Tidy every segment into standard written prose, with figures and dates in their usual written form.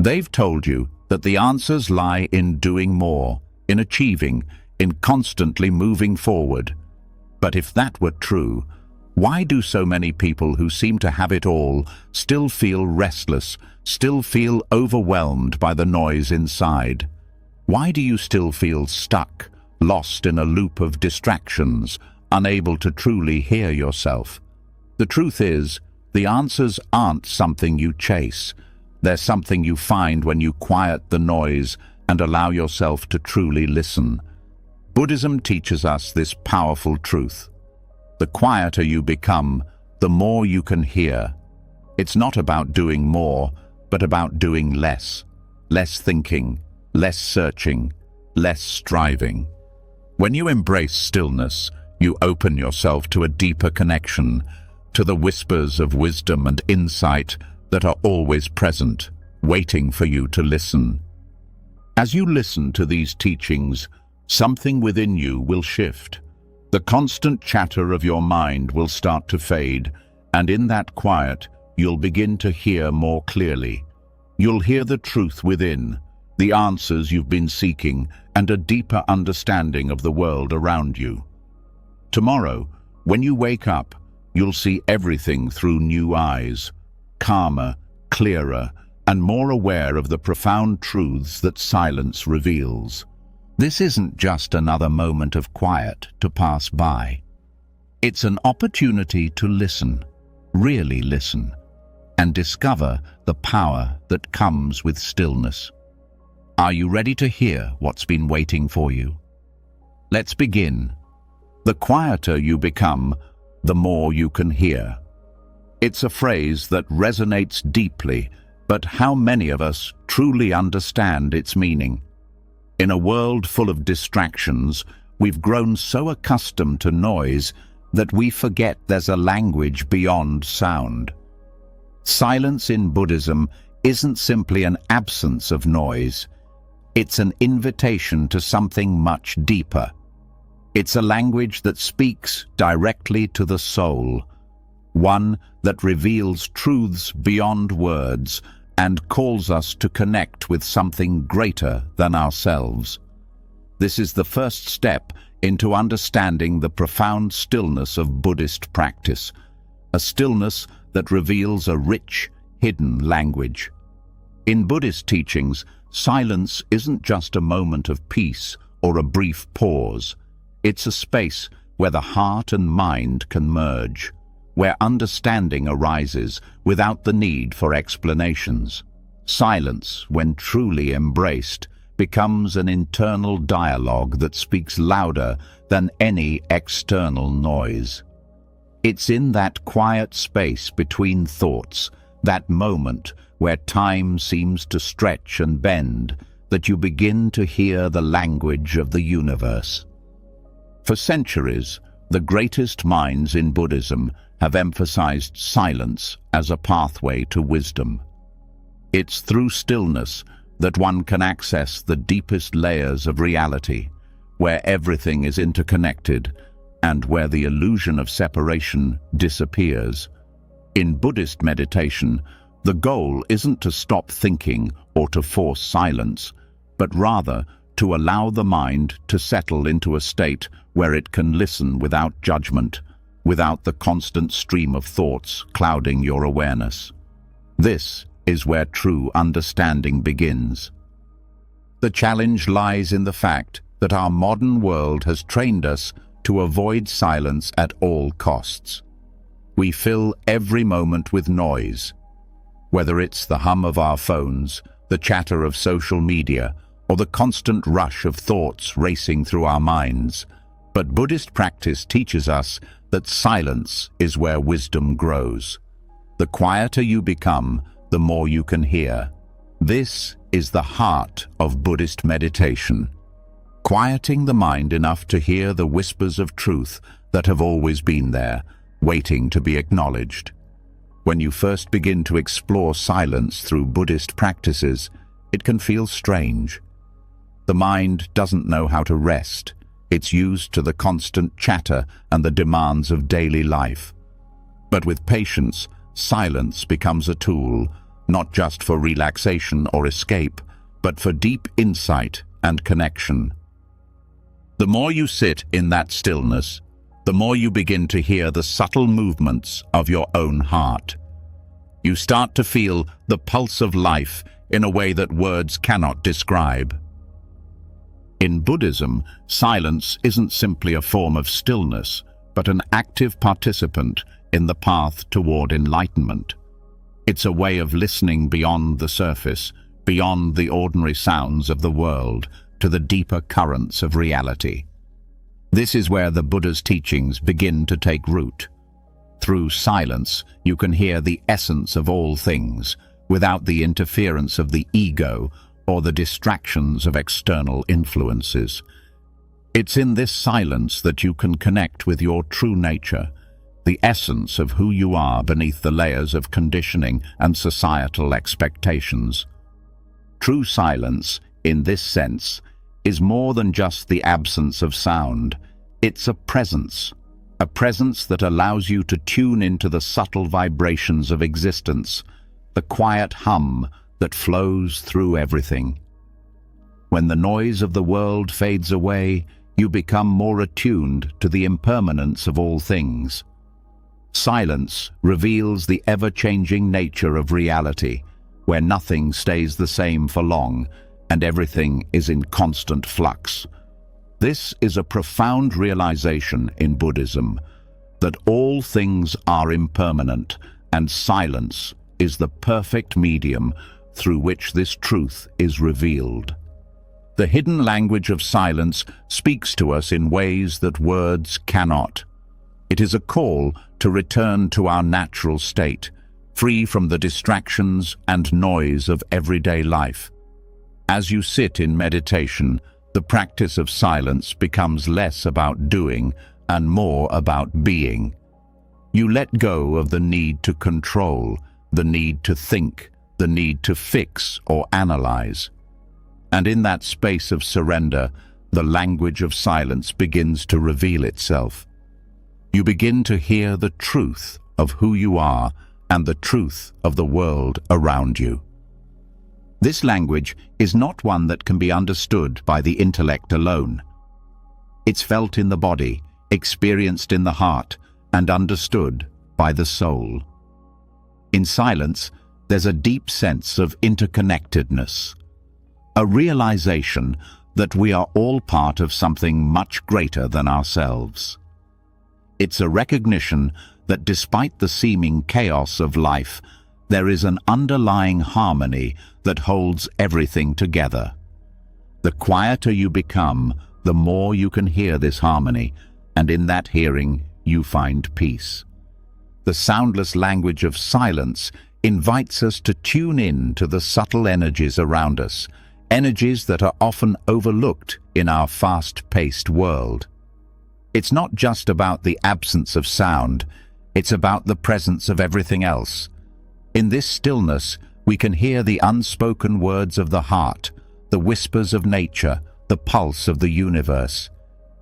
They've told you that the answers lie in doing more, in achieving, in constantly moving forward. But if that were true, why do so many people who seem to have it all still feel restless, still feel overwhelmed by the noise inside? Why do you still feel stuck, lost in a loop of distractions, unable to truly hear yourself? The truth is, the answers aren't something you chase. They're something you find when you quiet the noise and allow yourself to truly listen. Buddhism teaches us this powerful truth. The quieter you become, the more you can hear. It's not about doing more, but about doing less. Less thinking, less searching, less striving. When you embrace stillness, you open yourself to a deeper connection, to the whispers of wisdom and insight that are always present, waiting for you to listen. As you listen to these teachings, something within you will shift. The constant chatter of your mind will start to fade, and in that quiet, you'll begin to hear more clearly. You'll hear the truth within, the answers you've been seeking, and a deeper understanding of the world around you. Tomorrow, when you wake up, you'll see everything through new eyes, calmer, clearer, and more aware of the profound truths that silence reveals. This isn't just another moment of quiet to pass by. It's an opportunity to listen, really listen, and discover the power that comes with stillness. Are you ready to hear what's been waiting for you? Let's begin. The quieter you become, the more you can hear. It's a phrase that resonates deeply, but how many of us truly understand its meaning? In a world full of distractions, we've grown so accustomed to noise that we forget there's a language beyond sound. Silence in Buddhism isn't simply an absence of noise. It's an invitation to something much deeper. It's a language that speaks directly to the soul, one that reveals truths beyond words and calls us to connect with something greater than ourselves. This is the first step into understanding the profound stillness of Buddhist practice, a stillness that reveals a rich, hidden language. In Buddhist teachings, silence isn't just a moment of peace or a brief pause. It's a space where the heart and mind can merge, where understanding arises without the need for explanations. Silence, when truly embraced, becomes an internal dialogue that speaks louder than any external noise. It's in that quiet space between thoughts, that moment where time seems to stretch and bend, that you begin to hear the language of the universe. For centuries, the greatest minds in Buddhism have emphasized silence as a pathway to wisdom. It's through stillness that one can access the deepest layers of reality, where everything is interconnected and where the illusion of separation disappears. In Buddhist meditation, the goal isn't to stop thinking or to force silence, but rather to allow the mind to settle into a state where it can listen without judgment, without the constant stream of thoughts clouding your awareness. This is where true understanding begins. The challenge lies in the fact that our modern world has trained us to avoid silence at all costs. We fill every moment with noise, whether it's the hum of our phones, the chatter of social media, or the constant rush of thoughts racing through our minds. But Buddhist practice teaches us that silence is where wisdom grows. The quieter you become, the more you can hear. This is the heart of Buddhist meditation, quieting the mind enough to hear the whispers of truth that have always been there, waiting to be acknowledged. When you first begin to explore silence through Buddhist practices, it can feel strange. The mind doesn't know how to rest. It's used to the constant chatter and the demands of daily life. But with patience, silence becomes a tool, not just for relaxation or escape, but for deep insight and connection. The more you sit in that stillness, the more you begin to hear the subtle movements of your own heart. You start to feel the pulse of life in a way that words cannot describe. In Buddhism, silence isn't simply a form of stillness, but an active participant in the path toward enlightenment. It's a way of listening beyond the surface, beyond the ordinary sounds of the world, to the deeper currents of reality. This is where the Buddha's teachings begin to take root. Through silence, you can hear the essence of all things, without the interference of the ego or the distractions of external influences. It's in this silence that you can connect with your true nature, the essence of who you are beneath the layers of conditioning and societal expectations. True silence, in this sense, is more than just the absence of sound. It's a presence that allows you to tune into the subtle vibrations of existence, the quiet hum that flows through everything. When the noise of the world fades away, you become more attuned to the impermanence of all things. Silence reveals the ever-changing nature of reality, where nothing stays the same for long and everything is in constant flux. This is a profound realization in Buddhism, that all things are impermanent, and silence is the perfect medium through which this truth is revealed. The hidden language of silence speaks to us in ways that words cannot. It is a call to return to our natural state, free from the distractions and noise of everyday life. As you sit in meditation, the practice of silence becomes less about doing and more about being. You let go of the need to control, the need to think, the need to fix or analyze. And in that space of surrender, the language of silence begins to reveal itself. You begin to hear the truth of who you are and the truth of the world around you. This language is not one that can be understood by the intellect alone. It's felt in the body, experienced in the heart, and understood by the soul. In silence, there's a deep sense of interconnectedness, a realization that we are all part of something much greater than ourselves. It's a recognition that despite the seeming chaos of life, there is an underlying harmony that holds everything together. The quieter you become, the more you can hear this harmony, and in that hearing, you find peace. The soundless language of silence invites us to tune in to the subtle energies around us, energies that are often overlooked in our fast-paced world. It's not just about the absence of sound, it's about the presence of everything else. In this stillness, we can hear the unspoken words of the heart, the whispers of nature, the pulse of the universe.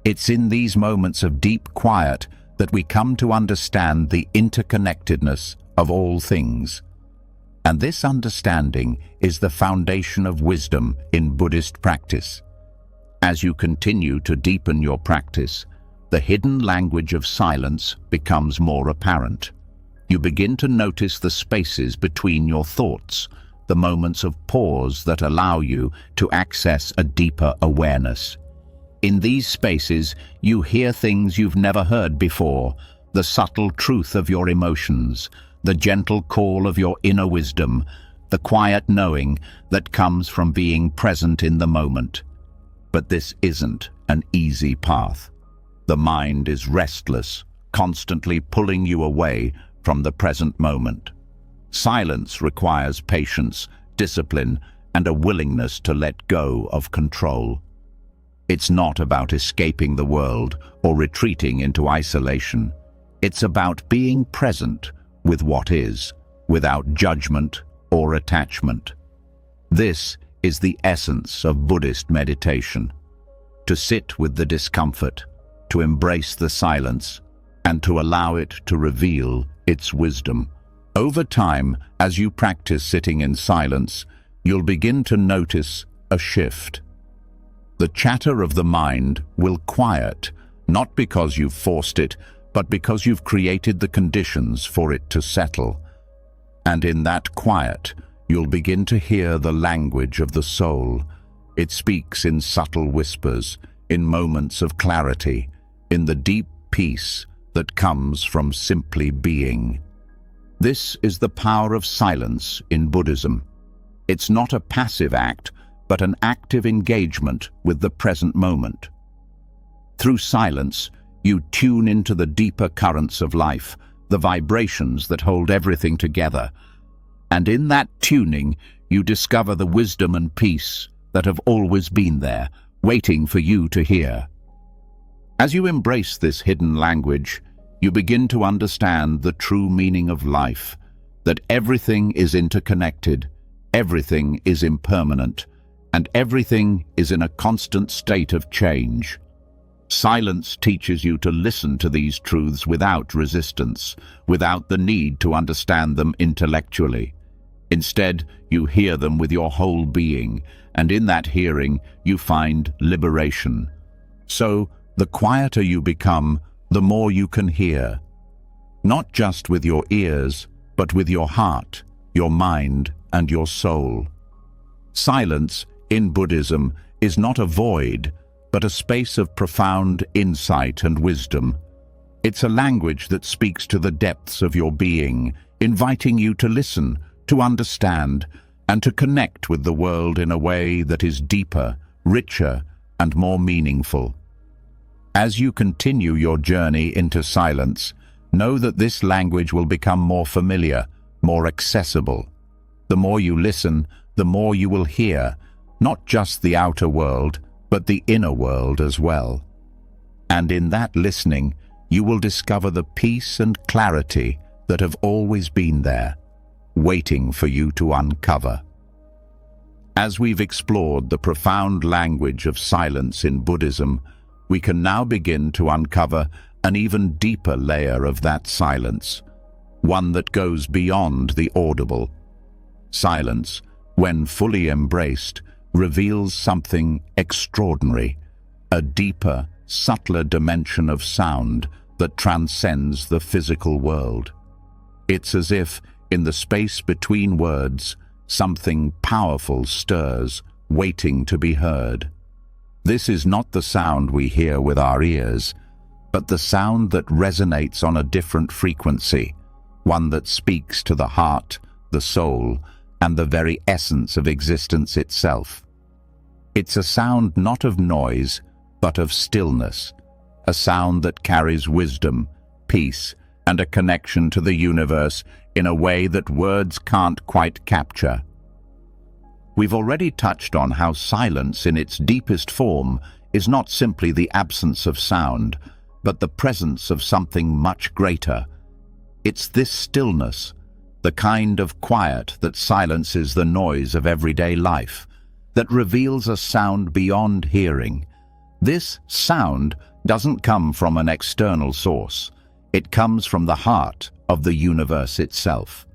It's in these moments of deep quiet that we come to understand the interconnectedness of all things. And this understanding is the foundation of wisdom in Buddhist practice. As you continue to deepen your practice, the hidden language of silence becomes more apparent. You begin to notice the spaces between your thoughts, the moments of pause that allow you to access a deeper awareness. In these spaces, you hear things you've never heard before, the subtle truth of your emotions, the gentle call of your inner wisdom, the quiet knowing that comes from being present in the moment. But this isn't an easy path. The mind is restless, constantly pulling you away from the present moment. Silence requires patience, discipline, and a willingness to let go of control. It's not about escaping the world or retreating into isolation. It's about being present with what is, without judgment or attachment. This is the essence of Buddhist meditation: to sit with the discomfort, to embrace the silence, and to allow it to reveal its wisdom. Over time, as you practice sitting in silence, you'll begin to notice a shift. The chatter of the mind will quiet, not because you've forced it, but because you've created the conditions for it to settle. And in that quiet, you'll begin to hear the language of the soul. It speaks in subtle whispers, in moments of clarity, in the deep peace that comes from simply being. This is the power of silence in Buddhism. It's not a passive act, but an active engagement with the present moment. Through silence, you tune into the deeper currents of life, the vibrations that hold everything together. And in that tuning, you discover the wisdom and peace that have always been there, waiting for you to hear. As you embrace this hidden language, you begin to understand the true meaning of life, that everything is interconnected, everything is impermanent, and everything is in a constant state of change. Silence teaches you to listen to these truths without resistance, without the need to understand them intellectually. Instead, you hear them with your whole being, and in that hearing, you find liberation. So, the quieter you become, the more you can hear. Not just with your ears, but with your heart, your mind, and your soul. Silence, in Buddhism, is not a void, but a space of profound insight and wisdom. It's a language that speaks to the depths of your being, inviting you to listen, to understand, and to connect with the world in a way that is deeper, richer, and more meaningful. As you continue your journey into silence, know that this language will become more familiar, more accessible. The more you listen, the more you will hear, not just the outer world, but the inner world as well. And in that listening, you will discover the peace and clarity that have always been there, waiting for you to uncover. As we've explored the profound language of silence in Buddhism, we can now begin to uncover an even deeper layer of that silence, one that goes beyond the audible. Silence, when fully embraced, reveals something extraordinary, a deeper, subtler dimension of sound that transcends the physical world. It's as if, in the space between words, something powerful stirs, waiting to be heard. This is not the sound we hear with our ears, but the sound that resonates on a different frequency, one that speaks to the heart, the soul, and the very essence of existence itself. It's a sound not of noise, but of stillness, a sound that carries wisdom, peace, and a connection to the universe in a way that words can't quite capture. We've already touched on how silence in its deepest form is not simply the absence of sound, but the presence of something much greater. It's this stillness, the kind of quiet that silences the noise of everyday life, that reveals a sound beyond hearing. This sound doesn't come from an external source. It comes from the heart of the universe itself.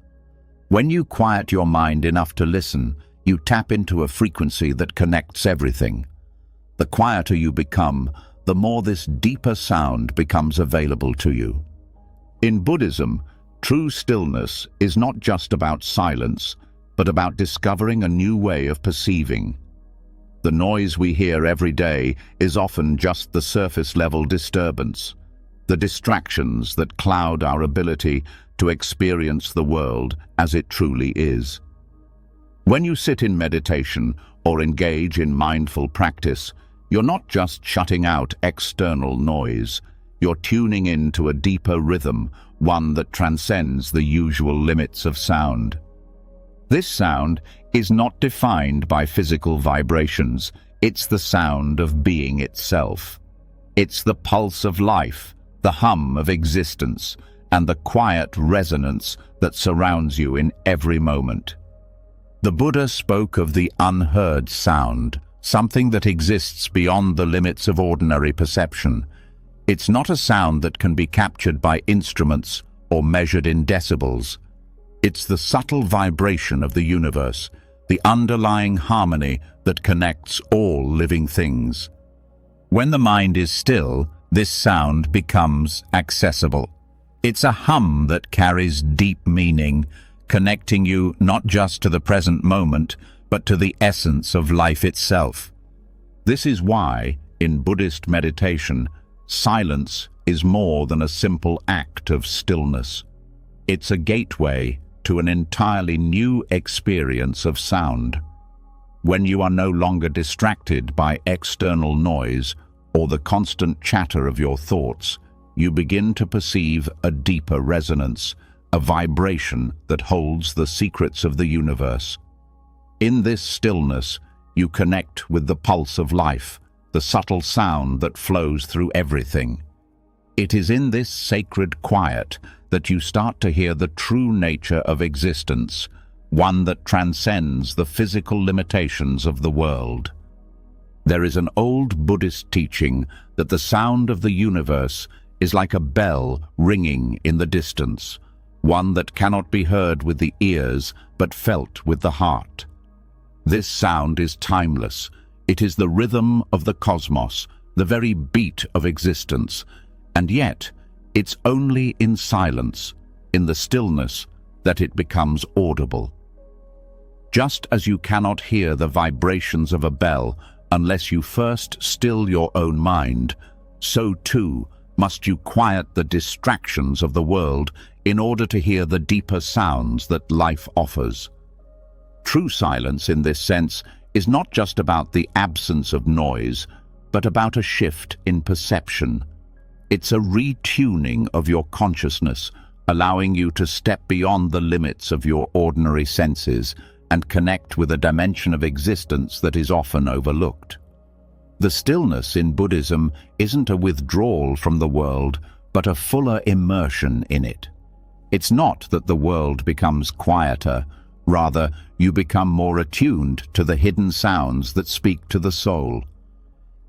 When you quiet your mind enough to listen, you tap into a frequency that connects everything. The quieter you become, the more this deeper sound becomes available to you. In Buddhism, true stillness is not just about silence, but about discovering a new way of perceiving. The noise we hear every day is often just the surface-level disturbance, the distractions that cloud our ability to experience the world as it truly is. When you sit in meditation or engage in mindful practice, you're not just shutting out external noise, you're tuning into a deeper rhythm, one that transcends the usual limits of sound. This sound is not defined by physical vibrations, it's the sound of being itself. It's the pulse of life, the hum of existence, and the quiet resonance that surrounds you in every moment. The Buddha spoke of the unheard sound, something that exists beyond the limits of ordinary perception. It's not a sound that can be captured by instruments or measured in decibels. It's the subtle vibration of the universe, the underlying harmony that connects all living things. When the mind is still, this sound becomes accessible. It's a hum that carries deep meaning, connecting you not just to the present moment, but to the essence of life itself. This is why, in Buddhist meditation, silence is more than a simple act of stillness. It's a gateway to an entirely new experience of sound. When you are no longer distracted by external noise or the constant chatter of your thoughts, you begin to perceive a deeper resonance, a vibration that holds the secrets of the universe. In this stillness, you connect with the pulse of life, the subtle sound that flows through everything. It is in this sacred quiet that you start to hear the true nature of existence, one that transcends the physical limitations of the world. There is an old Buddhist teaching that the sound of the universe is like a bell ringing in the distance, one that cannot be heard with the ears but felt with the heart. This sound is timeless. It is the rhythm of the cosmos, the very beat of existence, and yet it's only in silence, in the stillness, that it becomes audible. Just as you cannot hear the vibrations of a bell unless you first still your own mind, so too must you quiet the distractions of the world in order to hear the deeper sounds that life offers. True silence, in this sense, is not just about the absence of noise, but about a shift in perception. It's a retuning of your consciousness, allowing you to step beyond the limits of your ordinary senses and connect with a dimension of existence that is often overlooked. The stillness in Buddhism isn't a withdrawal from the world, but a fuller immersion in it. It's not that the world becomes quieter, rather, you become more attuned to the hidden sounds that speak to the soul.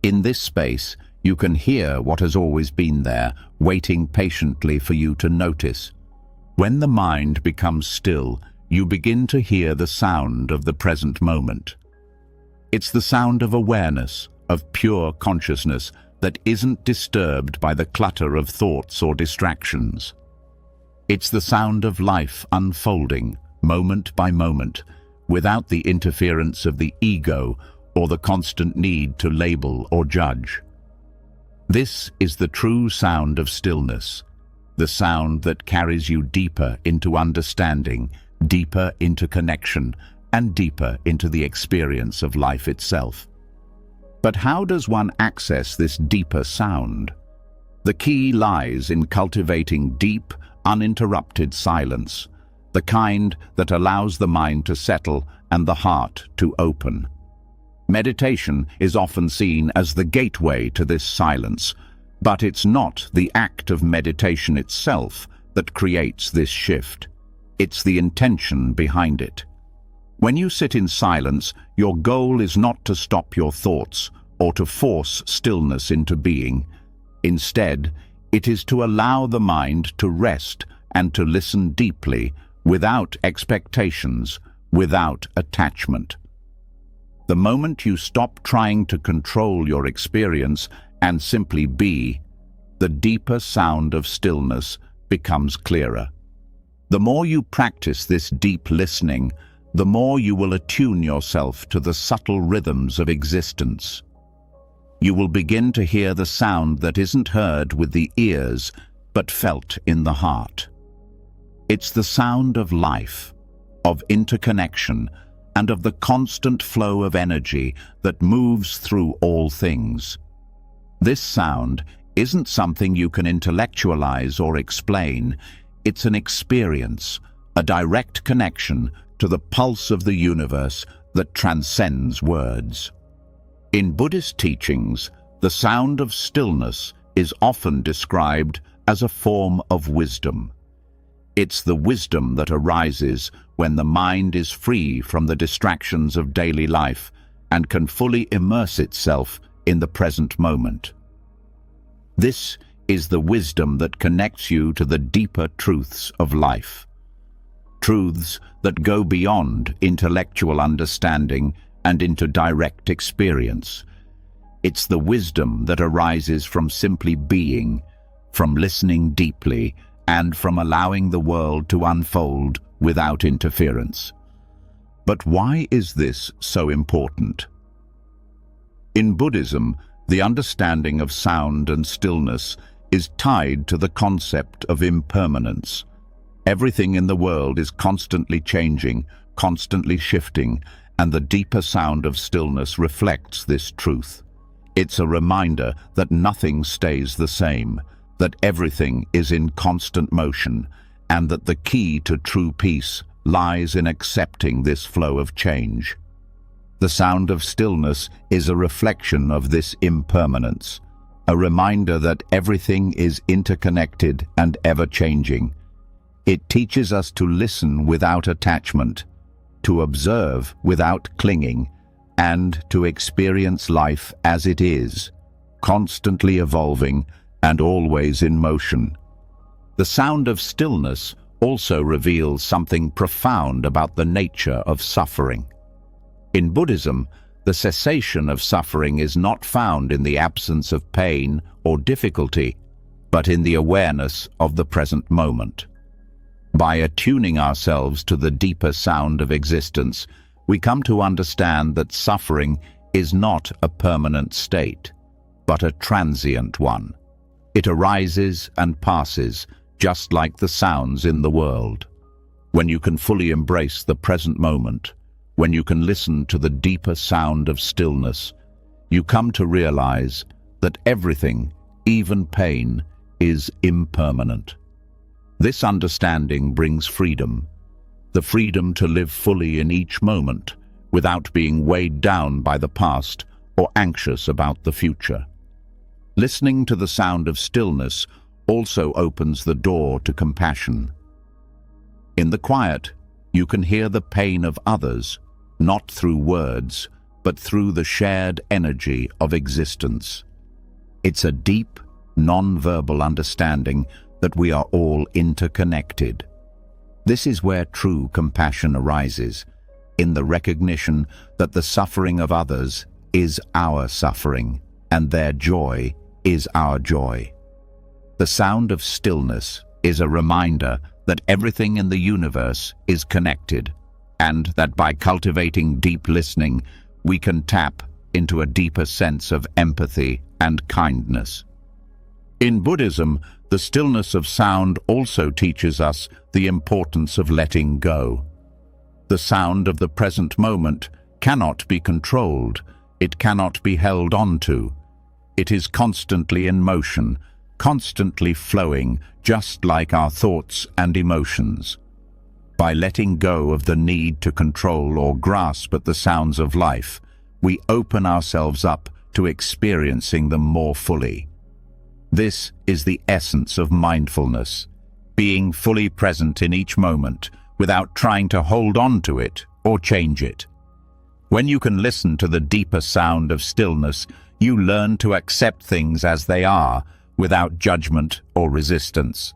In this space, you can hear what has always been there, waiting patiently for you to notice. When the mind becomes still, you begin to hear the sound of the present moment. It's the sound of awareness, of pure consciousness that isn't disturbed by the clutter of thoughts or distractions. It's the sound of life unfolding, moment by moment, without the interference of the ego or the constant need to label or judge. This is the true sound of stillness, the sound that carries you deeper into understanding, deeper into connection, and deeper into the experience of life itself. But how does one access this deeper sound? The key lies in cultivating deep, uninterrupted silence, the kind that allows the mind to settle and the heart to open. Meditation is often seen as the gateway to this silence, but it's not the act of meditation itself that creates this shift. It's the intention behind it. When you sit in silence, your goal is not to stop your thoughts or to force stillness into being. Instead, it is to allow the mind to rest and to listen deeply, without expectations, without attachment. The moment you stop trying to control your experience and simply be, the deeper sound of stillness becomes clearer. The more you practice this deep listening, the more you will attune yourself to the subtle rhythms of existence. You will begin to hear the sound that isn't heard with the ears, but felt in the heart. It's the sound of life, of interconnection, and of the constant flow of energy that moves through all things. This sound isn't something you can intellectualize or explain. It's an experience, a direct connection to the pulse of the universe that transcends words. In Buddhist teachings, the sound of stillness is often described as a form of wisdom. It's the wisdom that arises when the mind is free from the distractions of daily life and can fully immerse itself in the present moment. This is the wisdom that connects you to the deeper truths of life. truths that go beyond intellectual understanding and into direct experience. It's the wisdom that arises from simply being, from listening deeply, and from allowing the world to unfold without interference. But why is this so important? In Buddhism, the understanding of sound and stillness is tied to the concept of impermanence. Everything in the world is constantly changing, constantly shifting, and the deeper sound of stillness reflects this truth. It's a reminder that nothing stays the same, that everything is in constant motion, and that the key to true peace lies in accepting this flow of change. The sound of stillness is a reflection of this impermanence, a reminder that everything is interconnected and ever-changing. It teaches us to listen without attachment, to observe without clinging, and to experience life as it is, constantly evolving and always in motion. The sound of stillness also reveals something profound about the nature of suffering. In Buddhism, the cessation of suffering is not found in the absence of pain or difficulty, but in the awareness of the present moment. By attuning ourselves to the deeper sound of existence, we come to understand that suffering is not a permanent state, but a transient one. It arises and passes, just like the sounds in the world. When you can fully embrace the present moment, when you can listen to the deeper sound of stillness, you come to realize that everything, even pain, is impermanent. This understanding brings freedom, the freedom to live fully in each moment without being weighed down by the past or anxious about the future. Listening to the sound of stillness also opens the door to compassion. In the quiet, you can hear the pain of others, not through words, but through the shared energy of existence. It's a deep, non-verbal understanding that we are all interconnected. This is where true compassion arises, in the recognition that the suffering of others is our suffering, and their joy is our joy. The sound of stillness is a reminder that everything in the universe is connected, and that by cultivating deep listening, we can tap into a deeper sense of empathy and kindness. In Buddhism, the stillness of sound also teaches us the importance of letting go. The sound of the present moment cannot be controlled, it cannot be held onto. It is constantly in motion, constantly flowing, just like our thoughts and emotions. By letting go of the need to control or grasp at the sounds of life, we open ourselves up to experiencing them more fully. This is the essence of mindfulness, being fully present in each moment without trying to hold on to it or change it. When you can listen to the deeper sound of stillness, you learn to accept things as they are, without judgment or resistance.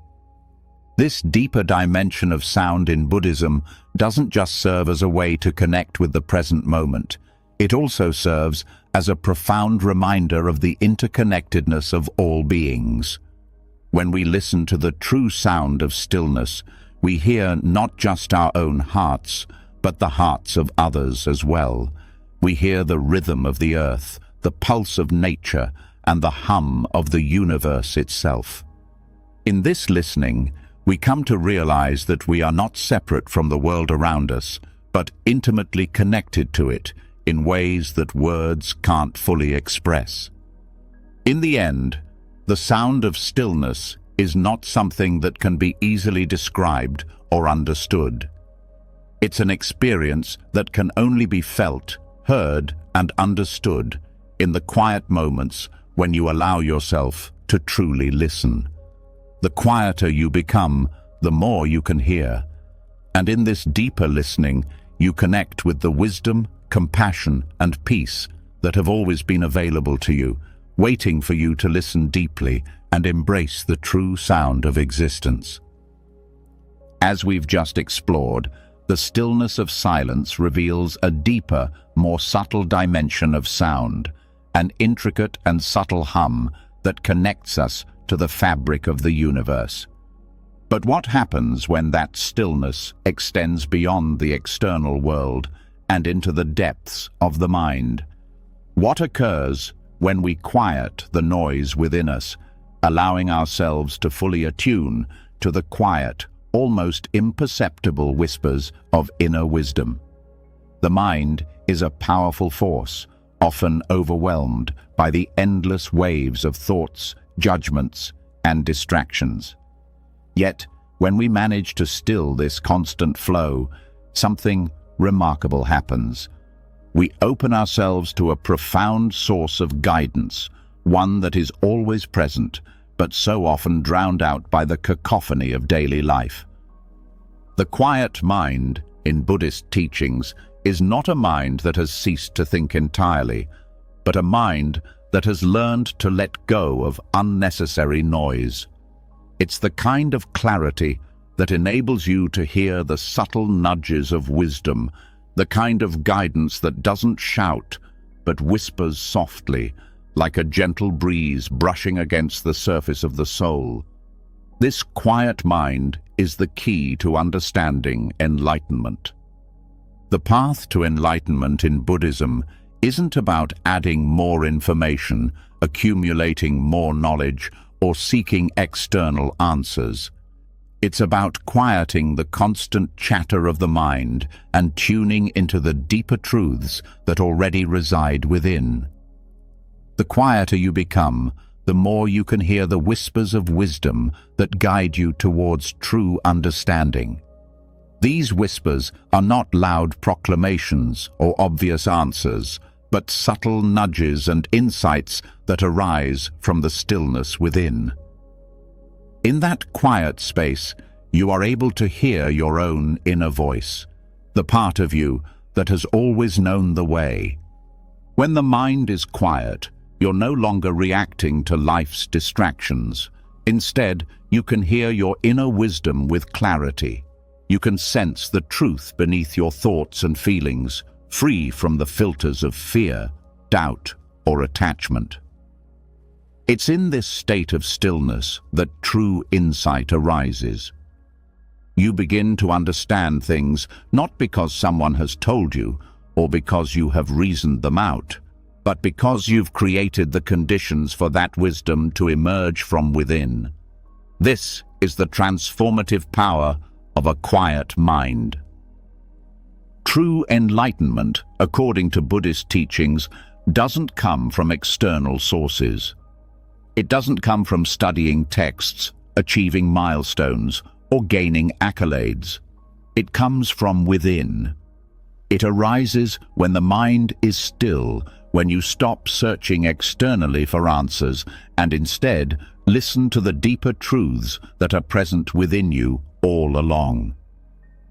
This deeper dimension of sound in Buddhism doesn't just serve as a way to connect with the present moment. It also serves as a profound reminder of the interconnectedness of all beings. When we listen to the true sound of stillness, we hear not just our own hearts, but the hearts of others as well. We hear the rhythm of the earth, the pulse of nature, and the hum of the universe itself. In this listening, we come to realize that we are not separate from the world around us, but intimately connected to it in ways that words can't fully express. In the end, the sound of stillness is not something that can be easily described or understood. It's an experience that can only be felt, heard, and understood in the quiet moments when you allow yourself to truly listen. The quieter you become, the more you can hear. And in this deeper listening, you connect with the wisdom, compassion, and peace that have always been available to you, waiting for you to listen deeply and embrace the true sound of existence. As we've just explored, the stillness of silence reveals a deeper, more subtle dimension of sound, an intricate and subtle hum that connects us to the fabric of the universe. But what happens when that stillness extends beyond the external world and into the depths of the mind? What occurs when we quiet the noise within us, allowing ourselves to fully attune to the quiet, almost imperceptible whispers of inner wisdom? The mind is a powerful force, often overwhelmed by the endless waves of thoughts, judgments, and distractions. Yet, when we manage to still this constant flow, something remarkable happens. We open ourselves to a profound source of guidance, one that is always present, but so often drowned out by the cacophony of daily life. The quiet mind, in Buddhist teachings, is not a mind that has ceased to think entirely, but a mind that has learned to let go of unnecessary noise. It's the kind of clarity that enables you to hear the subtle nudges of wisdom, the kind of guidance that doesn't shout, but whispers softly, like a gentle breeze brushing against the surface of the soul. This quiet mind is the key to understanding enlightenment. The path to enlightenment in Buddhism isn't about adding more information, accumulating more knowledge, or seeking external answers. It's about quieting the constant chatter of the mind and tuning into the deeper truths that already reside within. The quieter you become, the more you can hear the whispers of wisdom that guide you towards true understanding. These whispers are not loud proclamations or obvious answers, but subtle nudges and insights that arise from the stillness within. In that quiet space, you are able to hear your own inner voice, the part of you that has always known the way. When the mind is quiet, you're no longer reacting to life's distractions. Instead, you can hear your inner wisdom with clarity. You can sense the truth beneath your thoughts and feelings, free from the filters of fear, doubt, or attachment. It's in this state of stillness that true insight arises. You begin to understand things not because someone has told you or because you have reasoned them out, but because you've created the conditions for that wisdom to emerge from within. This is the transformative power of a quiet mind. True enlightenment, according to Buddhist teachings, doesn't come from external sources. It doesn't come from studying texts, achieving milestones, or gaining accolades. It comes from within. It arises when the mind is still, when you stop searching externally for answers and instead listen to the deeper truths that are present within you all along.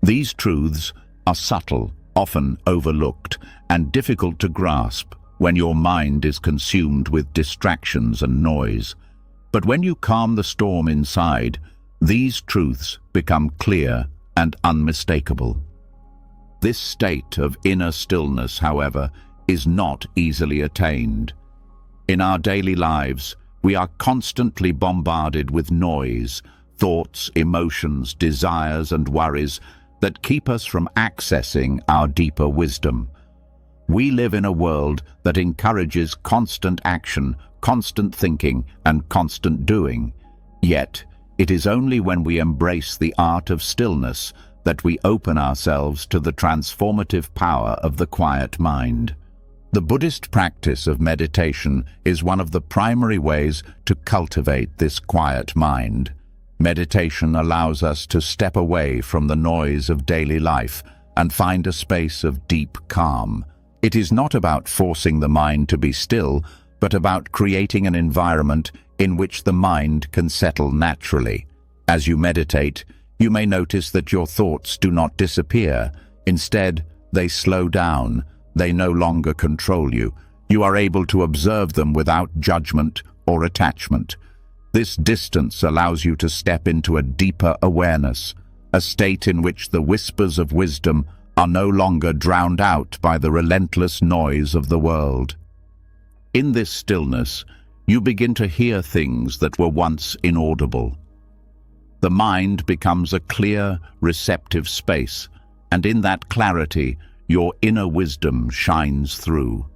These truths are subtle, often overlooked, and difficult to grasp when your mind is consumed with distractions and noise. But when you calm the storm inside, these truths become clear and unmistakable. This state of inner stillness, however, is not easily attained. In our daily lives, we are constantly bombarded with noise, thoughts, emotions, desires, and worries that keep us from accessing our deeper wisdom. We live in a world that encourages constant action, constant thinking, and constant doing. Yet, it is only when we embrace the art of stillness that we open ourselves to the transformative power of the quiet mind. The Buddhist practice of meditation is one of the primary ways to cultivate this quiet mind. Meditation allows us to step away from the noise of daily life and find a space of deep calm. It is not about forcing the mind to be still, but about creating an environment in which the mind can settle naturally. As you meditate, you may notice that your thoughts do not disappear. Instead, they slow down. They no longer control you. You are able to observe them without judgment or attachment. This distance allows you to step into a deeper awareness, a state in which the whispers of wisdom are no longer drowned out by the relentless noise of the world. In this stillness, you begin to hear things that were once inaudible. The mind becomes a clear, receptive space, and in that clarity, your inner wisdom shines through.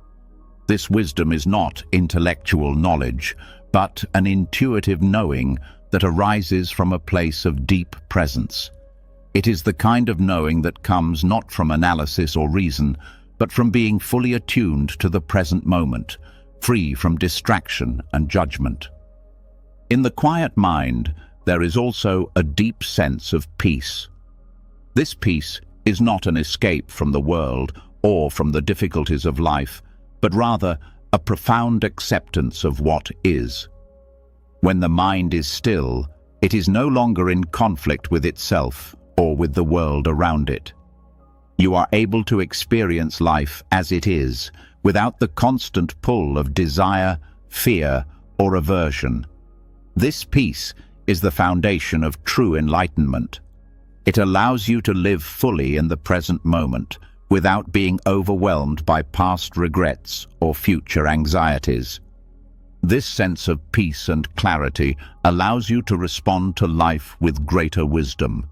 This wisdom is not intellectual knowledge, but an intuitive knowing that arises from a place of deep presence. It is the kind of knowing that comes not from analysis or reason, but from being fully attuned to the present moment, free from distraction and judgment. In the quiet mind, there is also a deep sense of peace. This peace is not an escape from the world or from the difficulties of life, but rather a profound acceptance of what is. When the mind is still, it is no longer in conflict with itself or with the world around it. You are able to experience life as it is, without the constant pull of desire, fear, or aversion. This peace is the foundation of true enlightenment. It allows you to live fully in the present moment, without being overwhelmed by past regrets or future anxieties. This sense of peace and clarity allows you to respond to life with greater wisdom.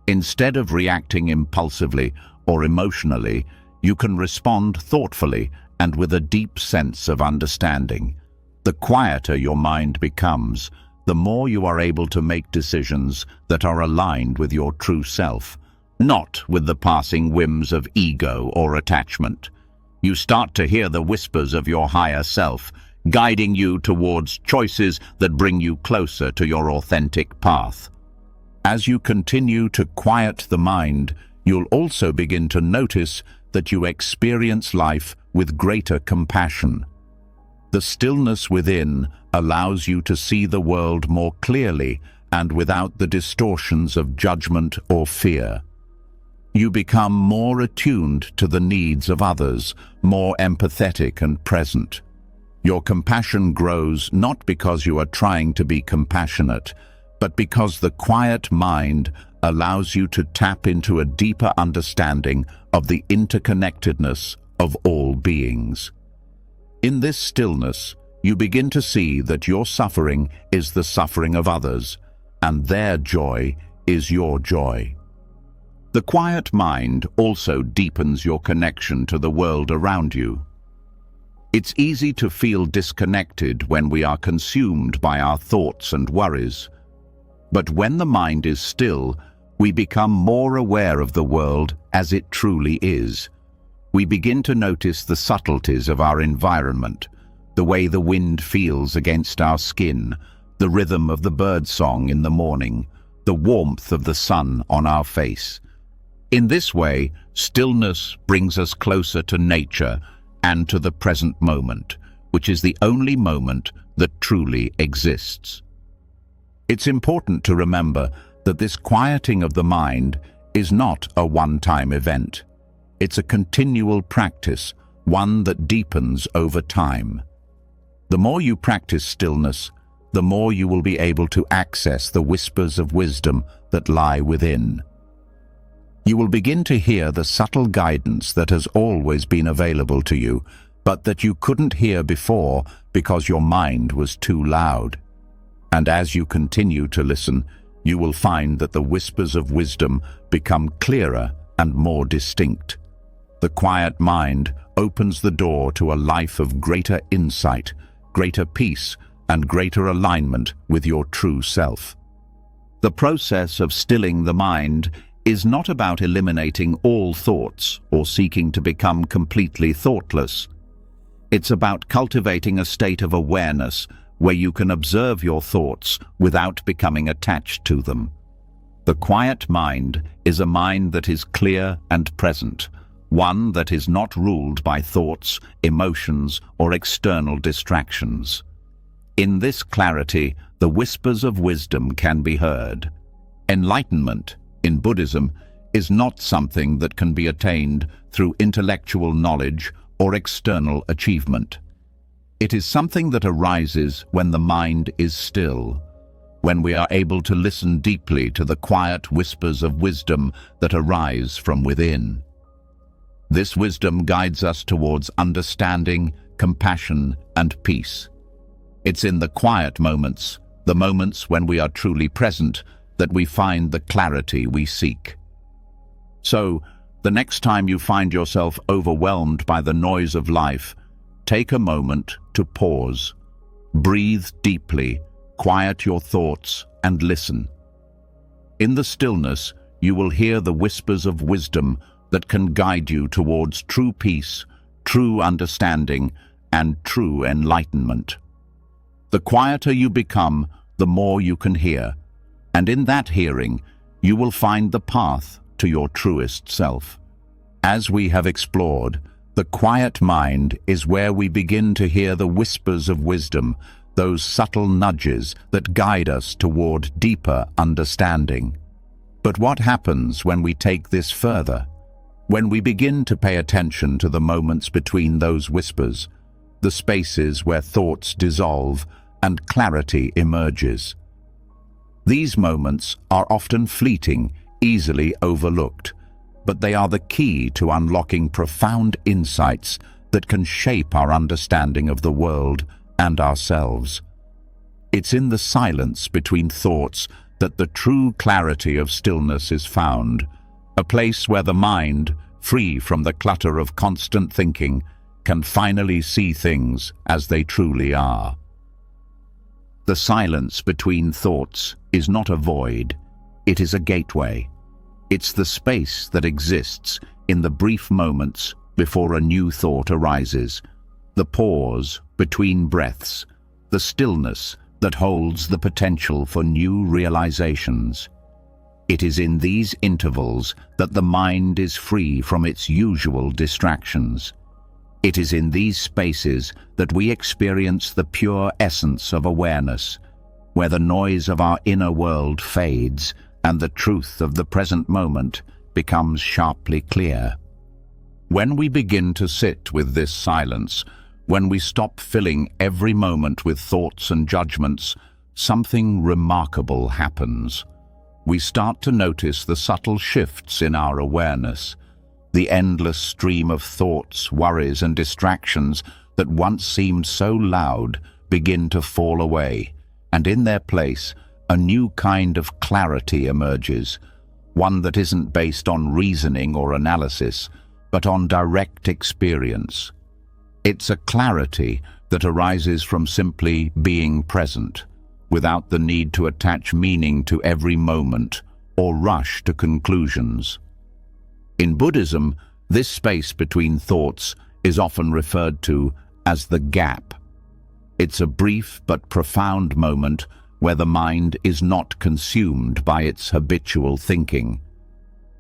Instead of reacting impulsively or emotionally, you can respond thoughtfully and with a deep sense of understanding. The quieter your mind becomes, the more you are able to make decisions that are aligned with your true self, not with the passing whims of ego or attachment. You start to hear the whispers of your higher self, guiding you towards choices that bring you closer to your authentic path. As you continue to quiet the mind, you'll also begin to notice that you experience life with greater compassion. The stillness within allows you to see the world more clearly and without the distortions of judgment or fear. You become more attuned to the needs of others, more empathetic and present. Your compassion grows not because you are trying to be compassionate, but because the quiet mind allows you to tap into a deeper understanding of the interconnectedness of all beings. In this stillness, you begin to see that your suffering is the suffering of others, and their joy is your joy. The quiet mind also deepens your connection to the world around you. It's easy to feel disconnected when we are consumed by our thoughts and worries. But when the mind is still, we become more aware of the world as it truly is. We begin to notice the subtleties of our environment, the way the wind feels against our skin, the rhythm of the birdsong in the morning, the warmth of the sun on our face. In this way, stillness brings us closer to nature and to the present moment, which is the only moment that truly exists. It's important to remember that this quieting of the mind is not a one-time event. It's a continual practice, one that deepens over time. The more you practice stillness, the more you will be able to access the whispers of wisdom that lie within. You will begin to hear the subtle guidance that has always been available to you, but that you couldn't hear before because your mind was too loud. And as you continue to listen, you will find that the whispers of wisdom become clearer and more distinct. The quiet mind opens the door to a life of greater insight, greater peace, and greater alignment with your true self. The process of stilling the mind is not about eliminating all thoughts or seeking to become completely thoughtless. It's about cultivating a state of awareness where you can observe your thoughts without becoming attached to them. The quiet mind is a mind that is clear and present, one that is not ruled by thoughts, emotions, or external distractions. In this clarity, the whispers of wisdom can be heard. Enlightenment, in Buddhism, is not something that can be attained through intellectual knowledge or external achievement. It is something that arises when the mind is still, when we are able to listen deeply to the quiet whispers of wisdom that arise from within. This wisdom guides us towards understanding, compassion, and peace. It's in the quiet moments, the moments when we are truly present, that we find the clarity we seek. So, the next time you find yourself overwhelmed by the noise of life, take a moment to pause. Breathe deeply, quiet your thoughts, and listen. In the stillness, you will hear the whispers of wisdom that can guide you towards true peace, true understanding, and true enlightenment. The quieter you become, the more you can hear, and in that hearing, you will find the path to your truest self. As we have explored, the quiet mind is where we begin to hear the whispers of wisdom, those subtle nudges that guide us toward deeper understanding. But what happens when we take this further? When we begin to pay attention to the moments between those whispers, the spaces where thoughts dissolve and clarity emerges. These moments are often fleeting, easily overlooked, but they are the key to unlocking profound insights that can shape our understanding of the world and ourselves. It's in the silence between thoughts that the true clarity of stillness is found, a place where the mind, free from the clutter of constant thinking, can finally see things as they truly are. The silence between thoughts is not a void, it is a gateway. It's the space that exists in the brief moments before a new thought arises, the pause between breaths, the stillness that holds the potential for new realizations. It is in these intervals that the mind is free from its usual distractions. It is in these spaces that we experience the pure essence of awareness, where the noise of our inner world fades and the truth of the present moment becomes sharply clear. When we begin to sit with this silence, when we stop filling every moment with thoughts and judgments, something remarkable happens. We start to notice the subtle shifts in our awareness, the endless stream of thoughts, worries, and distractions that once seemed so loud begin to fall away, and in their place, a new kind of clarity emerges, one that isn't based on reasoning or analysis, but on direct experience. It's a clarity that arises from simply being present, without the need to attach meaning to every moment or rush to conclusions. In Buddhism, this space between thoughts is often referred to as the gap. It's a brief but profound moment where the mind is not consumed by its habitual thinking.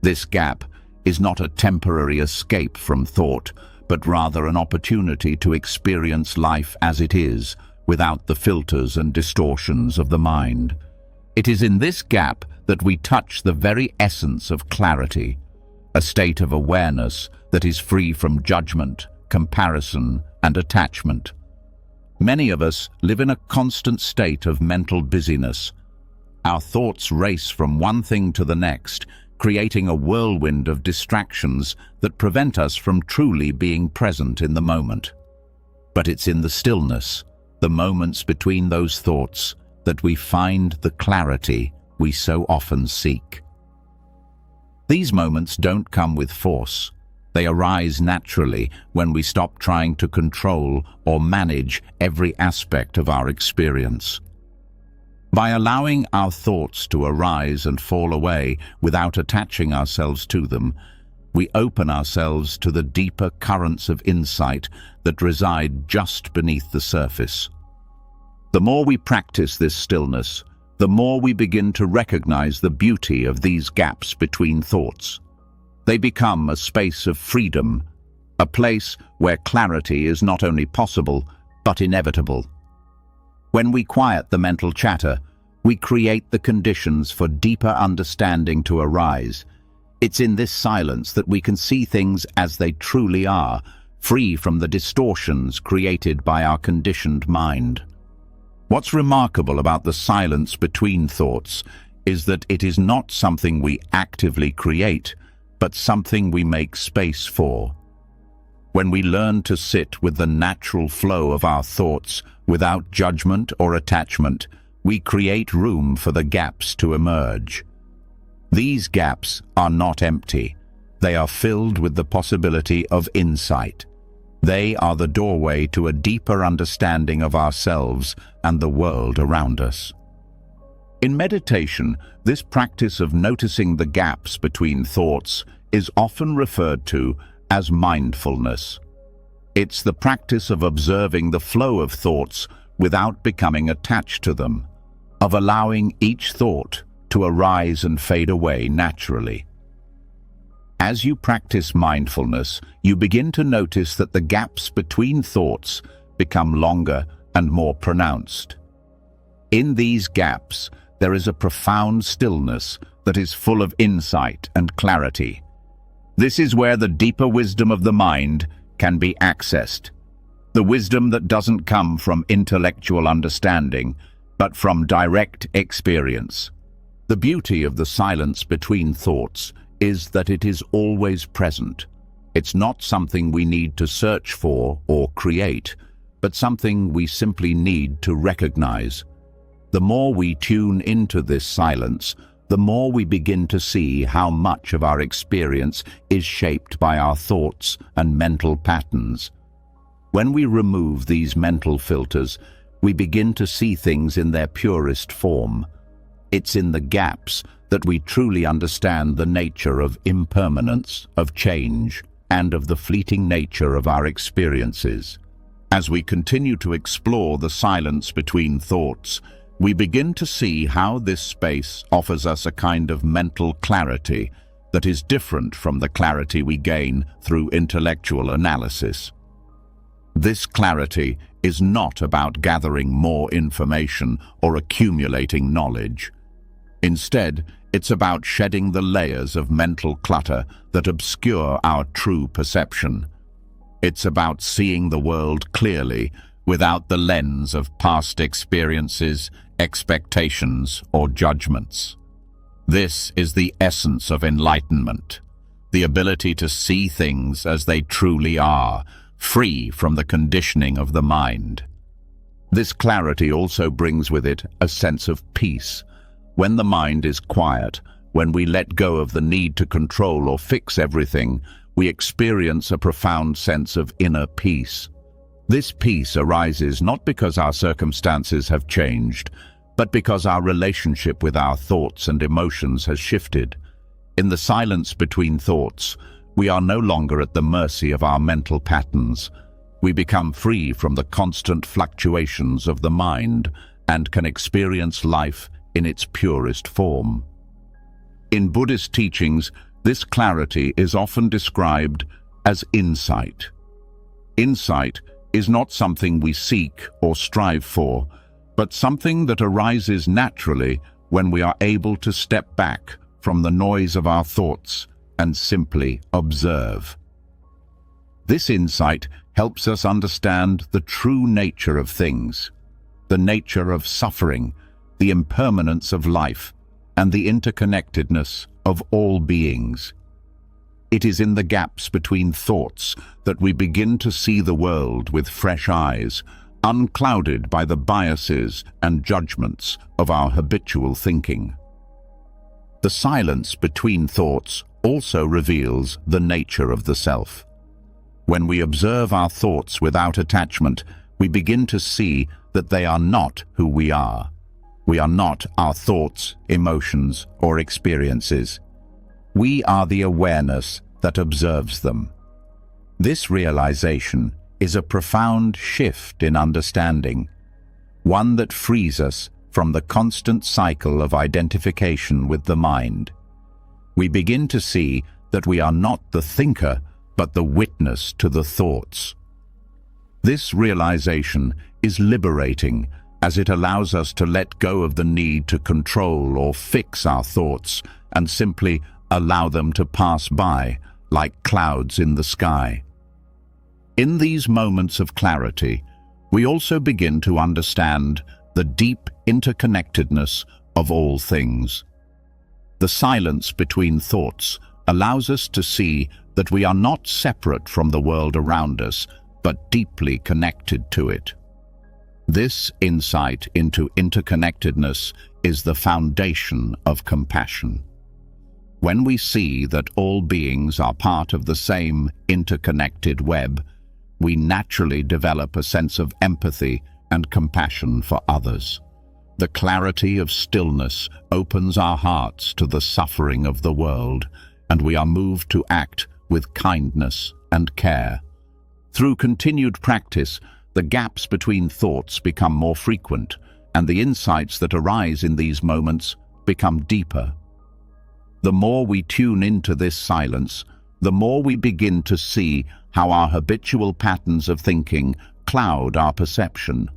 This gap is not a temporary escape from thought, but rather an opportunity to experience life as it is, without the filters and distortions of the mind. It is in this gap that we touch the very essence of clarity, a state of awareness that is free from judgment, comparison, and attachment. Many of us live in a constant state of mental busyness. Our thoughts race from one thing to the next, creating a whirlwind of distractions that prevent us from truly being present in the moment. But it's in the stillness, the moments between those thoughts, that we find the clarity we so often seek. These moments don't come with force. They arise naturally when we stop trying to control or manage every aspect of our experience. By allowing our thoughts to arise and fall away without attaching ourselves to them, we open ourselves to the deeper currents of insight that reside just beneath the surface. The more we practice this stillness, the more we begin to recognize the beauty of these gaps between thoughts. They become a space of freedom, a place where clarity is not only possible, but inevitable. When we quiet the mental chatter, we create the conditions for deeper understanding to arise. It's in this silence that we can see things as they truly are, free from the distortions created by our conditioned mind. What's remarkable about the silence between thoughts is that it is not something we actively create, but something we make space for. When we learn to sit with the natural flow of our thoughts without judgment or attachment, we create room for the gaps to emerge. These gaps are not empty. They are filled with the possibility of insight. They are the doorway to a deeper understanding of ourselves and the world around us. In meditation, this practice of noticing the gaps between thoughts is often referred to as mindfulness. It's the practice of observing the flow of thoughts without becoming attached to them, of allowing each thought to arise and fade away naturally. As you practice mindfulness, you begin to notice that the gaps between thoughts become longer and more pronounced. In these gaps, there is a profound stillness that is full of insight and clarity. This is where the deeper wisdom of the mind can be accessed. The wisdom that doesn't come from intellectual understanding, but from direct experience. The beauty of the silence between thoughts is that it is always present. It's not something we need to search for or create, but something we simply need to recognize. The more we tune into this silence, the more we begin to see how much of our experience is shaped by our thoughts and mental patterns. When we remove these mental filters, we begin to see things in their purest form. It's in the gaps that we truly understand the nature of impermanence, of change, and of the fleeting nature of our experiences. As we continue to explore the silence between thoughts, we begin to see how this space offers us a kind of mental clarity that is different from the clarity we gain through intellectual analysis. This clarity is not about gathering more information or accumulating knowledge. Instead, it's about shedding the layers of mental clutter that obscure our true perception. It's about seeing the world clearly without the lens of past experiences, expectations, or judgments. This is the essence of enlightenment, the ability to see things as they truly are, free from the conditioning of the mind. This clarity also brings with it a sense of peace. When the mind is quiet, when we let go of the need to control or fix everything, we experience a profound sense of inner peace. This peace arises not because our circumstances have changed, but because our relationship with our thoughts and emotions has shifted. In the silence between thoughts, we are no longer at the mercy of our mental patterns. We become free from the constant fluctuations of the mind and can experience life in its purest form. In Buddhist teachings, this clarity is often described as insight. Insight is not something we seek or strive for, but something that arises naturally when we are able to step back from the noise of our thoughts and simply observe. This insight helps us understand the true nature of things, the nature of suffering, the impermanence of life, and the interconnectedness of all beings. It is in the gaps between thoughts that we begin to see the world with fresh eyes, unclouded by the biases and judgments of our habitual thinking. The silence between thoughts also reveals the nature of the self. When we observe our thoughts without attachment, we begin to see that they are not who we are. We are not our thoughts, emotions, or experiences. We are the awareness that observes them. This realization is a profound shift in understanding, one that frees us from the constant cycle of identification with the mind. We begin to see that we are not the thinker, but the witness to the thoughts. This realization is liberating, as it allows us to let go of the need to control or fix our thoughts and simply allow them to pass by like clouds in the sky. In these moments of clarity, we also begin to understand the deep interconnectedness of all things. The silence between thoughts allows us to see that we are not separate from the world around us, but deeply connected to it. This insight into interconnectedness is the foundation of compassion. When we see that all beings are part of the same interconnected web, we naturally develop a sense of empathy and compassion for others. The clarity of stillness opens our hearts to the suffering of the world, and we are moved to act with kindness and care. Through continued practice, the gaps between thoughts become more frequent, and the insights that arise in these moments become deeper. The more we tune into this silence, the more we begin to see how our habitual patterns of thinking cloud our perception.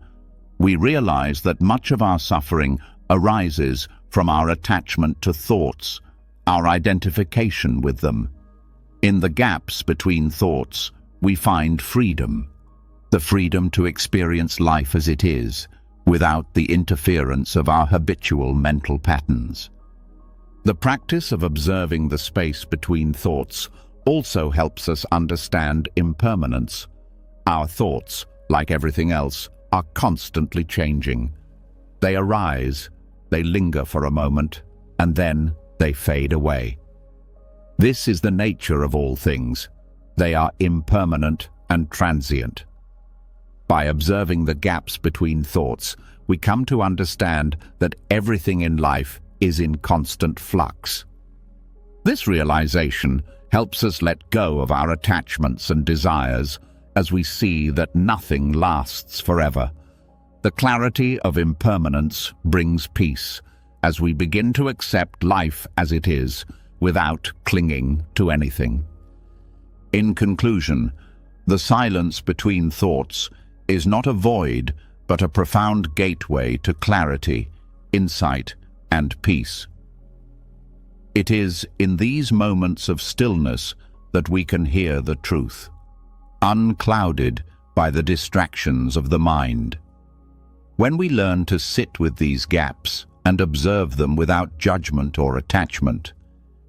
We realize that much of our suffering arises from our attachment to thoughts, our identification with them. In the gaps between thoughts, we find freedom, the freedom to experience life as it is, without the interference of our habitual mental patterns. The practice of observing the space between thoughts also helps us understand impermanence. Our thoughts, like everything else, are constantly changing. They arise, they linger for a moment, and then they fade away. This is the nature of all things. They are impermanent and transient. By observing the gaps between thoughts, we come to understand that everything in life is in constant flux. This realization helps us let go of our attachments and desires as we see that nothing lasts forever. The clarity of impermanence brings peace as we begin to accept life as it is without clinging to anything. In conclusion, the silence between thoughts is not a void, but a profound gateway to clarity, insight, and peace. It is in these moments of stillness that we can hear the truth, unclouded by the distractions of the mind. When we learn to sit with these gaps and observe them without judgment or attachment,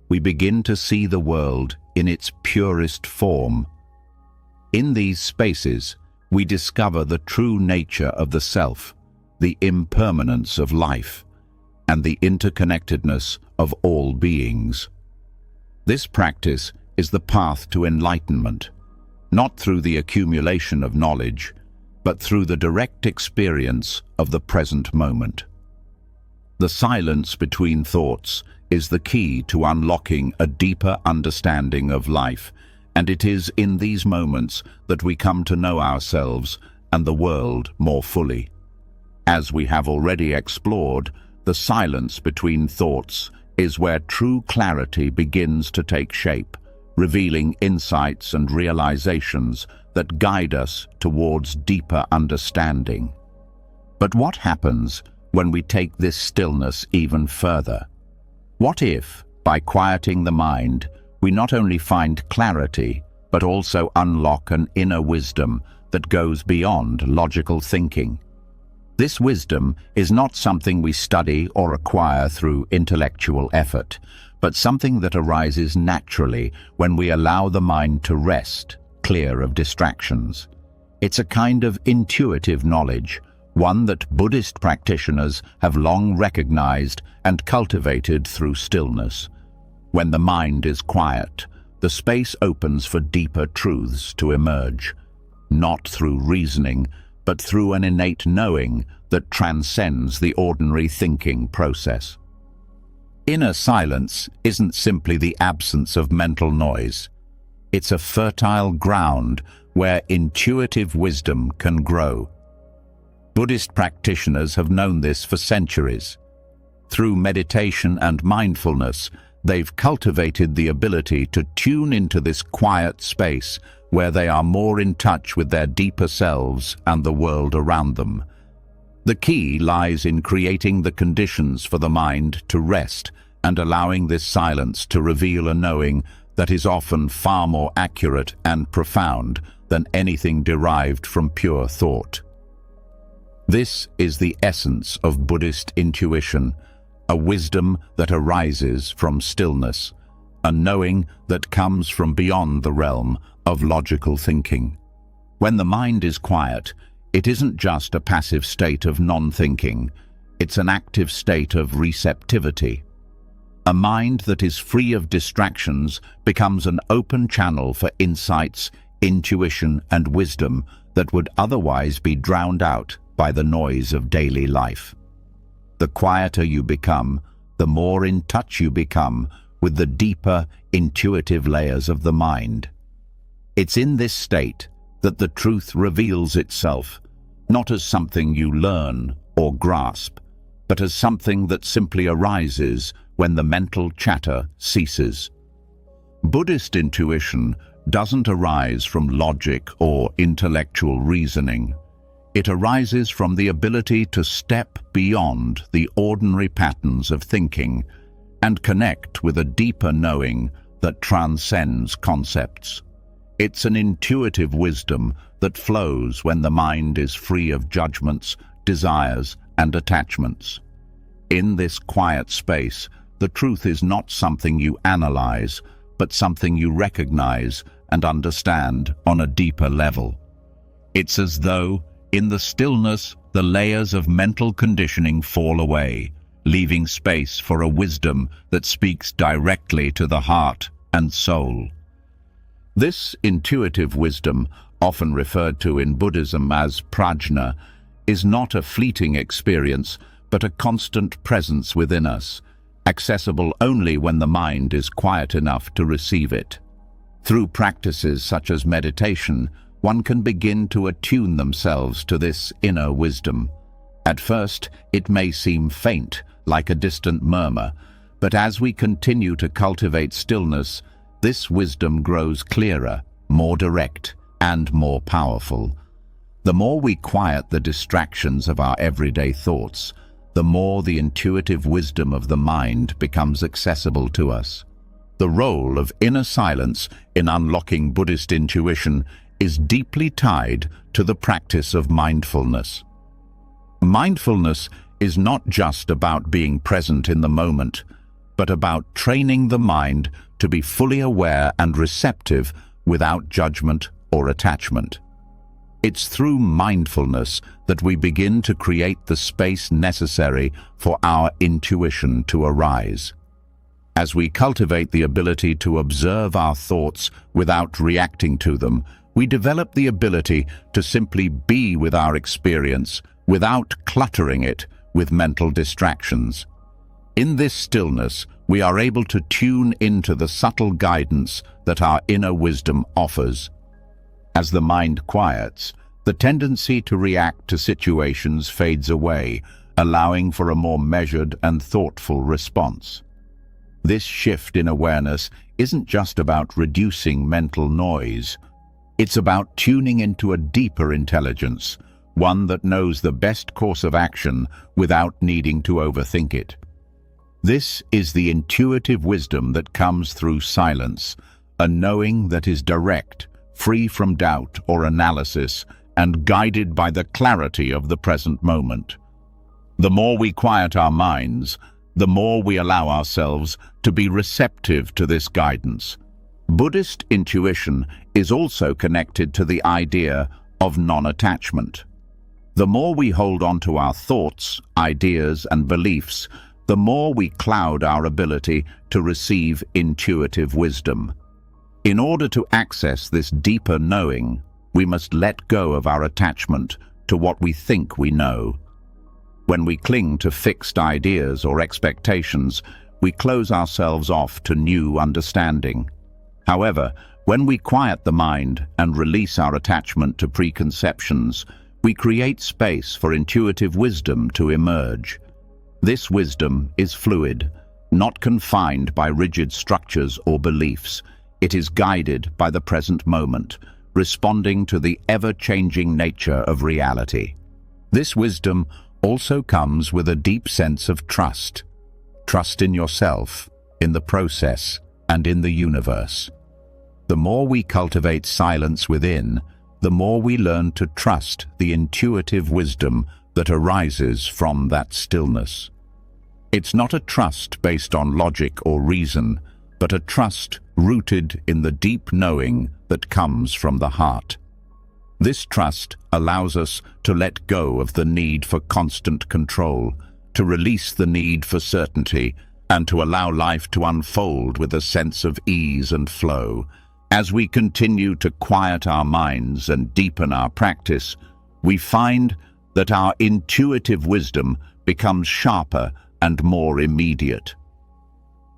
we begin to see the world in its purest form. In these spaces, we discover the true nature of the self, the impermanence of life, and the interconnectedness of all beings. This practice is the path to enlightenment, not through the accumulation of knowledge, but through the direct experience of the present moment. The silence between thoughts is the key to unlocking a deeper understanding of life, and it is in these moments that we come to know ourselves and the world more fully. As we have already explored, the silence between thoughts is where true clarity begins to take shape, revealing insights and realizations that guide us towards deeper understanding. But what happens when we take this stillness even further? What if, by quieting the mind, we not only find clarity, but also unlock an inner wisdom that goes beyond logical thinking? This wisdom is not something we study or acquire through intellectual effort, but something that arises naturally when we allow the mind to rest, clear of distractions. It's a kind of intuitive knowledge, one that Buddhist practitioners have long recognized and cultivated through stillness. When the mind is quiet, the space opens for deeper truths to emerge, not through reasoning, but through an innate knowing that transcends the ordinary thinking process. Inner silence isn't simply the absence of mental noise. It's a fertile ground where intuitive wisdom can grow. Buddhist practitioners have known this for centuries. Through meditation and mindfulness, they've cultivated the ability to tune into this quiet space where they are more in touch with their deeper selves and the world around them. The key lies in creating the conditions for the mind to rest and allowing this silence to reveal a knowing that is often far more accurate and profound than anything derived from pure thought. This is the essence of Buddhist intuition, a wisdom that arises from stillness, a knowing that comes from beyond the realm of logical thinking. When the mind is quiet, it isn't just a passive state of non-thinking, it's an active state of receptivity. A mind that is free of distractions becomes an open channel for insights, intuition, and wisdom that would otherwise be drowned out by the noise of daily life. The quieter you become, the more in touch you become with the deeper, intuitive layers of the mind. It's in this state that the truth reveals itself, not as something you learn or grasp, but as something that simply arises when the mental chatter ceases. Buddhist intuition doesn't arise from logic or intellectual reasoning. It arises from the ability to step beyond the ordinary patterns of thinking and connect with a deeper knowing that transcends concepts. It's an intuitive wisdom that flows when the mind is free of judgments, desires, and attachments. In this quiet space, the truth is not something you analyze, but something you recognize and understand on a deeper level. It's as though, in the stillness, the layers of mental conditioning fall away, leaving space for a wisdom that speaks directly to the heart and soul. This intuitive wisdom, often referred to in Buddhism as prajna, is not a fleeting experience, but a constant presence within us, accessible only when the mind is quiet enough to receive it. Through practices such as meditation, one can begin to attune themselves to this inner wisdom. At first, it may seem faint, like a distant murmur, but as we continue to cultivate stillness, this wisdom grows clearer, more direct, and more powerful. The more we quiet the distractions of our everyday thoughts, the more the intuitive wisdom of the mind becomes accessible to us. The role of inner silence in unlocking Buddhist intuition is deeply tied to the practice of mindfulness. Mindfulness is not just about being present in the moment, but about training the mind to be fully aware and receptive without judgment or attachment. It's through mindfulness that we begin to create the space necessary for our intuition to arise. As we cultivate the ability to observe our thoughts without reacting to them, we develop the ability to simply be with our experience without cluttering it with mental distractions. In this stillness, we are able to tune into the subtle guidance that our inner wisdom offers. As the mind quiets, the tendency to react to situations fades away, allowing for a more measured and thoughtful response. This shift in awareness isn't just about reducing mental noise. It's about tuning into a deeper intelligence, one that knows the best course of action without needing to overthink it. This is the intuitive wisdom that comes through silence, a knowing that is direct, free from doubt or analysis, and guided by the clarity of the present moment. The more we quiet our minds, the more we allow ourselves to be receptive to this guidance. Buddhist intuition is also connected to the idea of non-attachment. The more we hold on to our thoughts, ideas, and beliefs, the more we cloud our ability to receive intuitive wisdom. In order to access this deeper knowing, we must let go of our attachment to what we think we know. When we cling to fixed ideas or expectations, we close ourselves off to new understanding. However, when we quiet the mind and release our attachment to preconceptions, we create space for intuitive wisdom to emerge. This wisdom is fluid, not confined by rigid structures or beliefs. It is guided by the present moment, responding to the ever-changing nature of reality. This wisdom also comes with a deep sense of trust. Trust in yourself, in the process, and in the universe. The more we cultivate silence within, the more we learn to trust the intuitive wisdom that arises from that stillness. It's not a trust based on logic or reason, but a trust rooted in the deep knowing that comes from the heart. This trust allows us to let go of the need for constant control, to release the need for certainty, and to allow life to unfold with a sense of ease and flow. As we continue to quiet our minds and deepen our practice, we find that our intuitive wisdom becomes sharper and more immediate.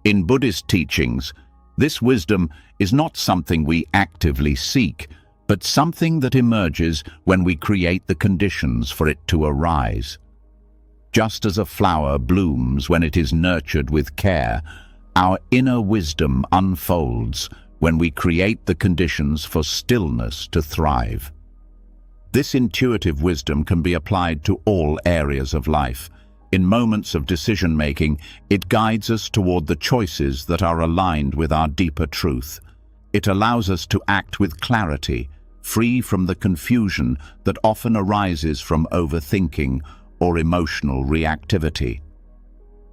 In Buddhist teachings, this wisdom is not something we actively seek, but something that emerges when we create the conditions for it to arise. Just as a flower blooms when it is nurtured with care, our inner wisdom unfolds when we create the conditions for stillness to thrive. This intuitive wisdom can be applied to all areas of life. In moments of decision-making, it guides us toward the choices that are aligned with our deeper truth. It allows us to act with clarity, free from the confusion that often arises from overthinking or emotional reactivity.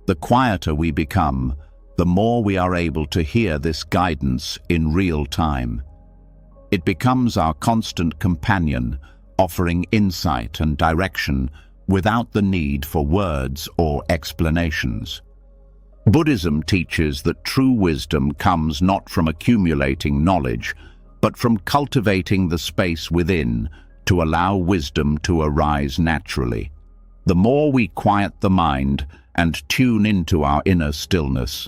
The quieter we become, the more we are able to hear this guidance in real time. It becomes our constant companion, offering insight and direction without the need for words or explanations. Buddhism teaches that true wisdom comes not from accumulating knowledge, but from cultivating the space within to allow wisdom to arise naturally. The more we quiet the mind and tune into our inner stillness,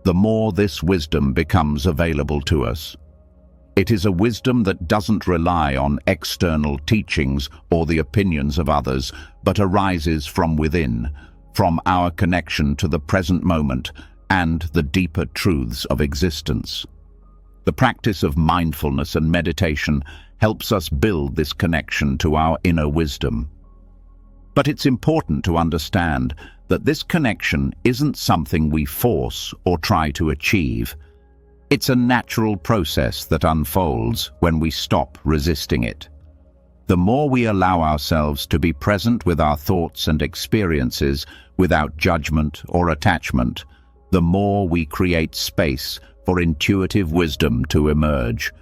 the more this wisdom becomes available to us. It is a wisdom that doesn't rely on external teachings or the opinions of others, but arises from within, from our connection to the present moment and the deeper truths of existence. The practice of mindfulness and meditation helps us build this connection to our inner wisdom. But it's important to understand that this connection isn't something we force or try to achieve. It's a natural process that unfolds when we stop resisting it. The more we allow ourselves to be present with our thoughts and experiences without judgment or attachment, the more we create space for intuitive wisdom to emerge.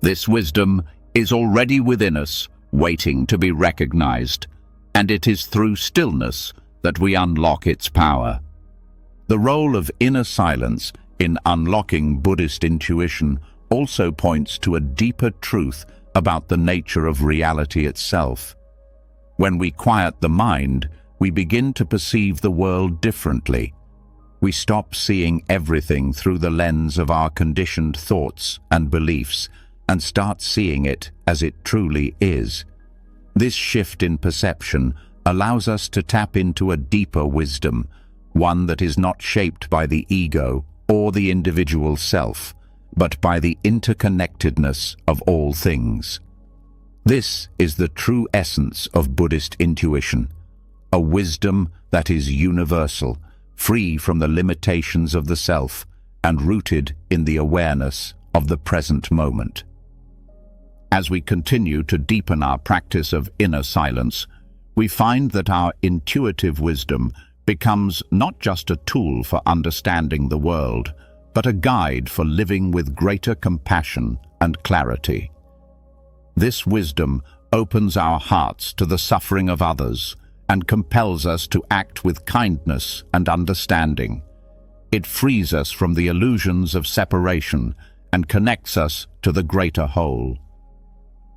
This wisdom is already within us, waiting to be recognized, and it is through stillness that we unlock its power. The role of inner silence in unlocking Buddhist intuition also points to a deeper truth about the nature of reality itself. When we quiet the mind, we begin to perceive the world differently. We stop seeing everything through the lens of our conditioned thoughts and beliefs and start seeing it as it truly is. This shift in perception allows us to tap into a deeper wisdom, one that is not shaped by the ego or the individual self, but by the interconnectedness of all things. This is the true essence of Buddhist intuition, a wisdom that is universal, free from the limitations of the self, and rooted in the awareness of the present moment. As we continue to deepen our practice of inner silence, we find that our intuitive wisdom becomes not just a tool for understanding the world, but a guide for living with greater compassion and clarity. This wisdom opens our hearts to the suffering of others and compels us to act with kindness and understanding. It frees us from the illusions of separation and connects us to the greater whole.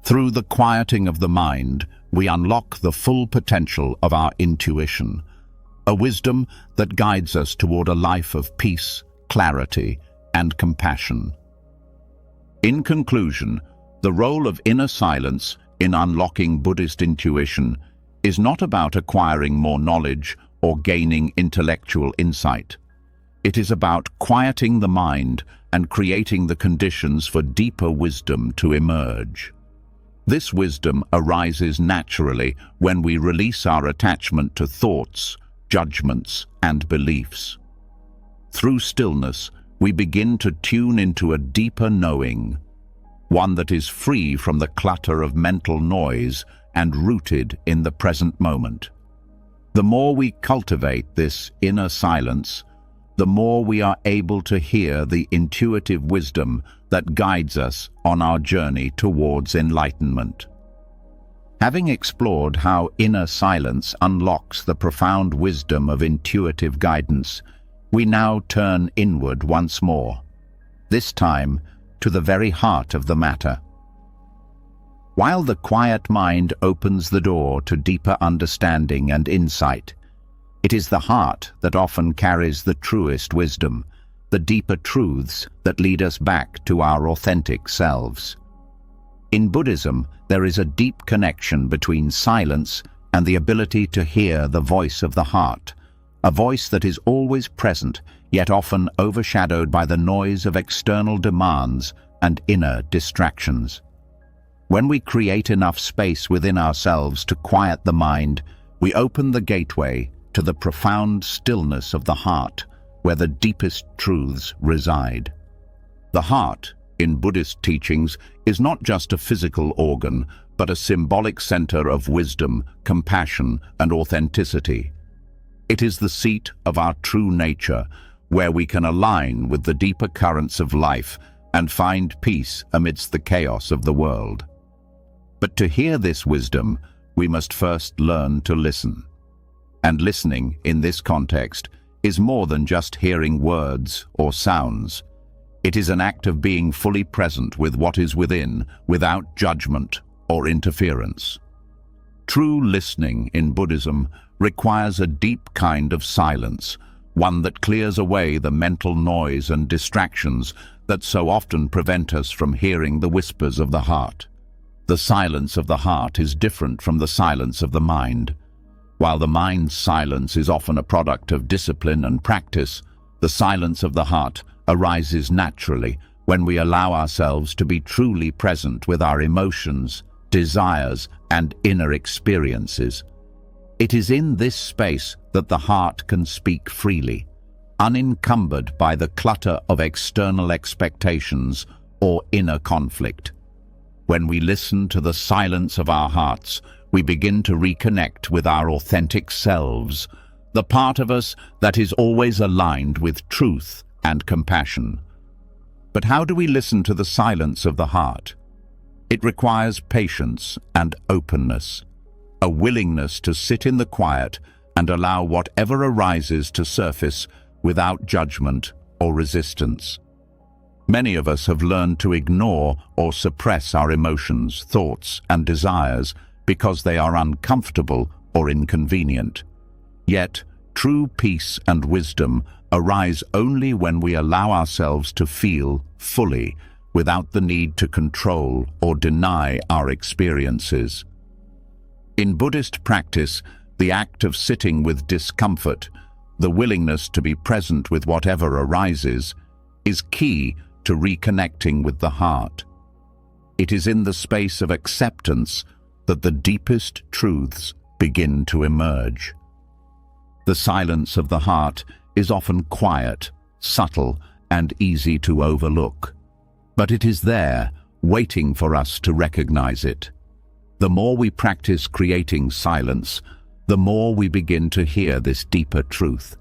Through the quieting of the mind, we unlock the full potential of our intuition, a wisdom that guides us toward a life of peace, clarity, and compassion. In conclusion, the role of inner silence in unlocking Buddhist intuition is not about acquiring more knowledge or gaining intellectual insight. It is about quieting the mind and creating the conditions for deeper wisdom to emerge. This wisdom arises naturally when we release our attachment to thoughts, judgments, and beliefs. Through stillness, we begin to tune into a deeper knowing, one that is free from the clutter of mental noise and rooted in the present moment. The more we cultivate this inner silence, the more we are able to hear the intuitive wisdom that guides us on our journey towards enlightenment. Having explored how inner silence unlocks the profound wisdom of intuitive guidance, we now turn inward once more, this time to the very heart of the matter. While the quiet mind opens the door to deeper understanding and insight, it is the heart that often carries the truest wisdom, the deeper truths that lead us back to our authentic selves. In Buddhism, there is a deep connection between silence and the ability to hear the voice of the heart, a voice that is always present, yet often overshadowed by the noise of external demands and inner distractions. When we create enough space within ourselves to quiet the mind, we open the gateway to the profound stillness of the heart, where the deepest truths reside. The heart, in Buddhist teachings, is not just a physical organ, but a symbolic center of wisdom, compassion, and authenticity. It is the seat of our true nature, where we can align with the deeper currents of life and find peace amidst the chaos of the world. But to hear this wisdom, we must first learn to listen. And listening, in this context, is more than just hearing words or sounds. It is an act of being fully present with what is within, without judgment or interference. True listening in Buddhism requires a deep kind of silence, one that clears away the mental noise and distractions that so often prevent us from hearing the whispers of the heart. The silence of the heart is different from the silence of the mind. While the mind's silence is often a product of discipline and practice, the silence of the heart arises naturally when we allow ourselves to be truly present with our emotions, desires, and inner experiences. It is in this space that the heart can speak freely, unencumbered by the clutter of external expectations or inner conflict. When we listen to the silence of our hearts, we begin to reconnect with our authentic selves, the part of us that is always aligned with truth and compassion. But how do we listen to the silence of the heart? It requires patience and openness, a willingness to sit in the quiet and allow whatever arises to surface without judgment or resistance. Many of us have learned to ignore or suppress our emotions, thoughts, and desires because they are uncomfortable or inconvenient. Yet, true peace and wisdom arise only when we allow ourselves to feel fully, without the need to control or deny our experiences. In Buddhist practice, the act of sitting with discomfort, the willingness to be present with whatever arises, is key to reconnecting with the heart. It is in the space of acceptance that the deepest truths begin to emerge. The silence of the heart is often quiet, subtle, and easy to overlook. But it is there, waiting for us to recognize it. The more we practice creating silence, the more we begin to hear this deeper truth.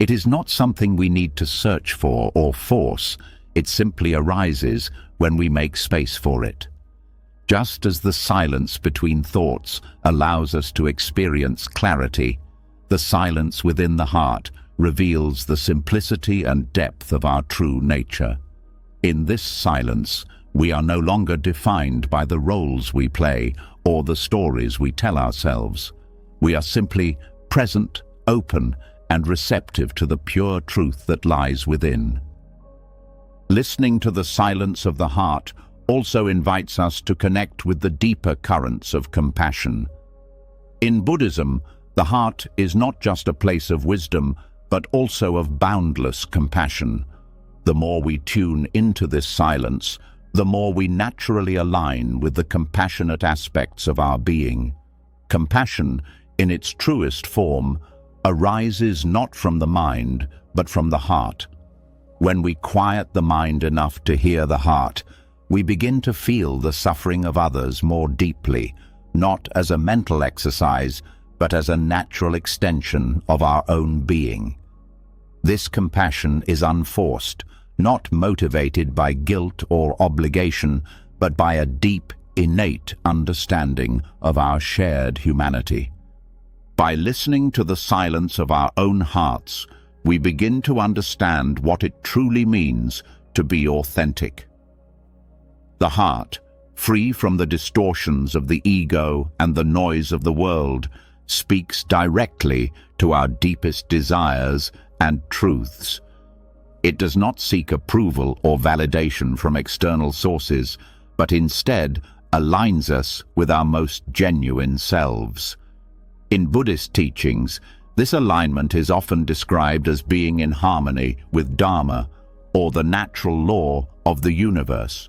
It is not something we need to search for or force. It simply arises when we make space for it. Just as the silence between thoughts allows us to experience clarity, the silence within the heart reveals the simplicity and depth of our true nature. In this silence, we are no longer defined by the roles we play or the stories we tell ourselves. We are simply present, open, and receptive to the pure truth that lies within. Listening to the silence of the heart also invites us to connect with the deeper currents of compassion. In Buddhism, the heart is not just a place of wisdom, but also of boundless compassion. The more we tune into this silence, the more we naturally align with the compassionate aspects of our being. Compassion, in its truest form, arises not from the mind, but from the heart. When we quiet the mind enough to hear the heart, we begin to feel the suffering of others more deeply, not as a mental exercise, but as a natural extension of our own being. This compassion is unforced, not motivated by guilt or obligation, but by a deep, innate understanding of our shared humanity. By listening to the silence of our own hearts, we begin to understand what it truly means to be authentic. The heart, free from the distortions of the ego and the noise of the world, speaks directly to our deepest desires and truths. It does not seek approval or validation from external sources, but instead aligns us with our most genuine selves. In Buddhist teachings, this alignment is often described as being in harmony with Dharma, or the natural law of the universe.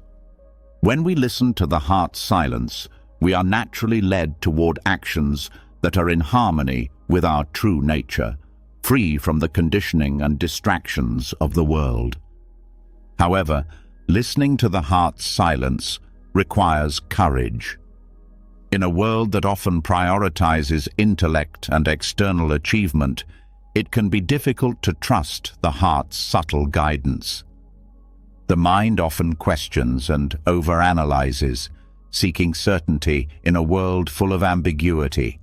When we listen to the heart's silence, we are naturally led toward actions that are in harmony with our true nature, free from the conditioning and distractions of the world. However, listening to the heart's silence requires courage. In a world that often prioritizes intellect and external achievement, it can be difficult to trust the heart's subtle guidance. The mind often questions and overanalyzes, seeking certainty in a world full of ambiguity.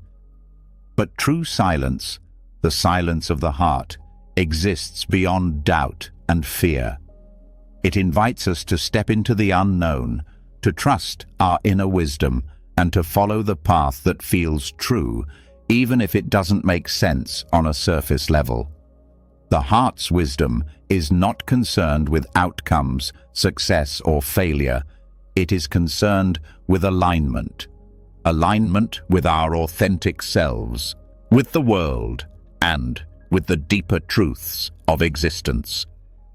But true silence, the silence of the heart, exists beyond doubt and fear. It invites us to step into the unknown, to trust our inner wisdom, and to follow the path that feels true, even if it doesn't make sense on a surface level. The heart's wisdom is not concerned with outcomes, success or failure. It is concerned with alignment. Alignment with our authentic selves, with the world, and with the deeper truths of existence.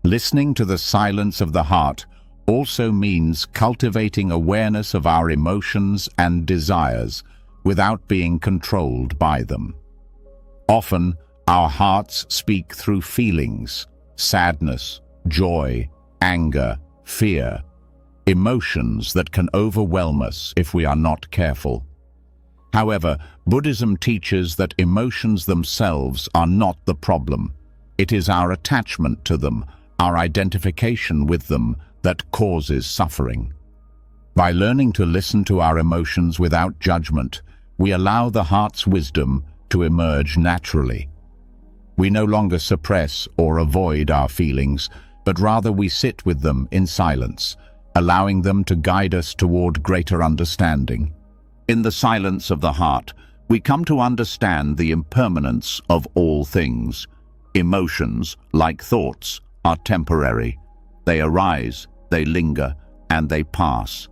Listening to the silence of the heart also means cultivating awareness of our emotions and desires without being controlled by them. Often, our hearts speak through feelings, sadness, joy, anger, fear, emotions that can overwhelm us if we are not careful. However, Buddhism teaches that emotions themselves are not the problem. It is our attachment to them, our identification with them, that causes suffering. By learning to listen to our emotions without judgment, we allow the heart's wisdom to emerge naturally. We no longer suppress or avoid our feelings, but rather we sit with them in silence, allowing them to guide us toward greater understanding. In the silence of the heart, we come to understand the impermanence of all things. Emotions, like thoughts, are temporary. They arise, they linger, and they pass.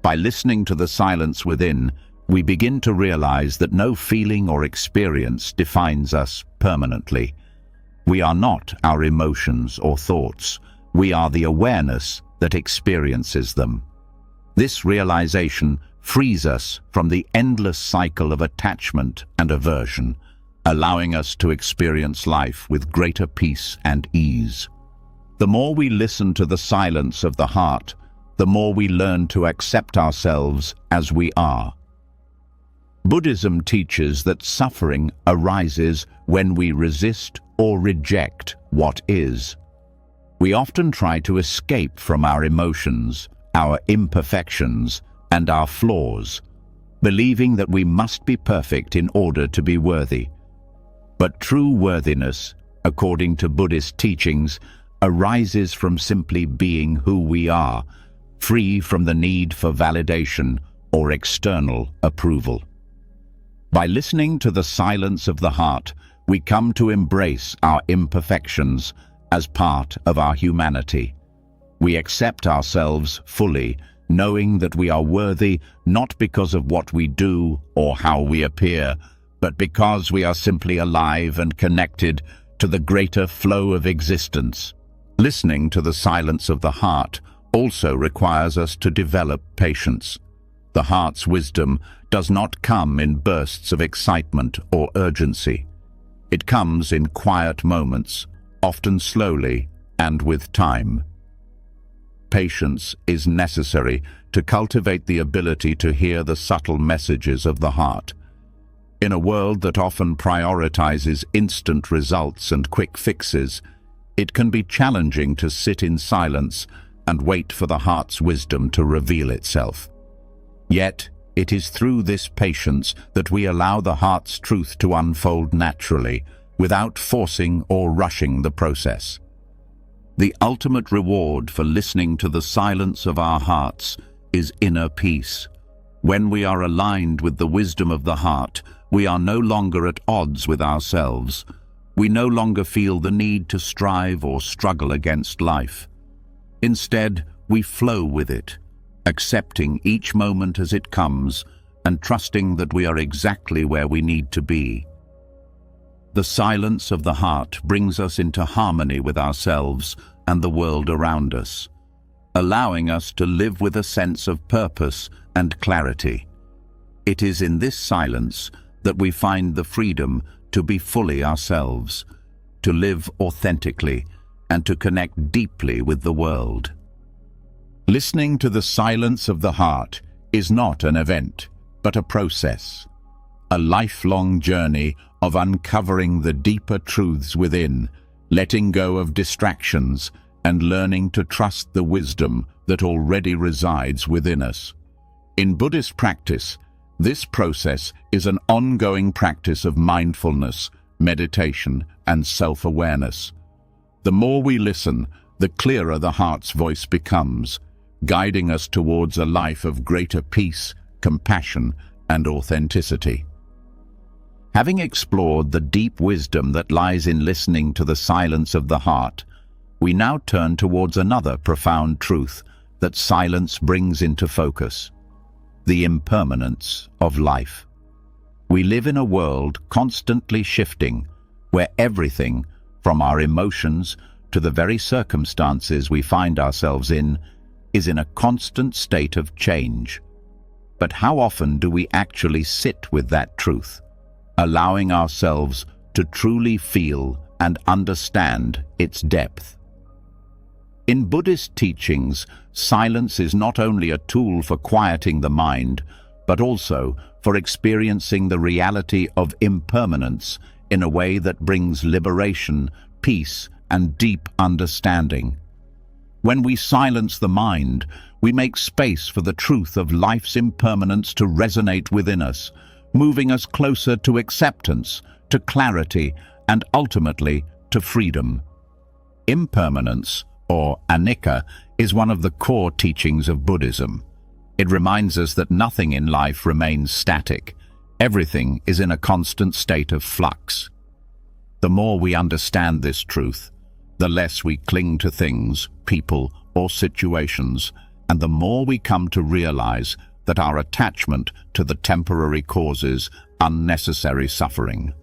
By listening to the silence within, we begin to realize that no feeling or experience defines us permanently. We are not our emotions or thoughts. We are the awareness that experiences them. This realization frees us from the endless cycle of attachment and aversion, allowing us to experience life with greater peace and ease. The more we listen to the silence of the heart, the more we learn to accept ourselves as we are. Buddhism teaches that suffering arises when we resist or reject what is. We often try to escape from our emotions, our imperfections, and our flaws, believing that we must be perfect in order to be worthy. But true worthiness, according to Buddhist teachings, arises from simply being who we are, free from the need for validation or external approval. By listening to the silence of the heart, we come to embrace our imperfections as part of our humanity. We accept ourselves fully, knowing that we are worthy not because of what we do or how we appear, but because we are simply alive and connected to the greater flow of existence. Listening to the silence of the heart also requires us to develop patience. The heart's wisdom does not come in bursts of excitement or urgency. It comes in quiet moments, often slowly and with time. Patience is necessary to cultivate the ability to hear the subtle messages of the heart. In a world that often prioritizes instant results and quick fixes, it can be challenging to sit in silence and wait for the heart's wisdom to reveal itself. Yet, it is through this patience that we allow the heart's truth to unfold naturally, without forcing or rushing the process. The ultimate reward for listening to the silence of our hearts is inner peace. When we are aligned with the wisdom of the heart, we are no longer at odds with ourselves. We no longer feel the need to strive or struggle against life. Instead, we flow with it, accepting each moment as it comes and trusting that we are exactly where we need to be. The silence of the heart brings us into harmony with ourselves and the world around us, allowing us to live with a sense of purpose and clarity. It is in this silence that we find the freedom to be fully ourselves, to live authentically, and to connect deeply with the world. Listening to the silence of the heart is not an event, but a process, a lifelong journey of uncovering the deeper truths within, letting go of distractions, and learning to trust the wisdom that already resides within us. In Buddhist practice, this process is an ongoing practice of mindfulness, meditation, and self-awareness. The more we listen, the clearer the heart's voice becomes, guiding us towards a life of greater peace, compassion, and authenticity. Having explored the deep wisdom that lies in listening to the silence of the heart, we now turn towards another profound truth that silence brings into focus: the impermanence of life. We live in a world constantly shifting, where everything, from our emotions to the very circumstances we find ourselves in, is in a constant state of change. But how often do we actually sit with that truth, allowing ourselves to truly feel and understand its depth? In Buddhist teachings, silence is not only a tool for quieting the mind, but also for experiencing the reality of impermanence in a way that brings liberation, peace, and deep understanding. When we silence the mind, we make space for the truth of life's impermanence to resonate within us, moving us closer to acceptance, to clarity, and ultimately to freedom. Impermanence, or anicca, is one of the core teachings of Buddhism. It reminds us that nothing in life remains static. Everything is in a constant state of flux. The more we understand this truth, the less we cling to things, people, or situations, and the more we come to realize that our attachment to the temporary causes unnecessary suffering.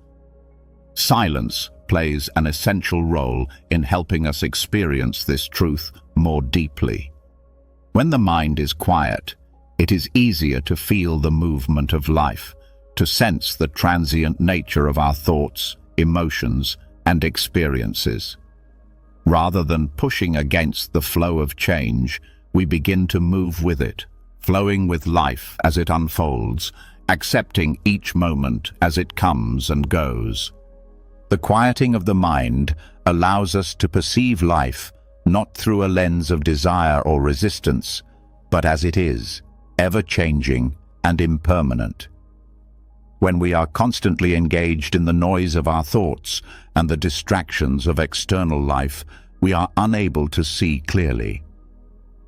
Silence plays an essential role in helping us experience this truth more deeply. When the mind is quiet, it is easier to feel the movement of life, to sense the transient nature of our thoughts, emotions, and experiences. Rather than pushing against the flow of change, we begin to move with it, flowing with life as it unfolds, accepting each moment as it comes and goes. The quieting of the mind allows us to perceive life not through a lens of desire or resistance, but as it is, ever-changing and impermanent. When we are constantly engaged in the noise of our thoughts and the distractions of external life, we are unable to see clearly.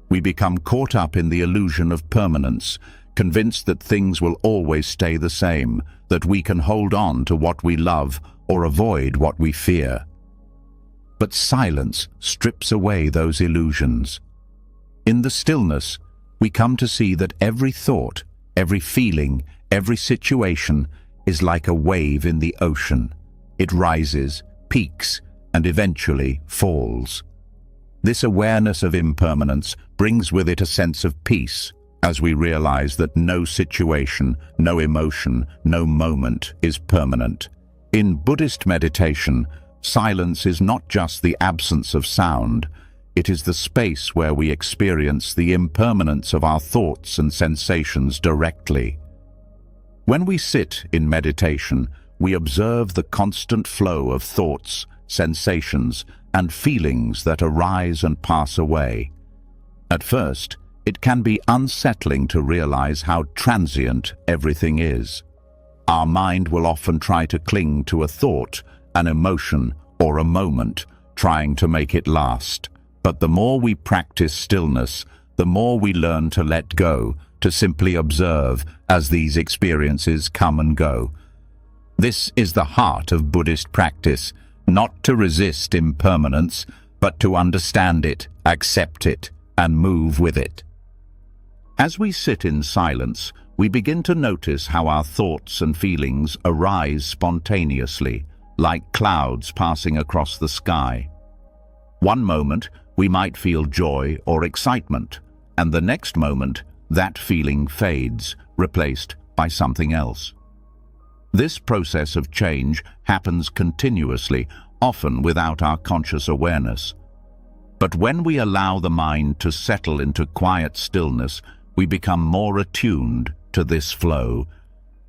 We become caught up in the illusion of permanence, convinced that things will always stay the same, that we can hold on to what we love or avoid what we fear. But silence strips away those illusions. In the stillness, we come to see that every thought, every feeling, every situation is like a wave in the ocean. It rises, peaks, and eventually falls. This awareness of impermanence brings with it a sense of peace, as we realize that no situation, no emotion, no moment is permanent. In Buddhist meditation, silence is not just the absence of sound, it is the space where we experience the impermanence of our thoughts and sensations directly. When we sit in meditation, we observe the constant flow of thoughts, sensations, and feelings that arise and pass away. At first, it can be unsettling to realize how transient everything is. Our mind will often try to cling to a thought, an emotion, or a moment, trying to make it last. But the more we practice stillness, the more we learn to let go, to simply observe as these experiences come and go. This is the heart of Buddhist practice, not to resist impermanence, but to understand it, accept it, and move with it. As we sit in silence, we begin to notice how our thoughts and feelings arise spontaneously, like clouds passing across the sky. One moment, we might feel joy or excitement, and the next moment, that feeling fades, replaced by something else. This process of change happens continuously, often without our conscious awareness. But when we allow the mind to settle into quiet stillness, we become more attuned to this flow.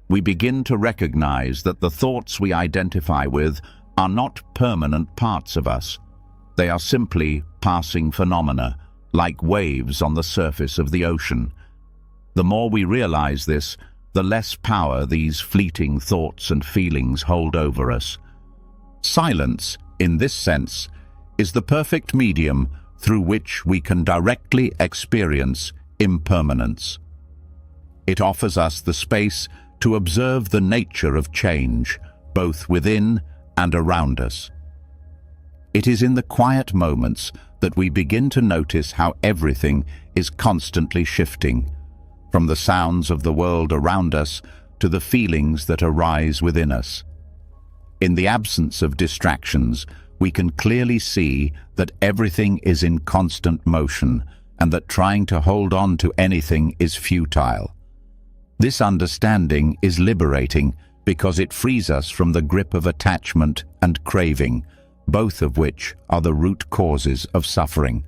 We begin to recognize that the thoughts we identify with are not permanent parts of us. They are simply passing phenomena, like waves on the surface of the ocean. The more we realize this, the less power these fleeting thoughts and feelings hold over us. Silence, in this sense, is the perfect medium through which we can directly experience impermanence. It offers us the space to observe the nature of change, both within and around us. It is in the quiet moments that we begin to notice how everything is constantly shifting, from the sounds of the world around us to the feelings that arise within us. In the absence of distractions, we can clearly see that everything is in constant motion and that trying to hold on to anything is futile. This understanding is liberating because it frees us from the grip of attachment and craving, both of which are the root causes of suffering.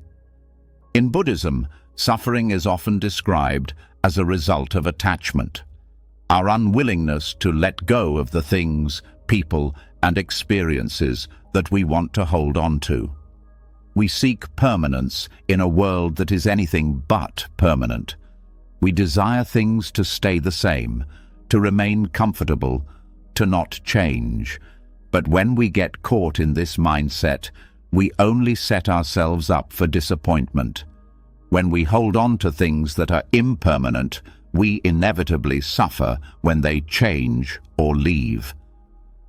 In Buddhism, suffering is often described as a result of attachment, our unwillingness to let go of the things, people, and experiences that we want to hold on to. We seek permanence in a world that is anything but permanent. We desire things to stay the same, to remain comfortable, to not change. But when we get caught in this mindset, we only set ourselves up for disappointment. When we hold on to things that are impermanent, we inevitably suffer when they change or leave.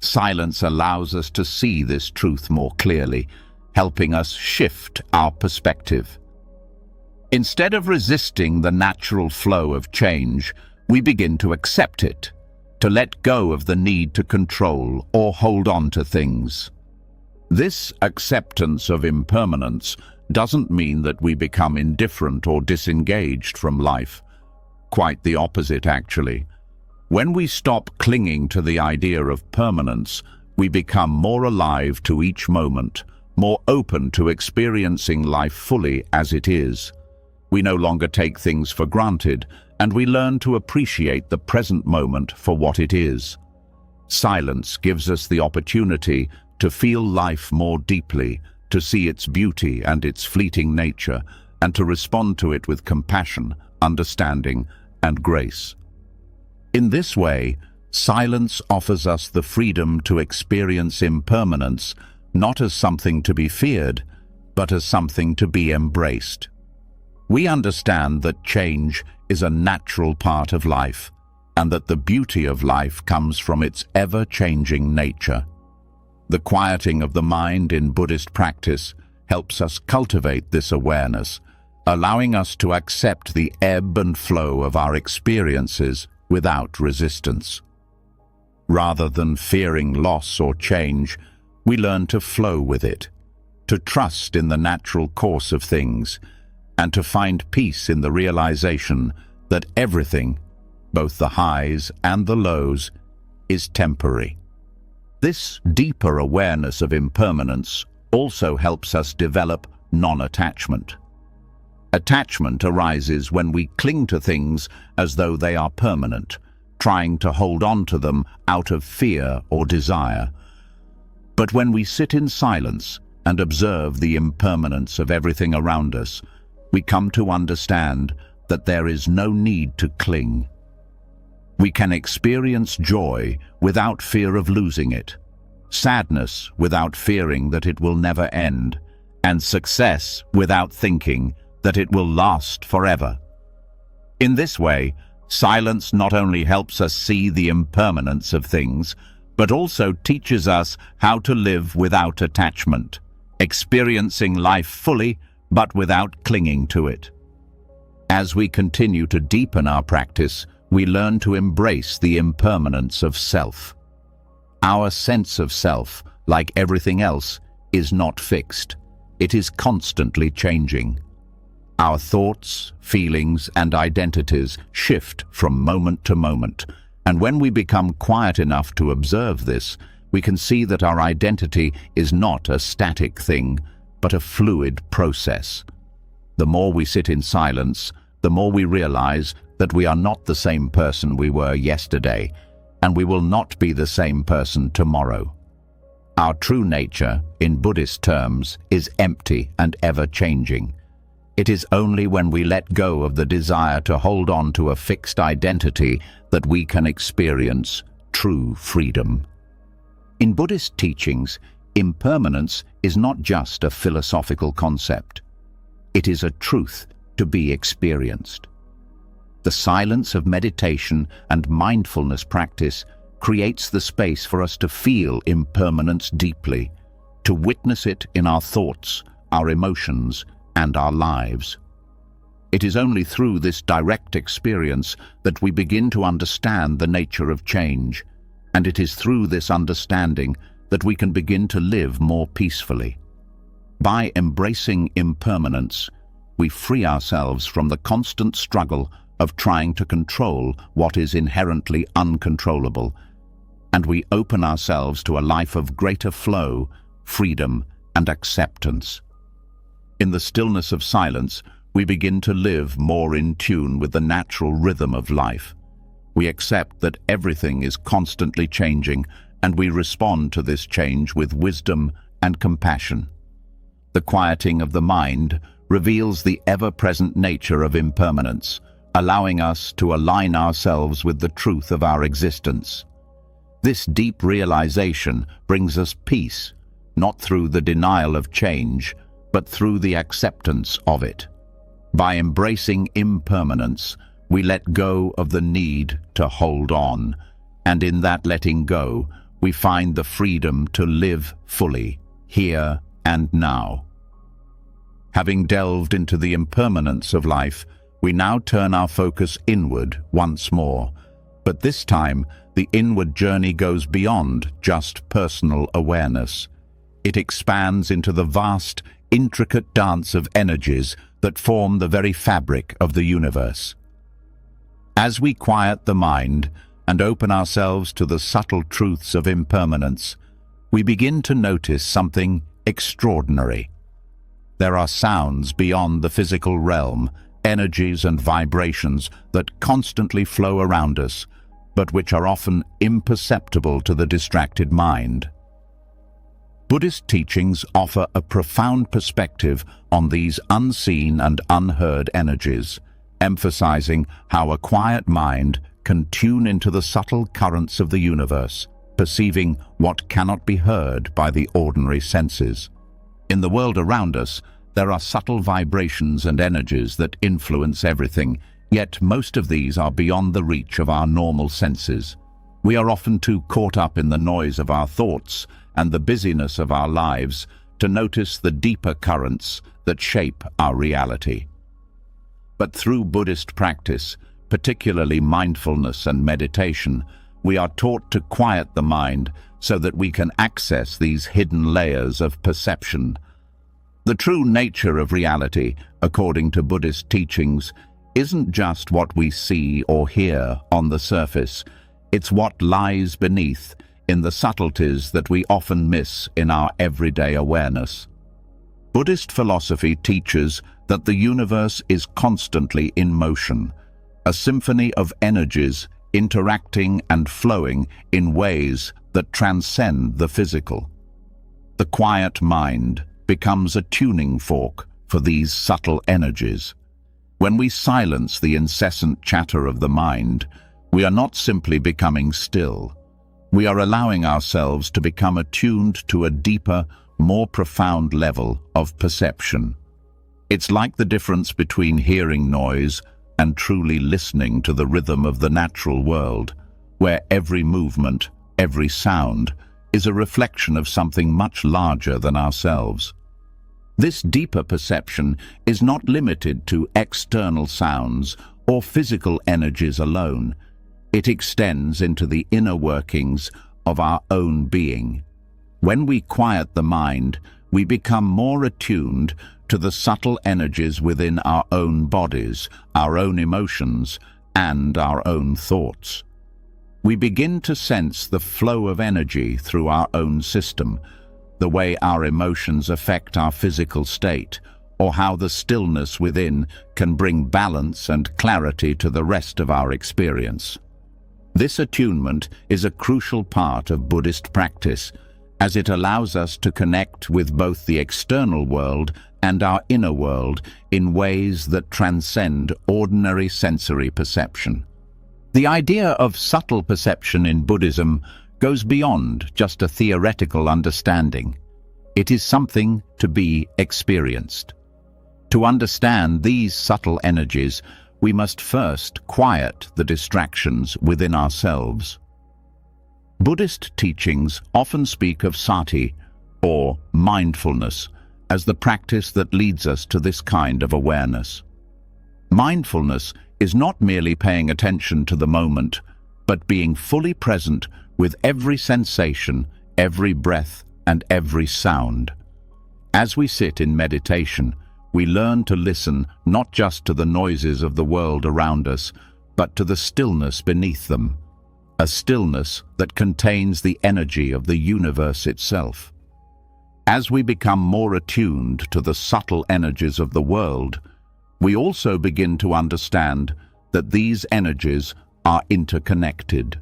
Silence allows us to see this truth more clearly, helping us shift our perspective. Instead of resisting the natural flow of change, we begin to accept it, to let go of the need to control or hold on to things. This acceptance of impermanence doesn't mean that we become indifferent or disengaged from life. Quite the opposite, actually. When we stop clinging to the idea of permanence, we become more alive to each moment, more open to experiencing life fully as it is. We no longer take things for granted, and we learn to appreciate the present moment for what it is. Silence gives us the opportunity to feel life more deeply, to see its beauty and its fleeting nature, and to respond to it with compassion, understanding, and grace. In this way, silence offers us the freedom to experience impermanence, not as something to be feared, but as something to be embraced. We understand that change is a natural part of life, and that the beauty of life comes from its ever-changing nature. The quieting of the mind in Buddhist practice helps us cultivate this awareness, allowing us to accept the ebb and flow of our experiences without resistance. Rather than fearing loss or change, we learn to flow with it, to trust in the natural course of things, and to find peace in the realization that everything, both the highs and the lows, is temporary. This deeper awareness of impermanence also helps us develop non-attachment. Attachment arises when we cling to things as though they are permanent, trying to hold on to them out of fear or desire. But when we sit in silence and observe the impermanence of everything around us, we come to understand that there is no need to cling. We can experience joy without fear of losing it, sadness without fearing that it will never end, and success without thinking that it will last forever. In this way, silence not only helps us see the impermanence of things, but also teaches us how to live without attachment, experiencing life fully but without clinging to it. As we continue to deepen our practice, we learn to embrace the impermanence of self. Our sense of self, like everything else, is not fixed. It is constantly changing. Our thoughts, feelings, and identities shift from moment to moment, and when we become quiet enough to observe this, we can see that our identity is not a static thing, but a fluid process. The more we sit in silence, the more we realize that we are not the same person we were yesterday, and we will not be the same person tomorrow. Our true nature, in Buddhist terms, is empty and ever-changing. It is only when we let go of the desire to hold on to a fixed identity that we can experience true freedom. In Buddhist teachings, impermanence is not just a philosophical concept. It is a truth to be experienced. The silence of meditation and mindfulness practice creates the space for us to feel impermanence deeply, to witness it in our thoughts, our emotions, and our lives. It is only through this direct experience that we begin to understand the nature of change, and it is through this understanding that we can begin to live more peacefully. By embracing impermanence, we free ourselves from the constant struggle of trying to control what is inherently uncontrollable, and we open ourselves to a life of greater flow, freedom, and acceptance. In the stillness of silence, we begin to live more in tune with the natural rhythm of life. We accept that everything is constantly changing, and we respond to this change with wisdom and compassion. The quieting of the mind reveals the ever-present nature of impermanence, allowing us to align ourselves with the truth of our existence. This deep realization brings us peace, not through the denial of change, but through the acceptance of it. By embracing impermanence, we let go of the need to hold on, and in that letting go, we find the freedom to live fully, here and now. Having delved into the impermanence of life, we now turn our focus inward once more, but this time the inward journey goes beyond just personal awareness. It expands into the vast, intricate dance of energies that form the very fabric of the universe. As we quiet the mind and open ourselves to the subtle truths of impermanence, we begin to notice something extraordinary. There are sounds beyond the physical realm, energies and vibrations that constantly flow around us, but which are often imperceptible to the distracted mind. Buddhist teachings offer a profound perspective on these unseen and unheard energies, emphasizing how a quiet mind can tune into the subtle currents of the universe, perceiving what cannot be heard by the ordinary senses. In the world around us, there are subtle vibrations and energies that influence everything, yet most of these are beyond the reach of our normal senses. We are often too caught up in the noise of our thoughts and the busyness of our lives to notice the deeper currents that shape our reality. But through Buddhist practice, particularly mindfulness and meditation, we are taught to quiet the mind so that we can access these hidden layers of perception. The true nature of reality, according to Buddhist teachings, isn't just what we see or hear on the surface. It's what lies beneath, in the subtleties that we often miss in our everyday awareness. Buddhist philosophy teaches that the universe is constantly in motion, a symphony of energies interacting and flowing in ways that transcend the physical. The quiet mind becomes a tuning fork for these subtle energies. When we silence the incessant chatter of the mind, we are not simply becoming still. We are allowing ourselves to become attuned to a deeper, more profound level of perception. It's like the difference between hearing noise and truly listening to the rhythm of the natural world, where every movement, every sound, is a reflection of something much larger than ourselves. This deeper perception is not limited to external sounds or physical energies alone. It extends into the inner workings of our own being. When we quiet the mind, we become more attuned to the subtle energies within our own bodies, our own emotions, and our own thoughts. We begin to sense the flow of energy through our own system, the way our emotions affect our physical state, or how the stillness within can bring balance and clarity to the rest of our experience. This attunement is a crucial part of Buddhist practice, as it allows us to connect with both the external world and our inner world in ways that transcend ordinary sensory perception. The idea of subtle perception in Buddhism goes beyond just a theoretical understanding. It is something to be experienced. To understand these subtle energies, we must first quiet the distractions within ourselves. Buddhist teachings often speak of sati, or mindfulness, as the practice that leads us to this kind of awareness. Mindfulness is not merely paying attention to the moment, but being fully present with every sensation, every breath, and every sound. As we sit in meditation, we learn to listen not just to the noises of the world around us, but to the stillness beneath them, a stillness that contains the energy of the universe itself. As we become more attuned to the subtle energies of the world, we also begin to understand that these energies are interconnected.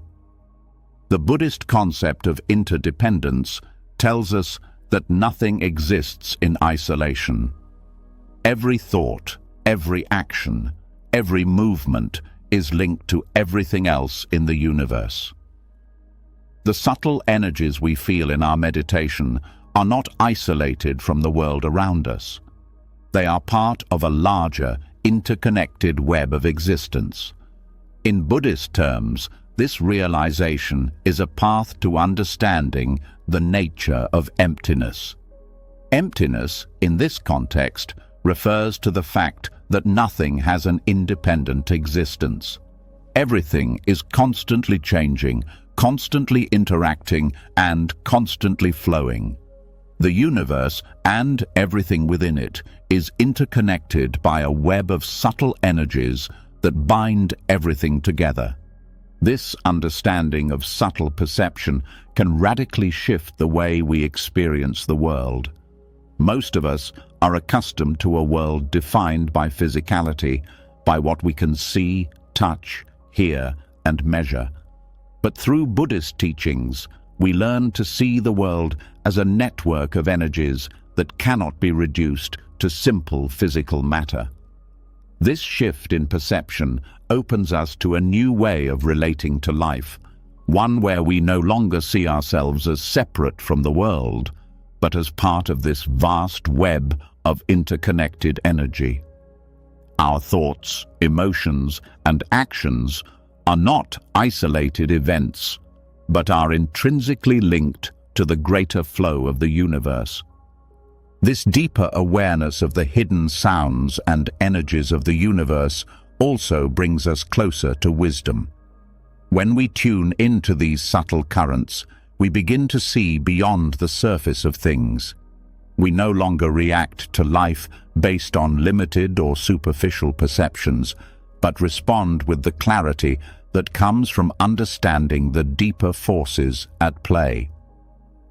The Buddhist concept of interdependence tells us that nothing exists in isolation. Every thought, every action, every movement is linked to everything else in the universe. The subtle energies we feel in our meditation are not isolated from the world around us. They are part of a larger, interconnected web of existence. In Buddhist terms, this realization is a path to understanding the nature of emptiness. Emptiness, in this context, refers to the fact that nothing has an independent existence. Everything is constantly changing, constantly interacting, and constantly flowing. The universe and everything within it is interconnected by a web of subtle energies that bind everything together. This understanding of subtle perception can radically shift the way we experience the world. Most of us are accustomed to a world defined by physicality, by what we can see, touch, hear, and measure. But through Buddhist teachings, we learn to see the world as a network of energies that cannot be reduced to simple physical matter. This shift in perception opens us to a new way of relating to life, one where we no longer see ourselves as separate from the world, but as part of this vast web of interconnected energy. Our thoughts, emotions, and actions are not isolated events, but are intrinsically linked to the greater flow of the universe. This deeper awareness of the hidden sounds and energies of the universe also brings us closer to wisdom. When we tune into these subtle currents, we begin to see beyond the surface of things. We no longer react to life based on limited or superficial perceptions, but respond with the clarity that comes from understanding the deeper forces at play.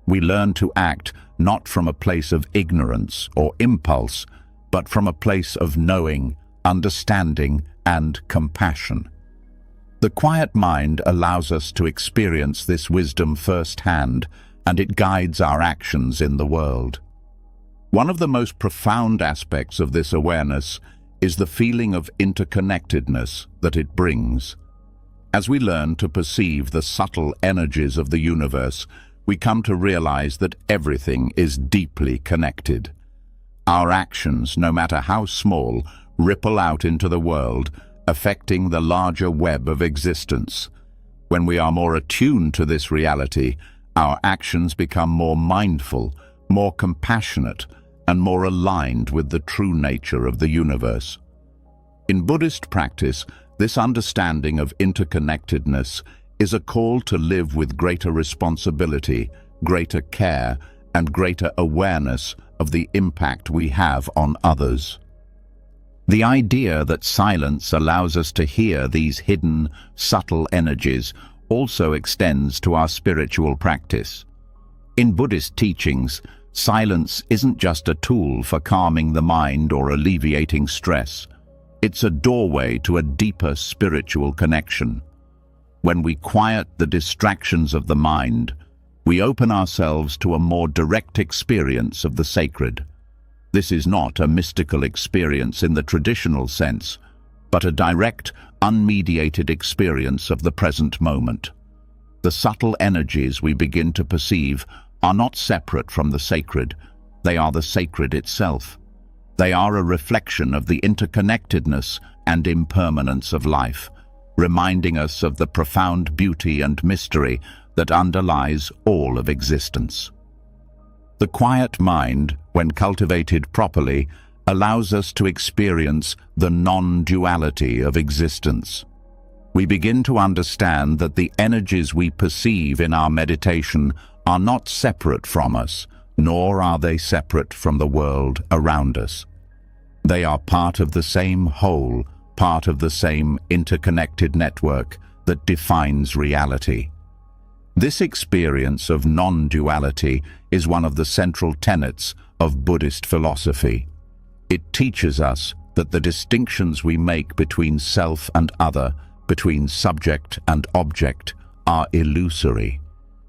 We learn to act not from a place of ignorance or impulse, but from a place of knowing, understanding, and compassion. The quiet mind allows us to experience this wisdom firsthand, and it guides our actions in the world. One of the most profound aspects of this awareness is the feeling of interconnectedness that it brings. As we learn to perceive the subtle energies of the universe, we come to realize that everything is deeply connected. Our actions, no matter how small, ripple out into the world, affecting the larger web of existence. When we are more attuned to this reality, our actions become more mindful, more compassionate, and more aligned with the true nature of the universe. In Buddhist practice, this understanding of interconnectedness is a call to live with greater responsibility, greater care, and greater awareness of the impact we have on others. The idea that silence allows us to hear these hidden, subtle energies also extends to our spiritual practice. In Buddhist teachings, silence isn't just a tool for calming the mind or alleviating stress. It's a doorway to a deeper spiritual connection. When we quiet the distractions of the mind, we open ourselves to a more direct experience of the sacred. This is not a mystical experience in the traditional sense, but a direct, unmediated experience of the present moment. The subtle energies we begin to perceive are not separate from the sacred, they are the sacred itself. They are a reflection of the interconnectedness and impermanence of life, reminding us of the profound beauty and mystery that underlies all of existence. The quiet mind, when cultivated properly, allows us to experience the non-duality of existence. We begin to understand that the energies we perceive in our meditation are not separate from us, nor are they separate from the world around us. They are part of the same whole, part of the same interconnected network that defines reality. This experience of non-duality is one of the central tenets of Buddhist philosophy. It teaches us that the distinctions we make between self and other, between subject and object, are illusory.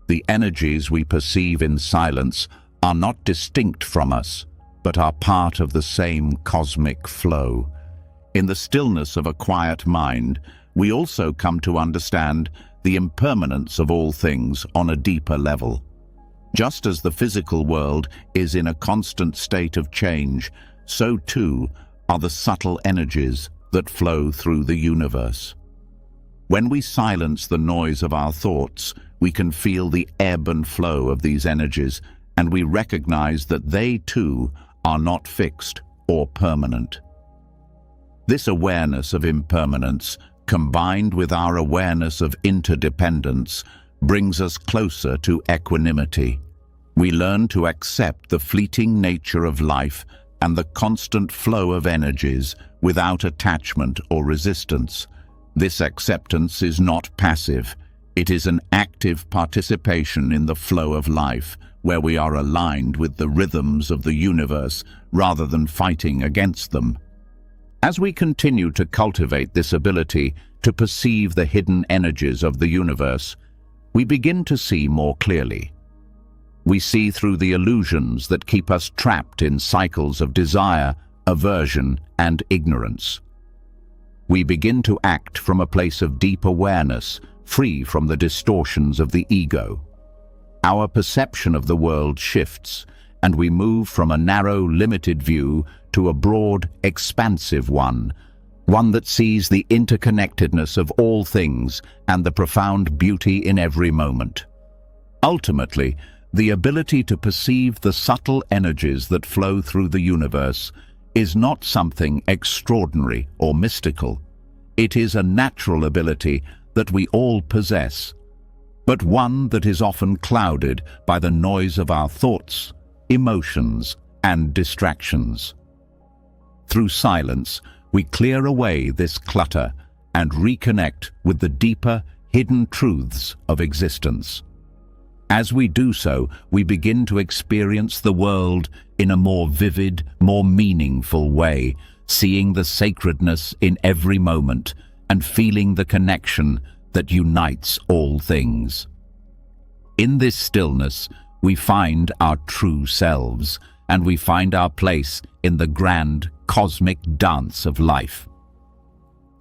The energies we perceive in silence are not distinct from us, but are part of the same cosmic flow. In the stillness of a quiet mind, we also come to understand the impermanence of all things on a deeper level. Just as the physical world is in a constant state of change, so too are the subtle energies that flow through the universe. When we silence the noise of our thoughts, we can feel the ebb and flow of these energies, and we recognize that they too are not fixed or permanent. This awareness of impermanence, combined with our awareness of interdependence, brings us closer to equanimity. We learn to accept the fleeting nature of life and the constant flow of energies without attachment or resistance. This acceptance is not passive. It is an active participation in the flow of life, where we are aligned with the rhythms of the universe rather than fighting against them. As we continue to cultivate this ability to perceive the hidden energies of the universe, we begin to see more clearly. We see through the illusions that keep us trapped in cycles of desire, aversion, and ignorance. We begin to act from a place of deep awareness, free from the distortions of the ego. Our perception of the world shifts, and we move from a narrow, limited view to a broad, expansive one that sees the interconnectedness of all things and the profound beauty in every moment. Ultimately, the ability to perceive the subtle energies that flow through the universe is not something extraordinary or mystical. It is a natural ability that we all possess, but one that is often clouded by the noise of our thoughts, emotions, and distractions. Through silence, we clear away this clutter and reconnect with the deeper, hidden truths of existence. As we do so, we begin to experience the world in a more vivid, more meaningful way, seeing the sacredness in every moment and feeling the connection that unites all things. In this stillness, we find our true selves, and we find our place in the grand cosmic dance of life.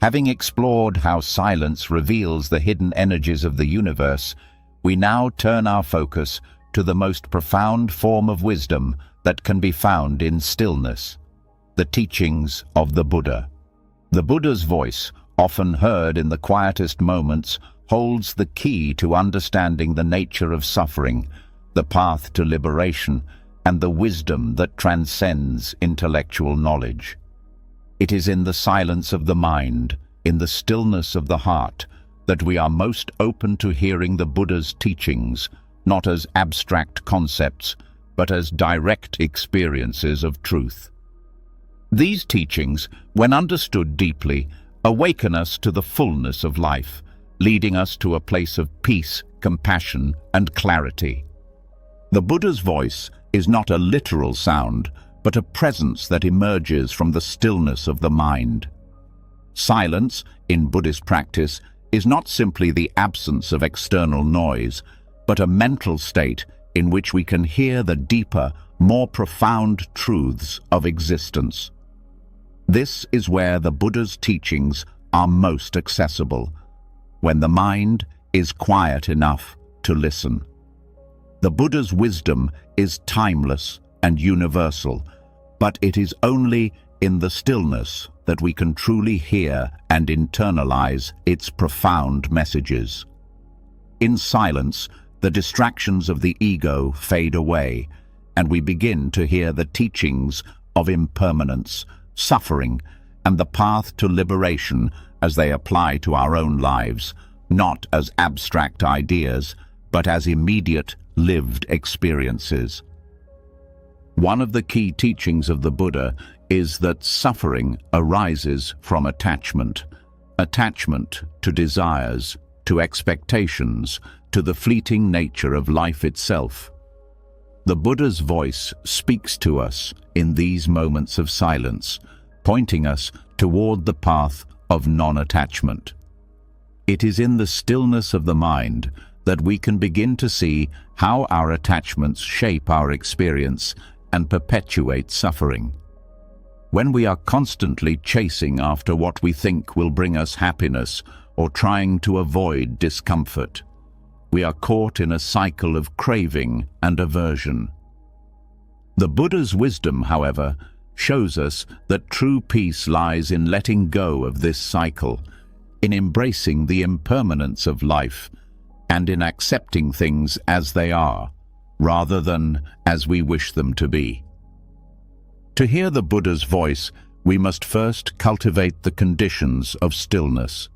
Having explored how silence reveals the hidden energies of the universe, we now turn our focus to the most profound form of wisdom that can be found in stillness, the teachings of the Buddha. The Buddha's voice, often heard in the quietest moments, holds the key to understanding the nature of suffering, the path to liberation, and the wisdom that transcends intellectual knowledge. It is in the silence of the mind, in the stillness of the heart, that we are most open to hearing the Buddha's teachings, not as abstract concepts, but as direct experiences of truth. These teachings, when understood deeply, awaken us to the fullness of life, leading us to a place of peace, compassion, and clarity. The Buddha's voice is not a literal sound, but a presence that emerges from the stillness of the mind. Silence, in Buddhist practice, is not simply the absence of external noise, but a mental state in which we can hear the deeper, more profound truths of existence. This is where the Buddha's teachings are most accessible, when the mind is quiet enough to listen. The Buddha's wisdom is timeless and universal, but it is only in the stillness that we can truly hear and internalize its profound messages. In silence, the distractions of the ego fade away, and we begin to hear the teachings of impermanence, suffering, and the path to liberation as they apply to our own lives, not as abstract ideas, but as immediate, lived experiences. One of the key teachings of the Buddha is that suffering arises from attachment to desires, to expectations, to the fleeting nature of life itself. The Buddha's voice speaks to us in these moments of silence, pointing us toward the path of non-attachment. It is in the stillness of the mind that we can begin to see how our attachments shape our experience and perpetuate suffering. When we are constantly chasing after what we think will bring us happiness or trying to avoid discomfort, we are caught in a cycle of craving and aversion. The Buddha's wisdom, however, shows us that true peace lies in letting go of this cycle, in embracing the impermanence of life, and in accepting things as they are, rather than as we wish them to be. To hear the Buddha's voice, we must first cultivate the conditions of stillness.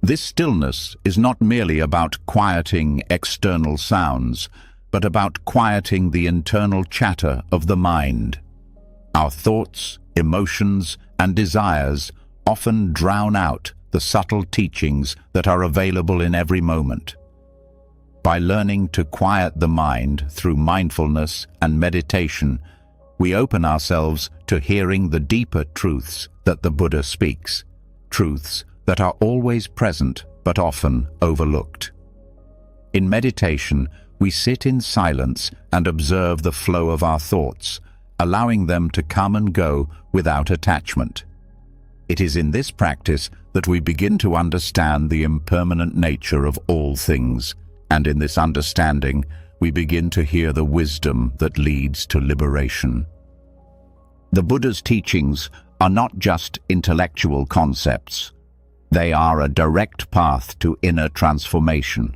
This stillness is not merely about quieting external sounds, but about quieting the internal chatter of the mind. Our thoughts, emotions, and desires often drown out the subtle teachings that are available in every moment. By learning to quiet the mind through mindfulness and meditation, we open ourselves to hearing the deeper truths that the Buddha speaks, truths that are always present but often overlooked. In meditation, we sit in silence and observe the flow of our thoughts, allowing them to come and go without attachment. It is in this practice that we begin to understand the impermanent nature of all things, and in this understanding, we begin to hear the wisdom that leads to liberation. The Buddha's teachings are not just intellectual concepts. They are a direct path to inner transformation.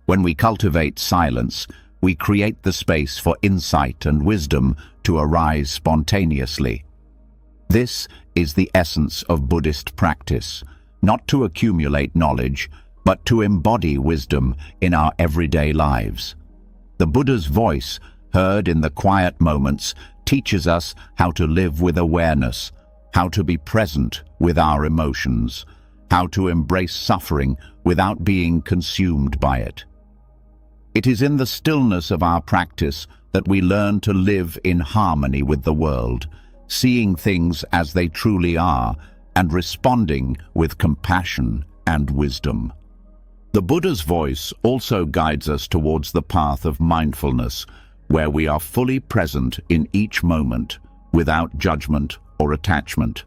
When we cultivate silence, we create the space for insight and wisdom to arise spontaneously. This is the essence of Buddhist practice, not to accumulate knowledge, but to embody wisdom in our everyday lives. The Buddha's voice, heard in the quiet moments, teaches us how to live with awareness, how to be present with our emotions, how to embrace suffering without being consumed by it. It is in the stillness of our practice that we learn to live in harmony with the world, seeing things as they truly are and responding with compassion and wisdom. The Buddha's voice also guides us towards the path of mindfulness, where we are fully present in each moment, without judgment or attachment.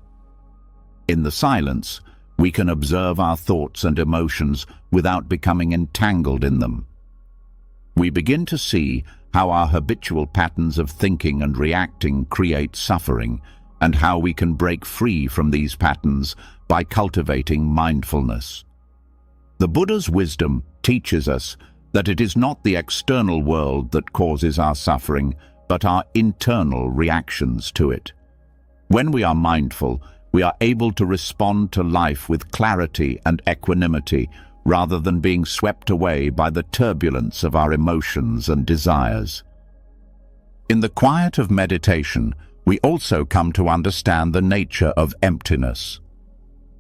In the silence, we can observe our thoughts and emotions without becoming entangled in them. We begin to see how our habitual patterns of thinking and reacting create suffering, and how we can break free from these patterns by cultivating mindfulness. The Buddha's wisdom teaches us that it is not the external world that causes our suffering, but our internal reactions to it. When we are mindful, we are able to respond to life with clarity and equanimity, rather than being swept away by the turbulence of our emotions and desires. In the quiet of meditation, we also come to understand the nature of emptiness.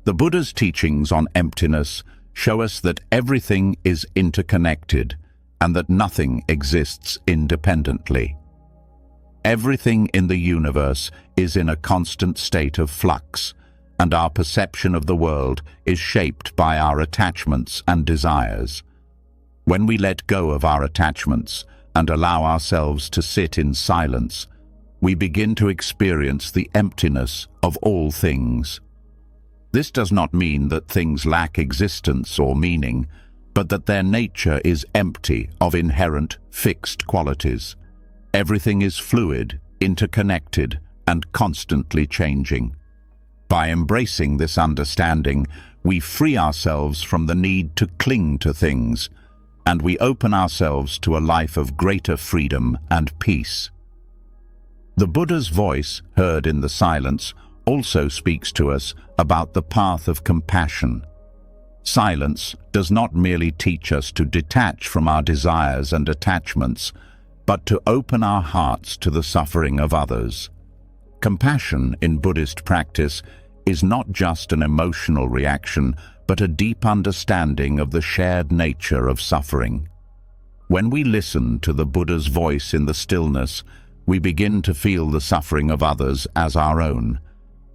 The Buddha's teachings on emptiness show us that everything is interconnected and that nothing exists independently. Everything in the universe is in a constant state of flux, and our perception of the world is shaped by our attachments and desires. When we let go of our attachments and allow ourselves to sit in silence, we begin to experience the emptiness of all things. This does not mean that things lack existence or meaning, but that their nature is empty of inherent, fixed qualities. Everything is fluid, interconnected, and constantly changing. By embracing this understanding, we free ourselves from the need to cling to things, and we open ourselves to a life of greater freedom and peace. The Buddha's voice, heard in the silence, also speaks to us about the path of compassion. Silence does not merely teach us to detach from our desires and attachments, but to open our hearts to the suffering of others. Compassion in Buddhist practice is not just an emotional reaction, but a deep understanding of the shared nature of suffering. When we listen to the Buddha's voice in the stillness, we begin to feel the suffering of others as our own.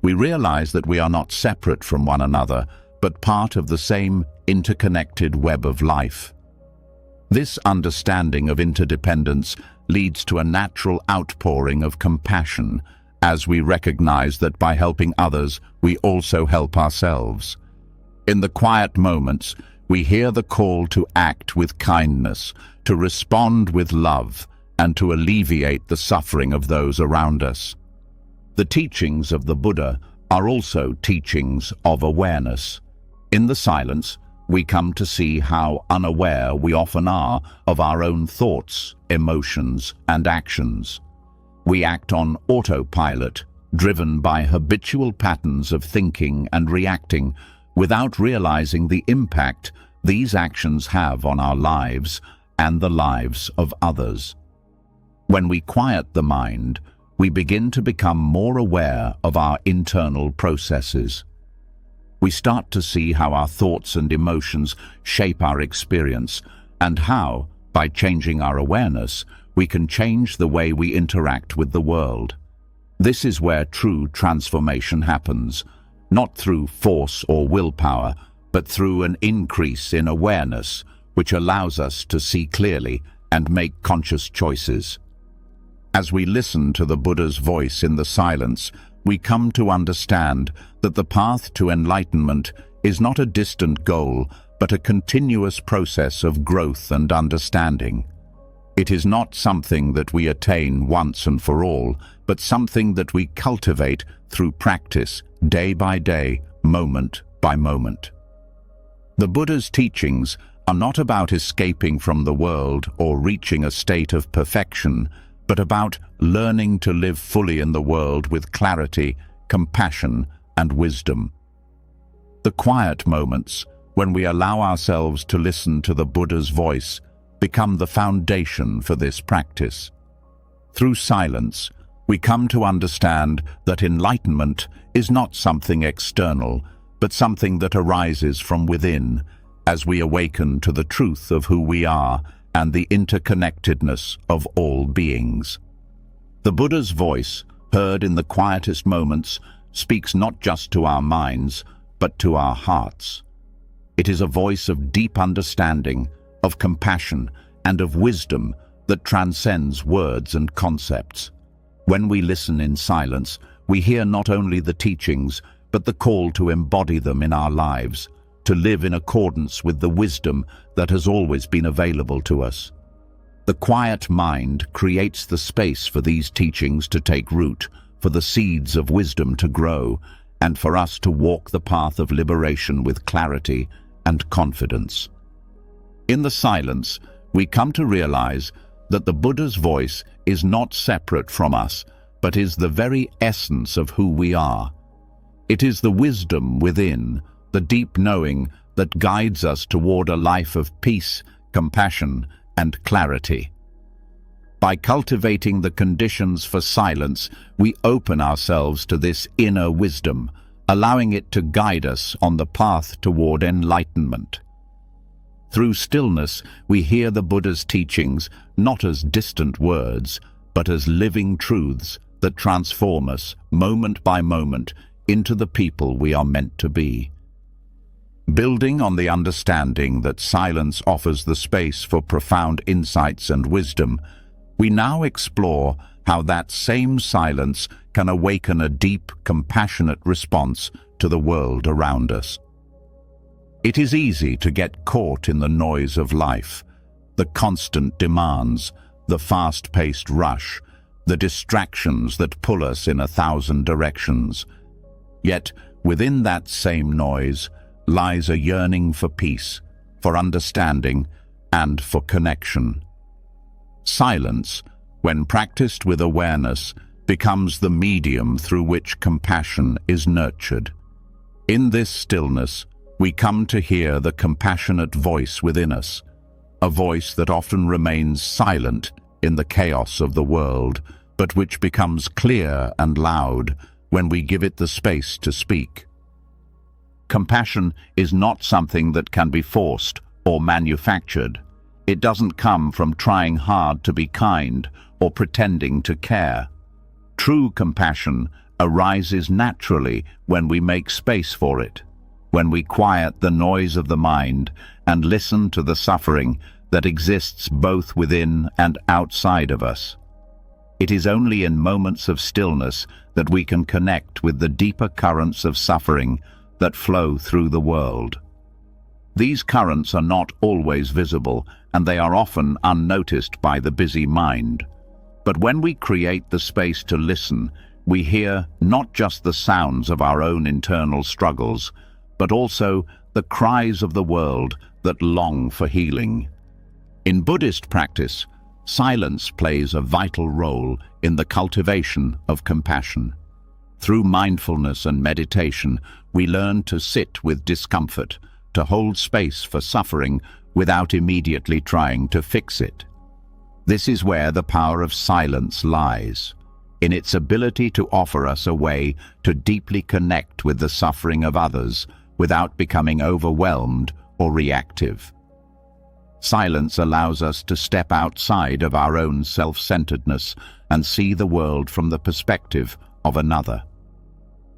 We realize that we are not separate from one another, but part of the same interconnected web of life. This understanding of interdependence leads to a natural outpouring of compassion, as we recognize that by helping others, we also help ourselves. In the quiet moments, we hear the call to act with kindness, to respond with love, and to alleviate the suffering of those around us. The teachings of the Buddha are also teachings of awareness. In the silence, we come to see how unaware we often are of our own thoughts, emotions, and actions. We act on autopilot, driven by habitual patterns of thinking and reacting, without realizing the impact these actions have on our lives and the lives of others. When we quiet the mind, we begin to become more aware of our internal processes. We start to see how our thoughts and emotions shape our experience, and how, by changing our awareness, we can change the way we interact with the world. This is where true transformation happens, not through force or willpower, but through an increase in awareness, which allows us to see clearly and make conscious choices. As we listen to the Buddha's voice in the silence, we come to understand that the path to enlightenment is not a distant goal, but a continuous process of growth and understanding. It is not something that we attain once and for all, but something that we cultivate through practice, day by day, moment by moment. The Buddha's teachings are not about escaping from the world or reaching a state of perfection, but about learning to live fully in the world with clarity, compassion, and wisdom. The quiet moments, when we allow ourselves to listen to the Buddha's voice, become the foundation for this practice. Through silence, we come to understand that enlightenment is not something external, but something that arises from within, as we awaken to the truth of who we are and the interconnectedness of all beings. The Buddha's voice, heard in the quietest moments, speaks not just to our minds, but to our hearts. It is a voice of deep understanding, of compassion, and of wisdom that transcends words and concepts. When we listen in silence, we hear not only the teachings, but the call to embody them in our lives, to live in accordance with the wisdom that has always been available to us. The quiet mind creates the space for these teachings to take root, for the seeds of wisdom to grow, and for us to walk the path of liberation with clarity and confidence. In the silence, we come to realize that the Buddha's voice is not separate from us, but is the very essence of who we are. It is the wisdom within, the deep knowing that guides us toward a life of peace, compassion, and clarity. By cultivating the conditions for silence, we open ourselves to this inner wisdom, allowing it to guide us on the path toward enlightenment. Through stillness, we hear the Buddha's teachings not as distant words, but as living truths that transform us, moment by moment, into the people we are meant to be. Building on the understanding that silence offers the space for profound insights and wisdom, we now explore how that same silence can awaken a deep, compassionate response to the world around us. It is easy to get caught in the noise of life, the constant demands, the fast-paced rush, the distractions that pull us in 1,000 directions. Yet, within that same noise lies a yearning for peace, for understanding, and for connection. Silence, when practiced with awareness, becomes the medium through which compassion is nurtured. In this stillness, we come to hear the compassionate voice within us, a voice that often remains silent in the chaos of the world, but which becomes clear and loud when we give it the space to speak. Compassion is not something that can be forced or manufactured. It doesn't come from trying hard to be kind or pretending to care. True compassion arises naturally when we make space for it, when we quiet the noise of the mind and listen to the suffering that exists both within and outside of us. It is only in moments of stillness that we can connect with the deeper currents of suffering that flow through the world. These currents are not always visible, and they are often unnoticed by the busy mind. But when we create the space to listen, we hear not just the sounds of our own internal struggles, but also the cries of the world that long for healing. In Buddhist practice, silence plays a vital role in the cultivation of compassion. Through mindfulness and meditation, we learn to sit with discomfort, to hold space for suffering without immediately trying to fix it. This is where the power of silence lies, in its ability to offer us a way to deeply connect with the suffering of others without becoming overwhelmed or reactive. Silence allows us to step outside of our own self-centeredness and see the world from the perspective of another.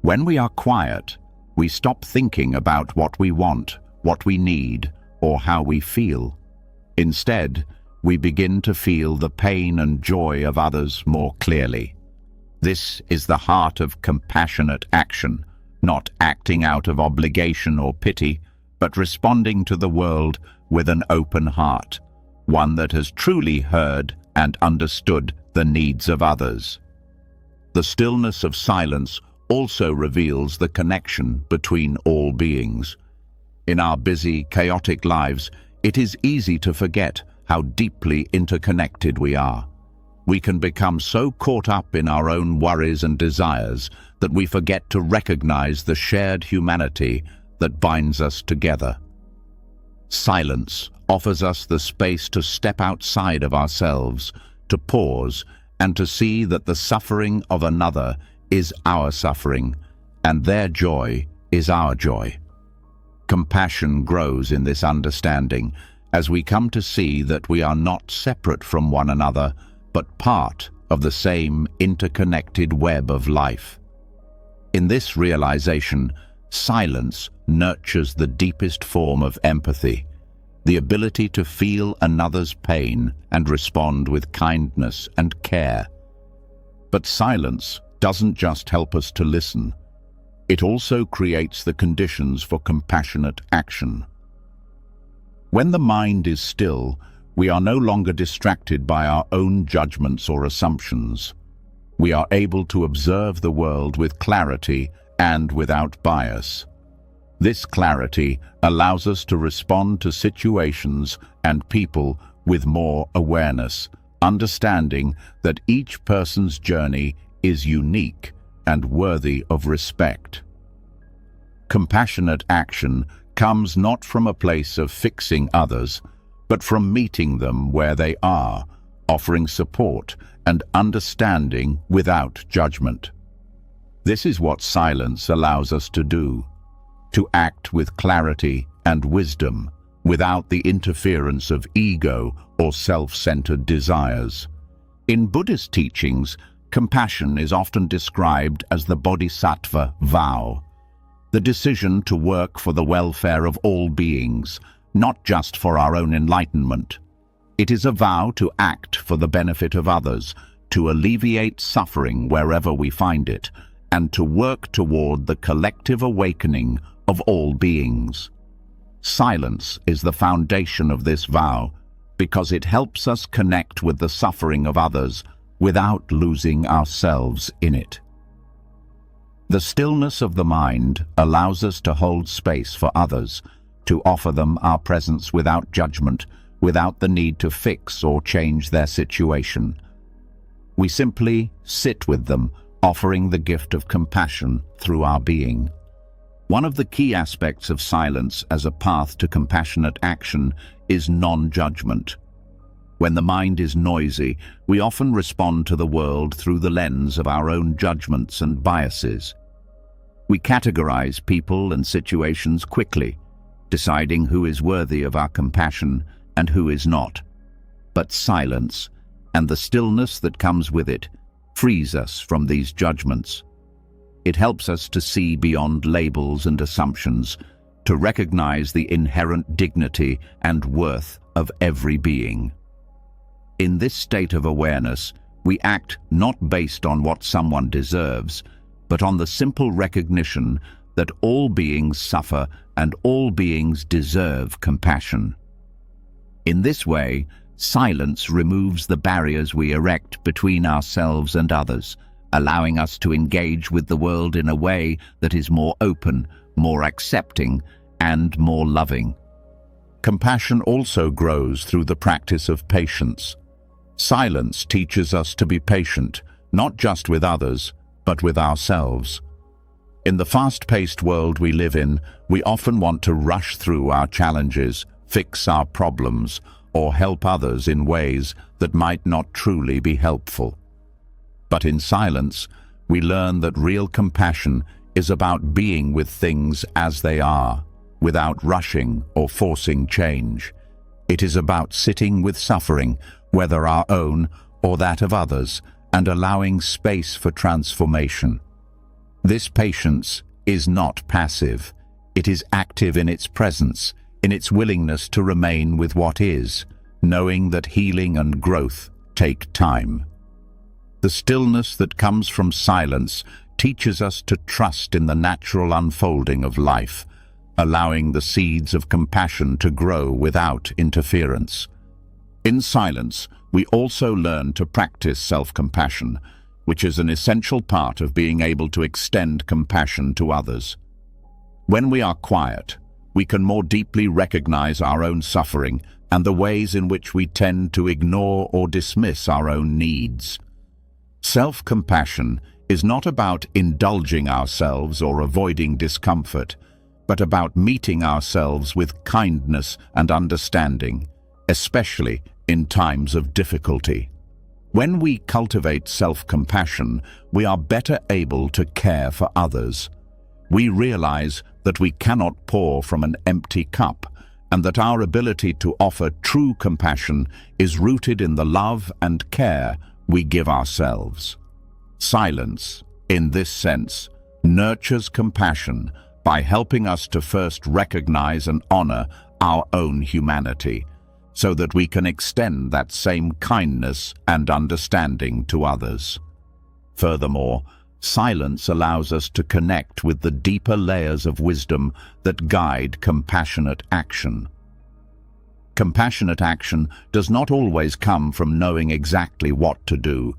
When we are quiet, we stop thinking about what we want, what we need, or how we feel. Instead, we begin to feel the pain and joy of others more clearly. This is the heart of compassionate action, not acting out of obligation or pity, but responding to the world with an open heart, one that has truly heard and understood the needs of others. The stillness of silence also reveals the connection between all beings. In our busy, chaotic lives, it is easy to forget how deeply interconnected we are. We can become so caught up in our own worries and desires that we forget to recognize the shared humanity that binds us together. Silence offers us the space to step outside of ourselves, to pause, and to see that the suffering of another is our suffering, and their joy is our joy. Compassion grows in this understanding as we come to see that we are not separate from one another, but part of the same interconnected web of life. In this realization, silence nurtures the deepest form of empathy, the ability to feel another's pain and respond with kindness and care. But silence doesn't just help us to listen. It also creates the conditions for compassionate action. When the mind is still, we are no longer distracted by our own judgments or assumptions. We are able to observe the world with clarity and without bias. This clarity allows us to respond to situations and people with more awareness, understanding that each person's journey is unique and worthy of respect. Compassionate action comes not from a place of fixing others, but from meeting them where they are, offering support and understanding without judgment. This is what silence allows us to do, to act with clarity and wisdom, without the interference of ego or self-centered desires. In Buddhist teachings, compassion is often described as the bodhisattva vow, the decision to work for the welfare of all beings, not just for our own enlightenment. It is a vow to act for the benefit of others, to alleviate suffering wherever we find it, and to work toward the collective awakening of all beings. Silence is the foundation of this vow because it helps us connect with the suffering of others without losing ourselves in it. The stillness of the mind allows us to hold space for others, to offer them our presence without judgment, without the need to fix or change their situation. We simply sit with them, offering the gift of compassion through our being. One of the key aspects of silence as a path to compassionate action is non-judgment. When the mind is noisy, we often respond to the world through the lens of our own judgments and biases. We categorize people and situations quickly, deciding who is worthy of our compassion and who is not. But silence, and the stillness that comes with it, frees us from these judgments. It helps us to see beyond labels and assumptions, to recognize the inherent dignity and worth of every being. In this state of awareness, we act not based on what someone deserves, but on the simple recognition that all beings suffer and all beings deserve compassion. In this way, silence removes the barriers we erect between ourselves and others, allowing us to engage with the world in a way that is more open, more accepting, and more loving. Compassion also grows through the practice of patience. Silence teaches us to be patient, not just with others, but with ourselves. In the fast-paced world we live in, we often want to rush through our challenges, fix our problems, or help others in ways that might not truly be helpful. But in silence, we learn that real compassion is about being with things as they are, without rushing or forcing change. It is about sitting with suffering, whether our own or that of others, and allowing space for transformation. This patience is not passive. It is active in its presence, in its willingness to remain with what is, knowing that healing and growth take time. The stillness that comes from silence teaches us to trust in the natural unfolding of life, allowing the seeds of compassion to grow without interference. In silence, we also learn to practice self-compassion, which is an essential part of being able to extend compassion to others. When we are quiet, we can more deeply recognize our own suffering and the ways in which we tend to ignore or dismiss our own needs. Self-compassion is not about indulging ourselves or avoiding discomfort, but about meeting ourselves with kindness and understanding, especially in times of difficulty. When we cultivate self-compassion, we are better able to care for others. We realize that we cannot pour from an empty cup, and that our ability to offer true compassion is rooted in the love and care we give ourselves. Silence, in this sense, nurtures compassion by helping us to first recognize and honor our own humanity, so that we can extend that same kindness and understanding to others. Furthermore, silence allows us to connect with the deeper layers of wisdom that guide compassionate action. Compassionate action does not always come from knowing exactly what to do,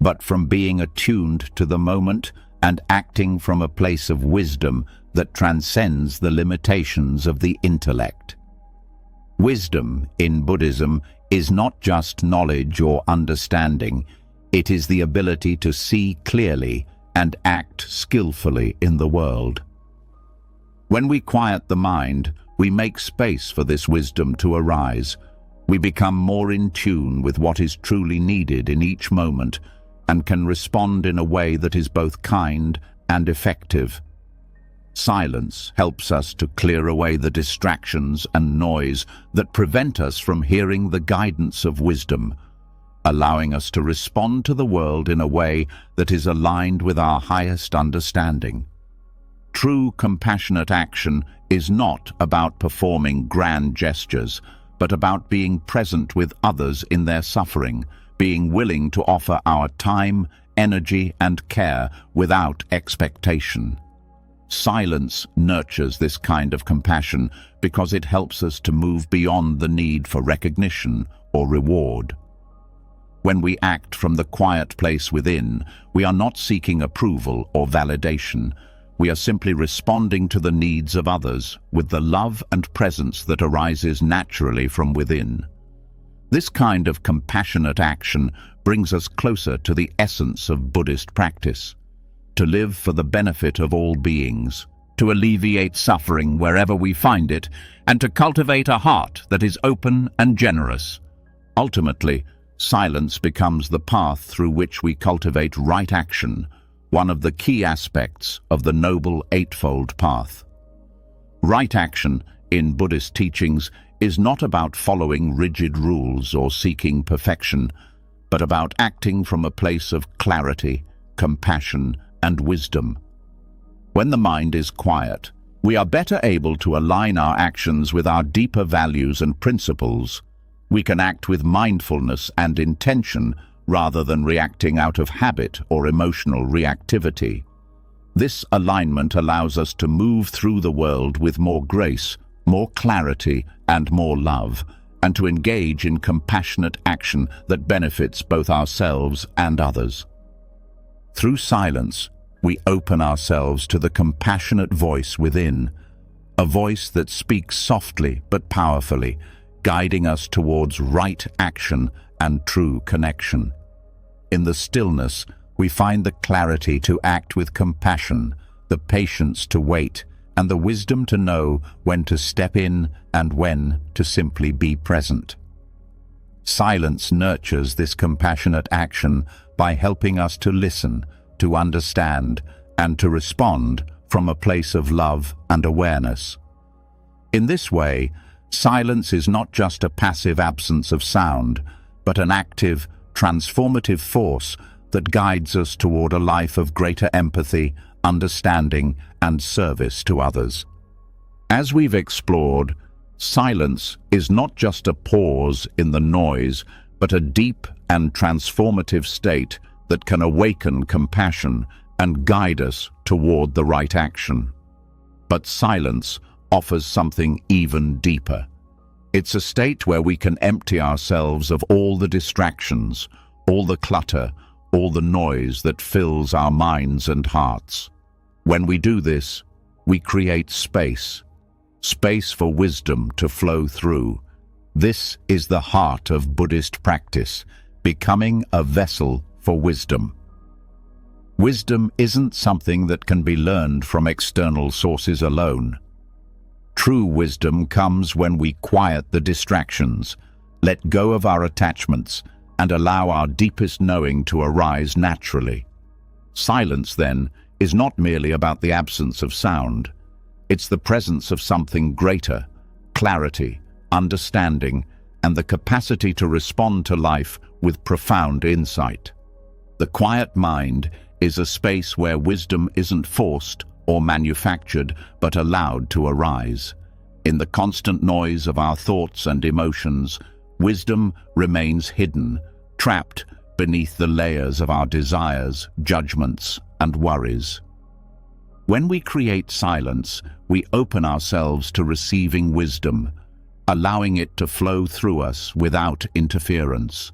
but from being attuned to the moment and acting from a place of wisdom that transcends the limitations of the intellect. Wisdom in Buddhism is not just knowledge or understanding, it is the ability to see clearly and act skillfully in the world. When we quiet the mind, we make space for this wisdom to arise. We become more in tune with what is truly needed in each moment and can respond in a way that is both kind and effective. Silence helps us to clear away the distractions and noise that prevent us from hearing the guidance of wisdom, allowing us to respond to the world in a way that is aligned with our highest understanding. True compassionate action is not about performing grand gestures, but about being present with others in their suffering, being willing to offer our time, energy, and care without expectation. Silence nurtures this kind of compassion because it helps us to move beyond the need for recognition or reward. When we act from the quiet place within, we are not seeking approval or validation. We are simply responding to the needs of others with the love and presence that arises naturally from within. This kind of compassionate action brings us closer to the essence of Buddhist practice: to live for the benefit of all beings, to alleviate suffering wherever we find it, and to cultivate a heart that is open and generous. Ultimately, silence becomes the path through which we cultivate right action, one of the key aspects of the Noble Eightfold Path. Right action, in Buddhist teachings, is not about following rigid rules or seeking perfection, but about acting from a place of clarity, compassion, and wisdom. When the mind is quiet, we are better able to align our actions with our deeper values and principles. We can act with mindfulness and intention rather than reacting out of habit or emotional reactivity. This alignment allows us to move through the world with more grace, more clarity, and more love, and to engage in compassionate action that benefits both ourselves and others. Through silence, we open ourselves to the compassionate voice within, a voice that speaks softly but powerfully, guiding us towards right action and true connection. In the stillness, we find the clarity to act with compassion, the patience to wait, and the wisdom to know when to step in and when to simply be present. Silence nurtures this compassionate action by helping us to listen, to understand, and to respond from a place of love and awareness. In this way, silence is not just a passive absence of sound, but an active, transformative force that guides us toward a life of greater empathy, understanding, and service to others. As we've explored, silence is not just a pause in the noise, but a deep and transformative state that can awaken compassion and guide us toward the right action. But silence offers something even deeper. It's a state where we can empty ourselves of all the distractions, all the clutter, all the noise that fills our minds and hearts. When we do this, we create space for wisdom to flow through. This is the heart of Buddhist practice, becoming a vessel for wisdom. Wisdom isn't something that can be learned from external sources alone. True wisdom comes when we quiet the distractions, let go of our attachments, and allow our deepest knowing to arise naturally. Silence, then, is not merely about the absence of sound. It's the presence of something greater: clarity, understanding, and the capacity to respond to life with profound insight. The quiet mind is a space where wisdom isn't forced or manufactured, but allowed to arise. In the constant noise of our thoughts and emotions, wisdom remains hidden, trapped beneath the layers of our desires, judgments, and worries. When we create silence, we open ourselves to receiving wisdom, allowing it to flow through us without interference.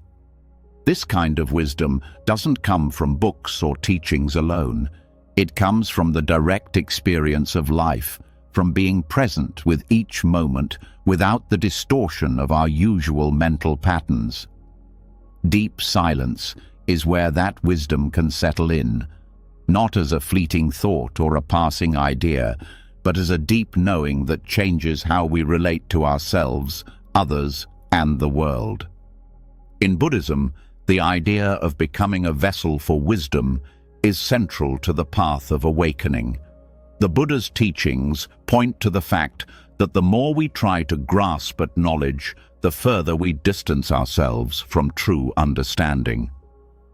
This kind of wisdom doesn't come from books or teachings alone. It comes from the direct experience of life, from being present with each moment without the distortion of our usual mental patterns. Deep silence is where that wisdom can settle in, not as a fleeting thought or a passing idea, but as a deep knowing that changes how we relate to ourselves, others, and the world. In Buddhism, the idea of becoming a vessel for wisdom is central to the path of awakening. The Buddha's teachings point to the fact that the more we try to grasp at knowledge, the further we distance ourselves from true understanding.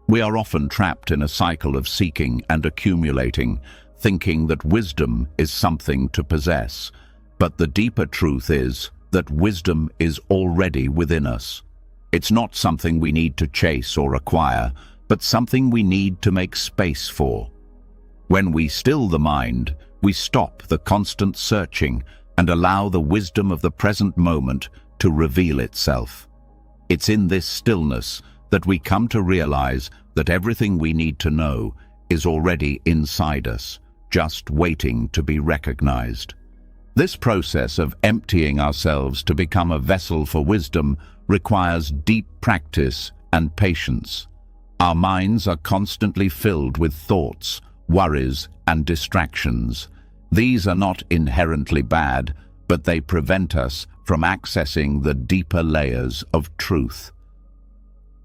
We are often trapped in a cycle of seeking and accumulating, thinking that wisdom is something to possess. But the deeper truth is that wisdom is already within us. It's not something we need to chase or acquire, but something we need to make space for. When we still the mind, we stop the constant searching and allow the wisdom of the present moment to reveal itself. It's in this stillness that we come to realize that everything we need to know is already inside us, just waiting to be recognized. This process of emptying ourselves to become a vessel for wisdom requires deep practice and patience. Our minds are constantly filled with thoughts, worries, and distractions. These are not inherently bad, but they prevent us from accessing the deeper layers of truth.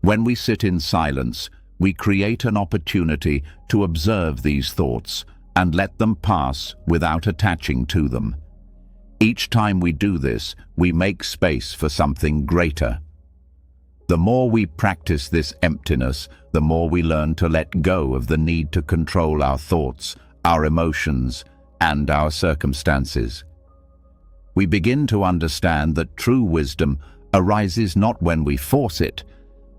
When we sit in silence, we create an opportunity to observe these thoughts and let them pass without attaching to them. Each time we do this, we make space for something greater. The more we practice this emptiness, the more we learn to let go of the need to control our thoughts, our emotions, and our circumstances. We begin to understand that true wisdom arises not when we force it,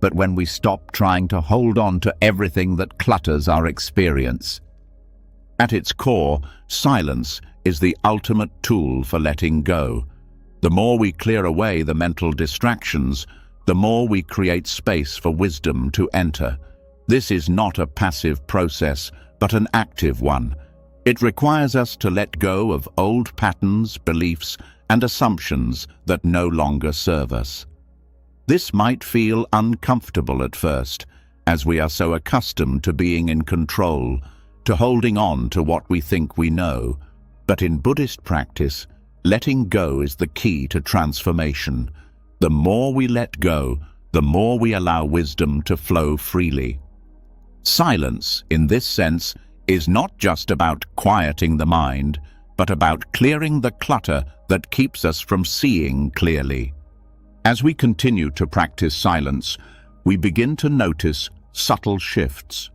but when we stop trying to hold on to everything that clutters our experience. At its core, silence is the ultimate tool for letting go. The more we clear away the mental distractions, the more we create space for wisdom to enter. This is not a passive process, but an active one. It requires us to let go of old patterns, beliefs, and assumptions that no longer serve us. This might feel uncomfortable at first, as we are so accustomed to being in control, to holding on to what we think we know. But in Buddhist practice, letting go is the key to transformation. The more we let go, the more we allow wisdom to flow freely. Silence, in this sense, is not just about quieting the mind, but about clearing the clutter that keeps us from seeing clearly. As we continue to practice silence, we begin to notice subtle shifts.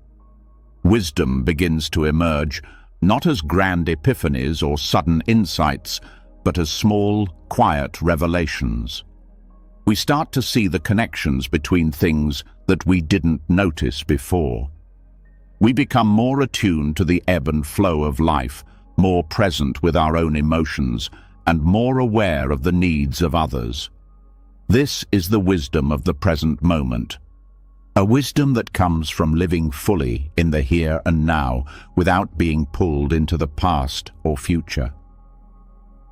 Wisdom begins to emerge, not as grand epiphanies or sudden insights, but as small, quiet revelations. We start to see the connections between things that we didn't notice before. We become more attuned to the ebb and flow of life, more present with our own emotions, and more aware of the needs of others. This is the wisdom of the present moment. A wisdom that comes from living fully in the here and now without being pulled into the past or future.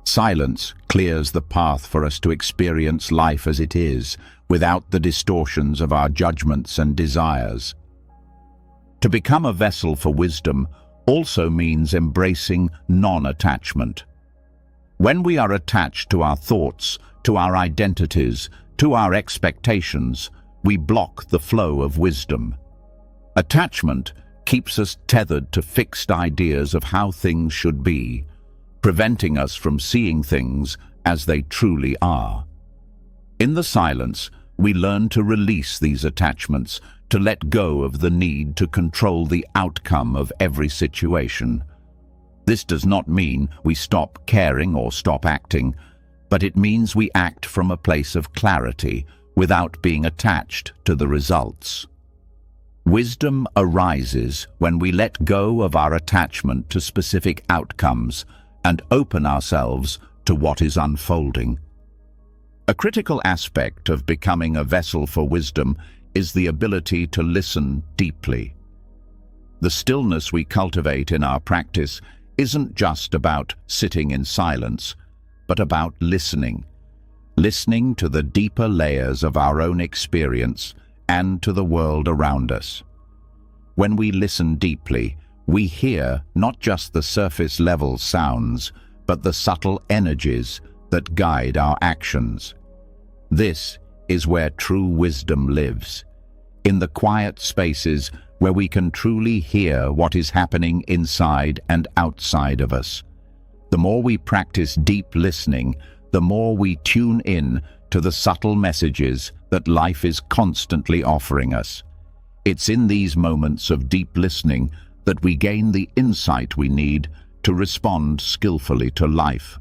Silence clears the path for us to experience life as it is, without the distortions of our judgments and desires. To become a vessel for wisdom also means embracing non-attachment. When we are attached to our thoughts, to our identities, to our expectations, we block the flow of wisdom. Attachment keeps us tethered to fixed ideas of how things should be, preventing us from seeing things as they truly are. In the silence, we learn to release these attachments, to let go of the need to control the outcome of every situation. This does not mean we stop caring or stop acting, but it means we act from a place of clarity without being attached to the results. Wisdom arises when we let go of our attachment to specific outcomes and open ourselves to what is unfolding. A critical aspect of becoming a vessel for wisdom is the ability to listen deeply. The stillness we cultivate in our practice isn't just about sitting in silence, but about listening to the deeper layers of our own experience and to the world around us. When we listen deeply, we hear not just the surface-level sounds, but the subtle energies that guide our actions. This is where true wisdom lives, in the quiet spaces where we can truly hear what is happening inside and outside of us. The more we practice deep listening, the more we tune in to the subtle messages that life is constantly offering us. It's in these moments of deep listening that we gain the insight we need to respond skillfully to life.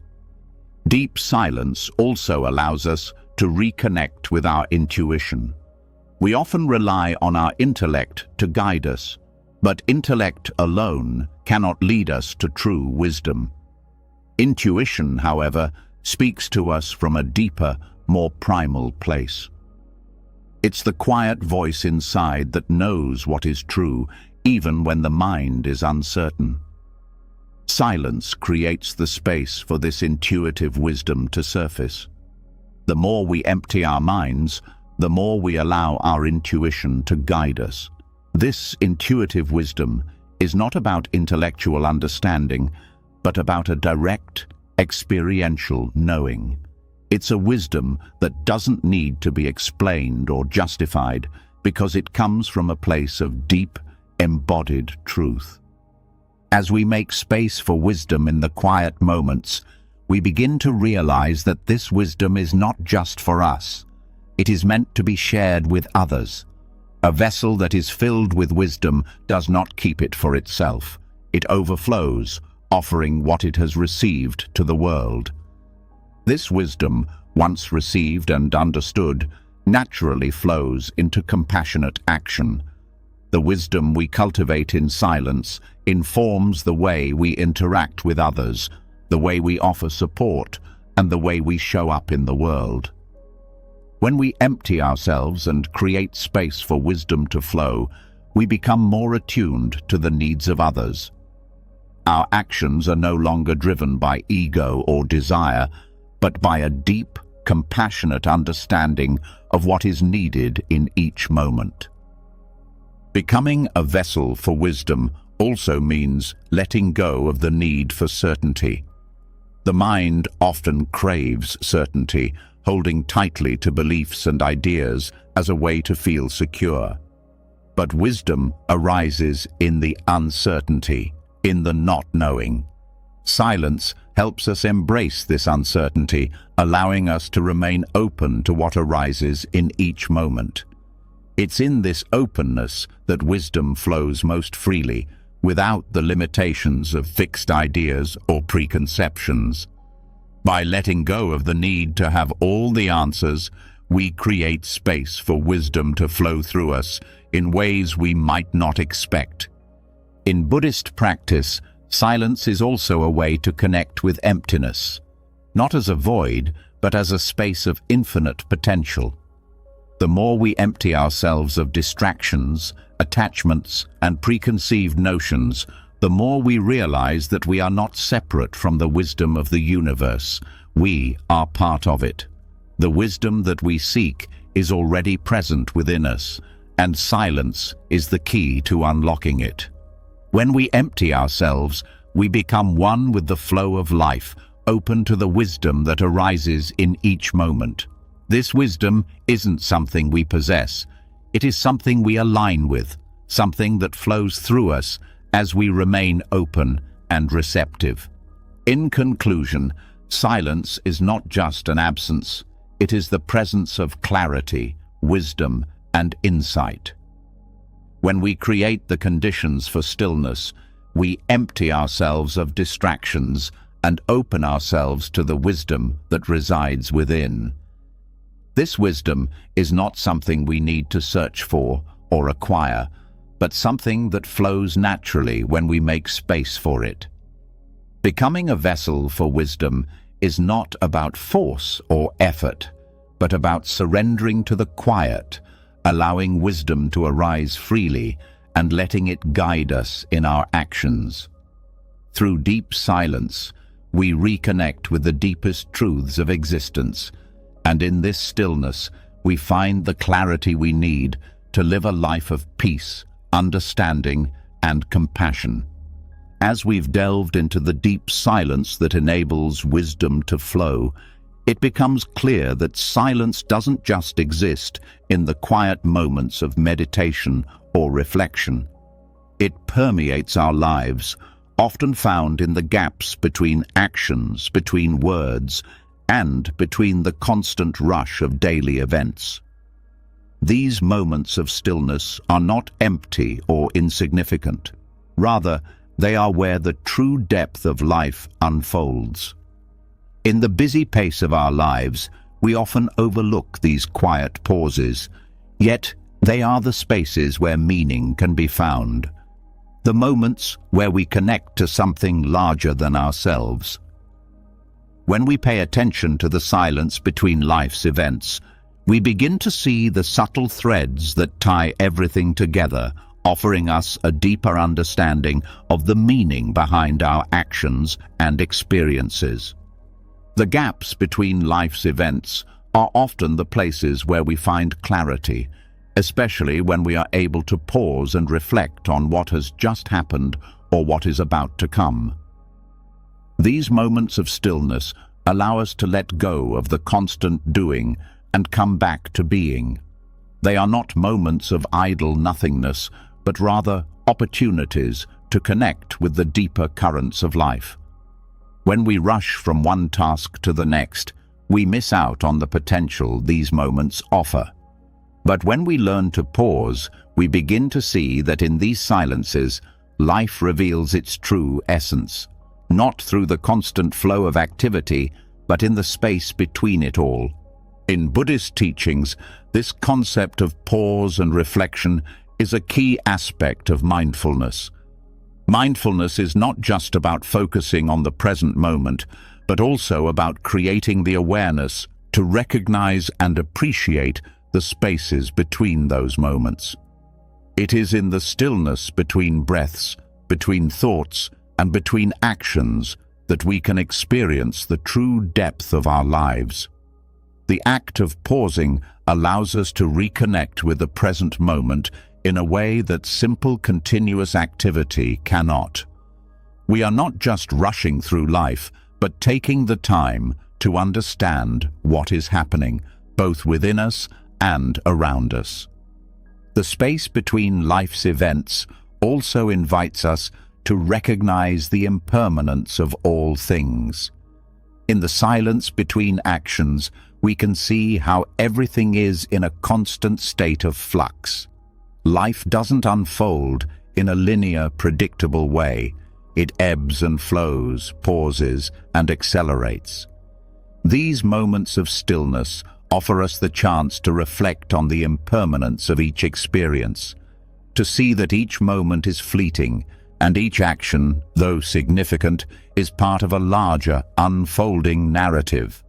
Deep silence also allows us to reconnect with our intuition. We often rely on our intellect to guide us, but intellect alone cannot lead us to true wisdom. Intuition, however, speaks to us from a deeper, more primal place. It's the quiet voice inside that knows what is true, even when the mind is uncertain. Silence creates the space for this intuitive wisdom to surface. The more we empty our minds, the more we allow our intuition to guide us. This intuitive wisdom is not about intellectual understanding, but about a direct, experiential knowing. It's a wisdom that doesn't need to be explained or justified because it comes from a place of deep, embodied truth. As we make space for wisdom in the quiet moments, we begin to realize that this wisdom is not just for us. It is meant to be shared with others. A vessel that is filled with wisdom does not keep it for itself. It overflows, offering what it has received to the world. This wisdom, once received and understood, naturally flows into compassionate action. The wisdom we cultivate in silence informs the way we interact with others, the way we offer support, and the way we show up in the world. When we empty ourselves and create space for wisdom to flow, we become more attuned to the needs of others. Our actions are no longer driven by ego or desire, but by a deep, compassionate understanding of what is needed in each moment. Becoming a vessel for wisdom also means letting go of the need for certainty. The mind often craves certainty, holding tightly to beliefs and ideas as a way to feel secure. But wisdom arises in the uncertainty, in the not knowing. Silence helps us embrace this uncertainty, allowing us to remain open to what arises in each moment. It's in this openness that wisdom flows most freely, without the limitations of fixed ideas or preconceptions. By letting go of the need to have all the answers, we create space for wisdom to flow through us in ways we might not expect. In Buddhist practice, silence is also a way to connect with emptiness, not as a void, but as a space of infinite potential. The more we empty ourselves of distractions, attachments, and preconceived notions, the more we realize that we are not separate from the wisdom of the universe. We are part of it. The wisdom that we seek is already present within us, and silence is the key to unlocking it. When we empty ourselves, we become one with the flow of life, open to the wisdom that arises in each moment. This wisdom isn't something we possess. It is something we align with, something that flows through us as we remain open and receptive. In conclusion, silence is not just an absence. It is the presence of clarity, wisdom, and insight. When we create the conditions for stillness, we empty ourselves of distractions and open ourselves to the wisdom that resides within. This wisdom is not something we need to search for or acquire, but something that flows naturally when we make space for it. Becoming a vessel for wisdom is not about force or effort, but about surrendering to the quiet, allowing wisdom to arise freely and letting it guide us in our actions. Through deep silence, we reconnect with the deepest truths of existence, and in this stillness, we find the clarity we need to live a life of peace, understanding, and compassion. As we've delved into the deep silence that enables wisdom to flow, it becomes clear that silence doesn't just exist in the quiet moments of meditation or reflection. It permeates our lives, often found in the gaps between actions, between words, and between the constant rush of daily events. These moments of stillness are not empty or insignificant. Rather, they are where the true depth of life unfolds. In the busy pace of our lives, we often overlook these quiet pauses, yet they are the spaces where meaning can be found, the moments where we connect to something larger than ourselves. When we pay attention to the silence between life's events, we begin to see the subtle threads that tie everything together, offering us a deeper understanding of the meaning behind our actions and experiences. The gaps between life's events are often the places where we find clarity, especially when we are able to pause and reflect on what has just happened or what is about to come. These moments of stillness allow us to let go of the constant doing and come back to being. They are not moments of idle nothingness, but rather opportunities to connect with the deeper currents of life. When we rush from one task to the next, we miss out on the potential these moments offer. But when we learn to pause, we begin to see that in these silences, life reveals its true essence, not through the constant flow of activity, but in the space between it all. In Buddhist teachings, this concept of pause and reflection is a key aspect of mindfulness. Mindfulness is not just about focusing on the present moment, but also about creating the awareness to recognize and appreciate the spaces between those moments. It is in the stillness between breaths, between thoughts, and between actions that we can experience the true depth of our lives. The act of pausing allows us to reconnect with the present moment in a way that simple, continuous activity cannot. We are not just rushing through life, but taking the time to understand what is happening, both within us and around us. The space between life's events also invites us to recognize the impermanence of all things. In the silence between actions, we can see how everything is in a constant state of flux. Life doesn't unfold in a linear, predictable way. It ebbs and flows, pauses, and accelerates. These moments of stillness offer us the chance to reflect on the impermanence of each experience, to see that each moment is fleeting, and each action, though significant, is part of a larger, unfolding narrative.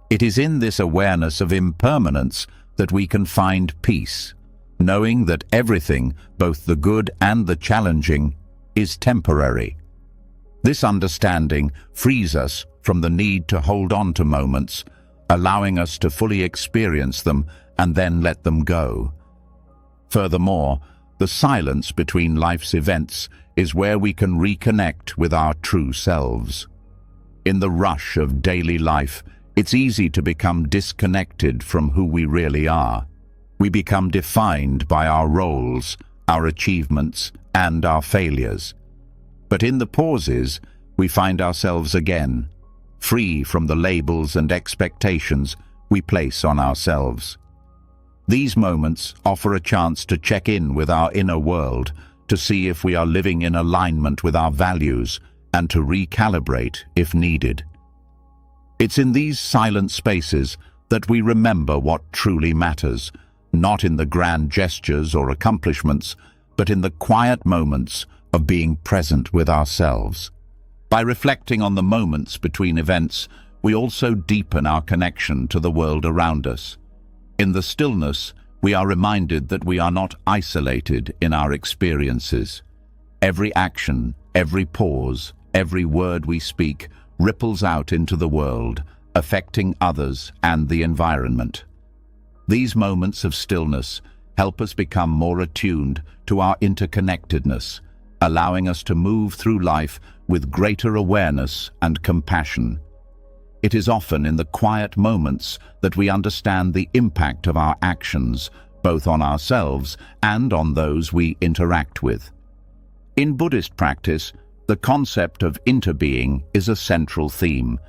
It is in this awareness of impermanence that we can find peace, knowing that everything, both the good and the challenging, is temporary. This understanding frees us from the need to hold on to moments, allowing us to fully experience them and then let them go. Furthermore, the silence between life's events is where we can reconnect with our true selves. In the rush of daily life, it's easy to become disconnected from who we really are. We become defined by our roles, our achievements, and our failures. But in the pauses, we find ourselves again, free from the labels and expectations we place on ourselves. These moments offer a chance to check in with our inner world, to see if we are living in alignment with our values, and to recalibrate if needed. It's in these silent spaces that we remember what truly matters, not in the grand gestures or accomplishments, but in the quiet moments of being present with ourselves. By reflecting on the moments between events, we also deepen our connection to the world around us. In the stillness, we are reminded that we are not isolated in our experiences. Every action, every pause, every word we speak ripples out into the world, affecting others and the environment. These moments of stillness help us become more attuned to our interconnectedness, allowing us to move through life with greater awareness and compassion. It is often in the quiet moments that we understand the impact of our actions, both on ourselves and on those we interact with. In Buddhist practice, the concept of interbeing is a central theme,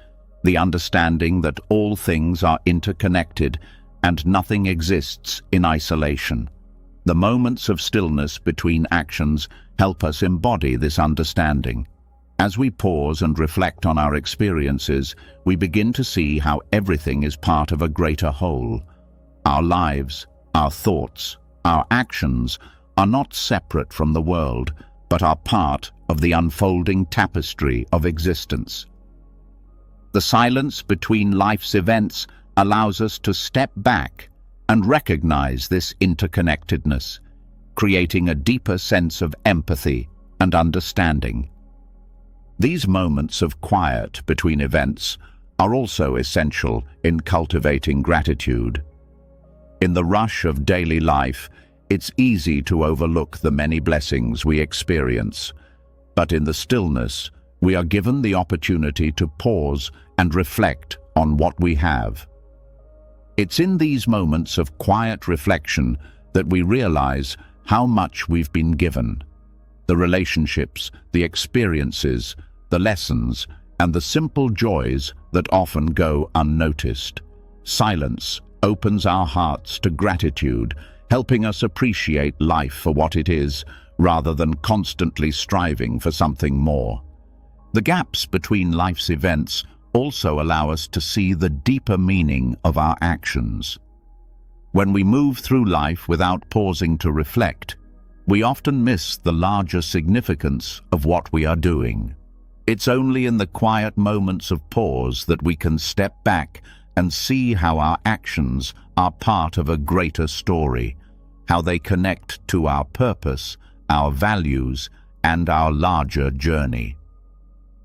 the understanding that all things are interconnected and nothing exists in isolation. The moments of stillness between actions help us embody this understanding. As we pause and reflect on our experiences, we begin to see how everything is part of a greater whole. Our lives, our thoughts, our actions are not separate from the world, but are part of the unfolding tapestry of existence. The silence between life's events allows us to step back and recognize this interconnectedness, creating a deeper sense of empathy and understanding. These moments of quiet between events are also essential in cultivating gratitude. In the rush of daily life, it's easy to overlook the many blessings we experience, but in the stillness, we are given the opportunity to pause and reflect on what we have. It's in these moments of quiet reflection that we realize how much we've been given. The relationships, the experiences, the lessons, and the simple joys that often go unnoticed. Silence opens our hearts to gratitude, helping us appreciate life for what it is, rather than constantly striving for something more. The gaps between life's events also allow us to see the deeper meaning of our actions. When we move through life without pausing to reflect, we often miss the larger significance of what we are doing. It's only in the quiet moments of pause that we can step back and see how our actions are part of a greater story, how they connect to our purpose, our values, and our larger journey.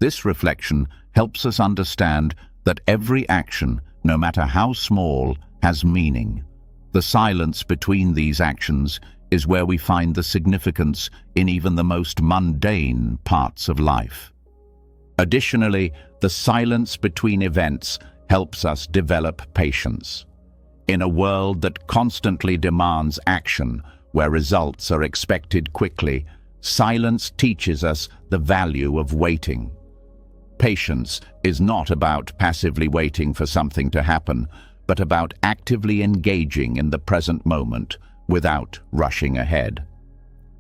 This reflection helps us understand that every action, no matter how small, has meaning. The silence between these actions is where we find the significance in even the most mundane parts of life. Additionally, the silence between events helps us develop patience. In a world that constantly demands action, where results are expected quickly, silence teaches us the value of waiting. Patience is not about passively waiting for something to happen, but about actively engaging in the present moment without rushing ahead.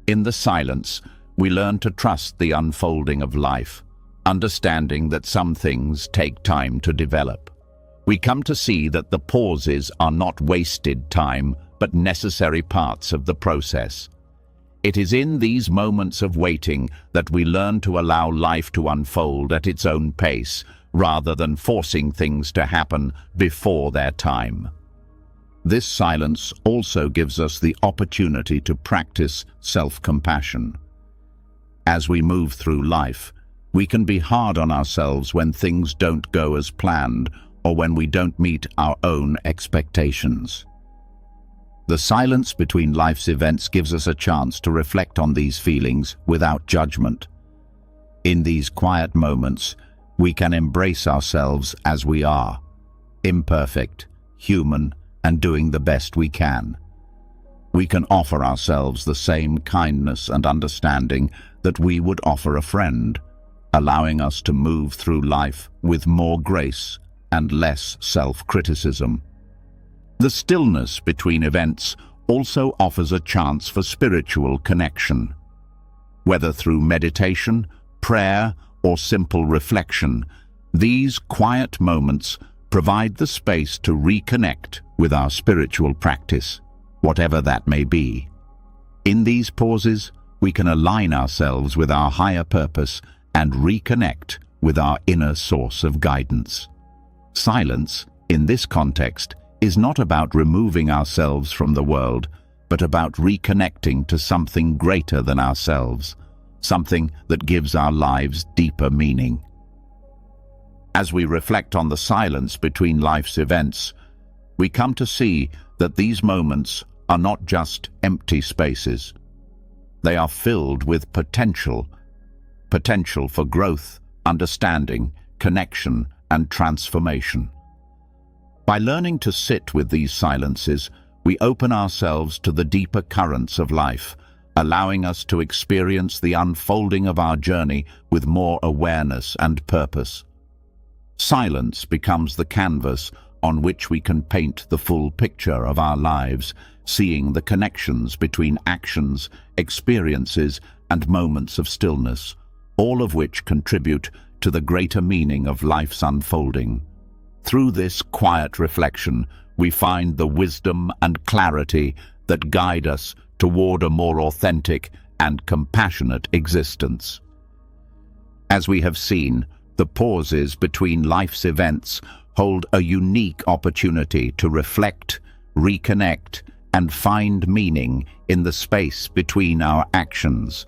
In the silence, we learn to trust the unfolding of life, understanding that some things take time to develop. We come to see that the pauses are not wasted time, but necessary parts of the process. It is in these moments of waiting that we learn to allow life to unfold at its own pace, rather than forcing things to happen before their time. This silence also gives us the opportunity to practice self-compassion. As we move through life, we can be hard on ourselves when things don't go as planned or when we don't meet our own expectations. The silence between life's events gives us a chance to reflect on these feelings without judgment. In these quiet moments, we can embrace ourselves as we are, imperfect, human, and doing the best we can. We can offer ourselves the same kindness and understanding that we would offer a friend, allowing us to move through life with more grace and less self-criticism. The stillness between events also offers a chance for spiritual connection. Whether through meditation, prayer, or simple reflection, these quiet moments provide the space to reconnect with our spiritual practice, whatever that may be. In these pauses, we can align ourselves with our higher purpose and reconnect with our inner source of guidance. Silence, in this context, is not about removing ourselves from the world, but about reconnecting to something greater than ourselves, something that gives our lives deeper meaning. As we reflect on the silence between life's events, we come to see that these moments are not just empty spaces. They are filled with potential for growth, understanding, connection, and transformation. By learning to sit with these silences, we open ourselves to the deeper currents of life, allowing us to experience the unfolding of our journey with more awareness and purpose. Silence becomes the canvas on which we can paint the full picture of our lives, seeing the connections between actions, experiences, and moments of stillness, all of which contribute to the greater meaning of life's unfolding. Through this quiet reflection, we find the wisdom and clarity that guide us toward a more authentic and compassionate existence. As we have seen, the pauses between life's events hold a unique opportunity to reflect, reconnect, and find meaning in the space between our actions.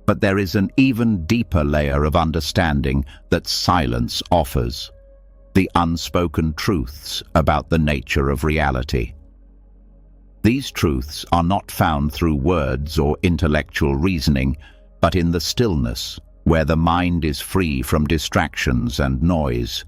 But there is an even deeper layer of understanding that silence offers: the unspoken truths about the nature of reality. These truths are not found through words or intellectual reasoning, but in the stillness, where the mind is free from distractions and noise.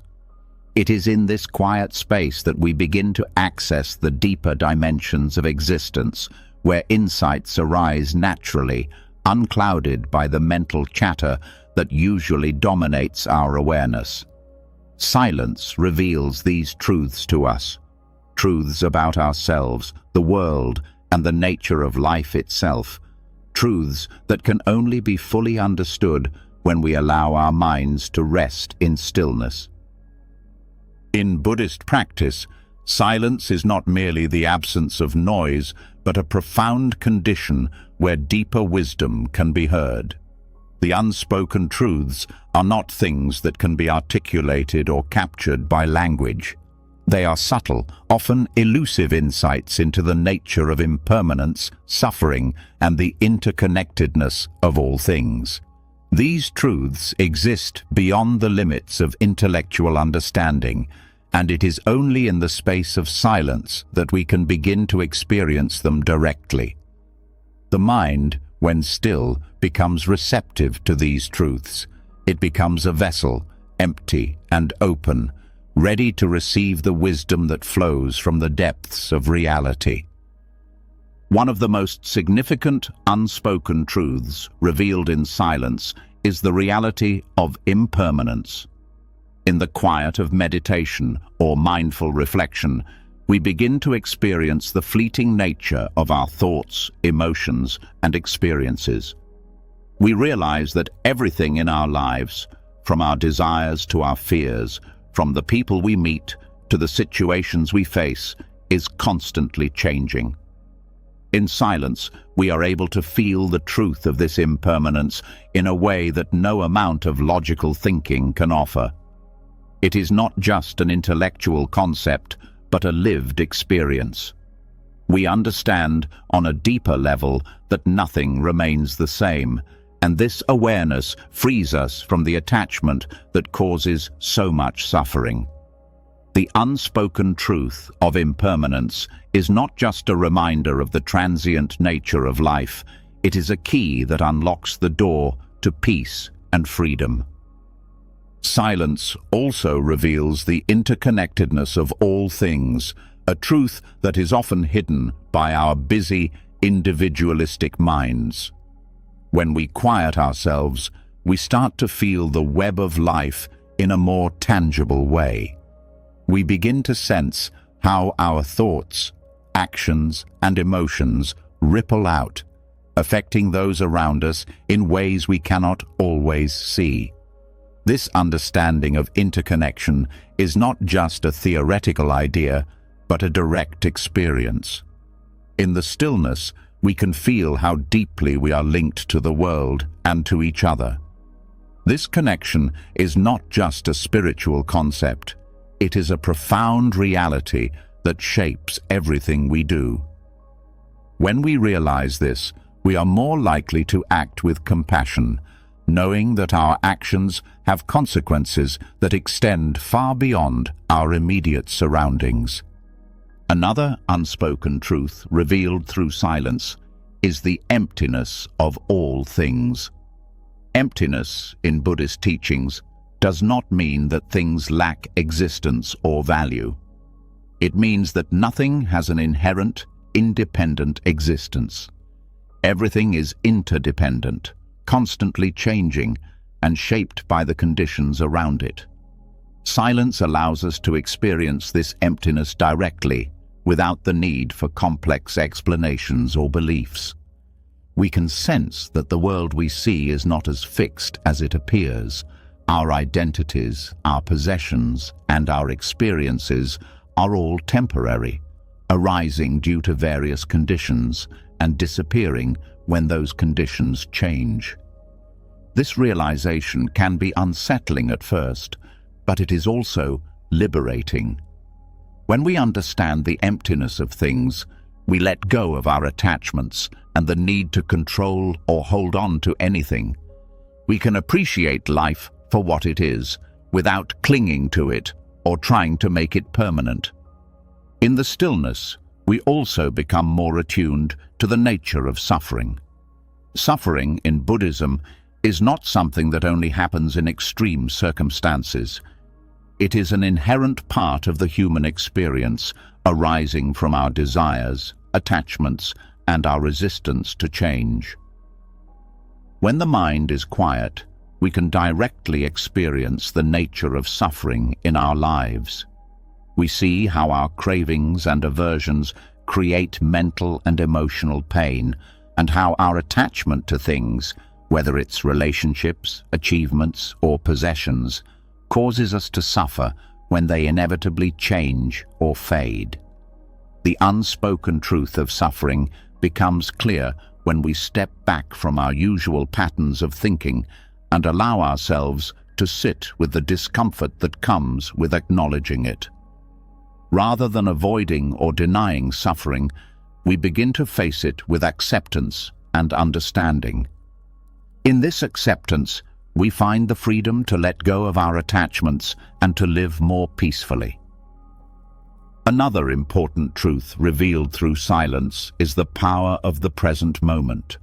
It is in this quiet space that we begin to access the deeper dimensions of existence, where insights arise naturally, unclouded by the mental chatter that usually dominates our awareness. Silence reveals these truths to us, truths about ourselves, the world, and the nature of life itself, truths that can only be fully understood when we allow our minds to rest in stillness. In Buddhist practice, silence is not merely the absence of noise, but a profound condition where deeper wisdom can be heard. The unspoken truths are not things that can be articulated or captured by language. They are subtle, often elusive insights into the nature of impermanence, suffering, and the interconnectedness of all things. These truths exist beyond the limits of intellectual understanding, and it is only in the space of silence that we can begin to experience them directly. The mind, when still, becomes receptive to these truths. It becomes a vessel, empty and open, ready to receive the wisdom that flows from the depths of reality. One of the most significant unspoken truths revealed in silence is the reality of impermanence. In the quiet of meditation or mindful reflection, we begin to experience the fleeting nature of our thoughts, emotions, and experiences. We realize that everything in our lives, from our desires to our fears, from the people we meet to the situations we face, is constantly changing. In silence, we are able to feel the truth of this impermanence in a way that no amount of logical thinking can offer. It is not just an intellectual concept, but a lived experience. We understand on a deeper level that nothing remains the same, and this awareness frees us from the attachment that causes so much suffering. The unspoken truth of impermanence is not just a reminder of the transient nature of life, it is a key that unlocks the door to peace and freedom. Silence also reveals the interconnectedness of all things, a truth that is often hidden by our busy, individualistic minds. When we quiet ourselves, we start to feel the web of life in a more tangible way. We begin to sense how our thoughts, actions, and emotions ripple out, affecting those around us in ways we cannot always see. This understanding of interconnection is not just a theoretical idea, but a direct experience. In the stillness, we can feel how deeply we are linked to the world and to each other. This connection is not just a spiritual concept, it is a profound reality that shapes everything we do. When we realize this, we are more likely to act with compassion, knowing that our actions have consequences that extend far beyond our immediate surroundings. Another unspoken truth revealed through silence is the emptiness of all things. Emptiness, in Buddhist teachings, does not mean that things lack existence or value. It means that nothing has an inherent, independent existence. Everything is interdependent, constantly changing, and shaped by the conditions around it. Silence allows us to experience this emptiness directly, without the need for complex explanations or beliefs. We can sense that the world we see is not as fixed as it appears. Our identities, our possessions, and our experiences are all temporary, arising due to various conditions and disappearing when those conditions change. This realization can be unsettling at first, but it is also liberating. When we understand the emptiness of things, we let go of our attachments and the need to control or hold on to anything. We can appreciate life for what it is, without clinging to it or trying to make it permanent. In the stillness, we also become more attuned to the nature of suffering. Suffering in Buddhism is not something that only happens in extreme circumstances. It is an inherent part of the human experience, arising from our desires, attachments, and our resistance to change. When the mind is quiet, we can directly experience the nature of suffering in our lives. We see how our cravings and aversions create mental and emotional pain, and how our attachment to things, whether it's relationships, achievements, or possessions, causes us to suffer when they inevitably change or fade. The unspoken truth of suffering becomes clear when we step back from our usual patterns of thinking and allow ourselves to sit with the discomfort that comes with acknowledging it. Rather than avoiding or denying suffering, we begin to face it with acceptance and understanding. In this acceptance, we find the freedom to let go of our attachments and to live more peacefully. Another important truth revealed through silence is the power of the present moment.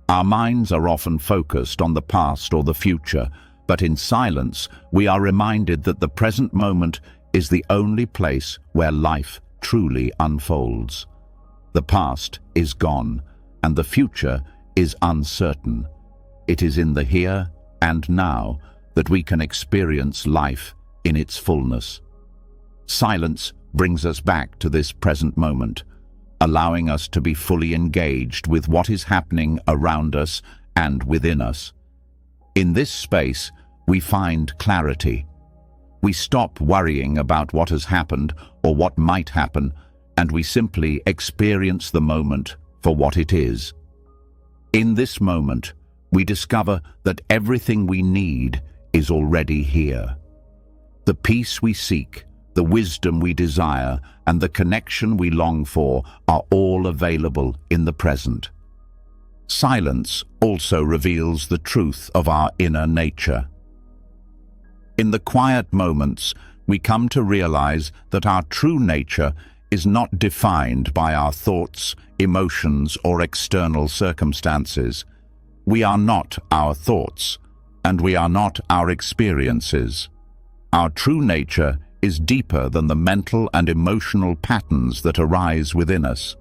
Our minds are often focused on the past or the future, but in silence, we are reminded that the present moment is the only place where life truly unfolds. The past is gone, and the future is uncertain. It is in the here and now that we can experience life in its fullness. Silence brings us back to this present moment, allowing us to be fully engaged with what is happening around us and within us. In this space, we find clarity. We stop worrying about what has happened or what might happen, and we simply experience the moment for what it is. In this moment, we discover that everything we need is already here. The peace we seek, the wisdom we desire, and the connection we long for are all available in the present. Silence also reveals the truth of our inner nature. In the quiet moments, we come to realize that our true nature is not defined by our thoughts, emotions, or external circumstances. We are not our thoughts, and we are not our experiences. Our true nature is deeper than the mental and emotional patterns that arise within us.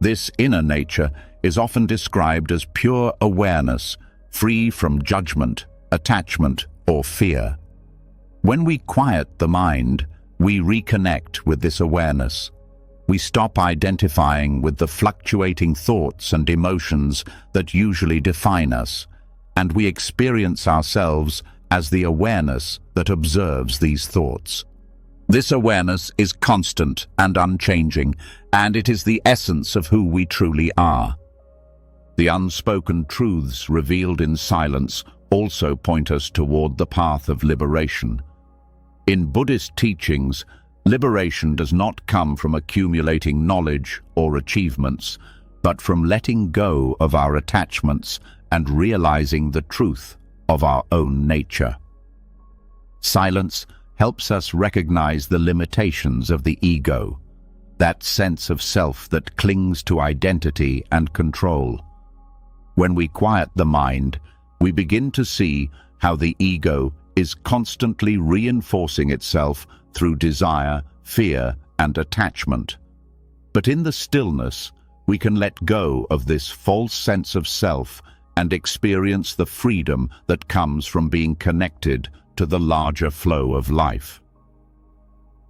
This inner nature is often described as pure awareness, free from judgment, attachment, or fear. When we quiet the mind, we reconnect with this awareness. We stop identifying with the fluctuating thoughts and emotions that usually define us, and we experience ourselves as the awareness that observes these thoughts. This awareness is constant and unchanging, and it is the essence of who we truly are. The unspoken truths revealed in silence also point us toward the path of liberation. In Buddhist teachings, liberation does not come from accumulating knowledge or achievements, but from letting go of our attachments and realizing the truth of our own nature. Silence helps us recognize the limitations of the ego, that sense of self that clings to identity and control. When we quiet the mind, we begin to see how the ego is constantly reinforcing itself through desire, fear, and attachment. But in the stillness, we can let go of this false sense of self and experience the freedom that comes from being connected to the larger flow of life.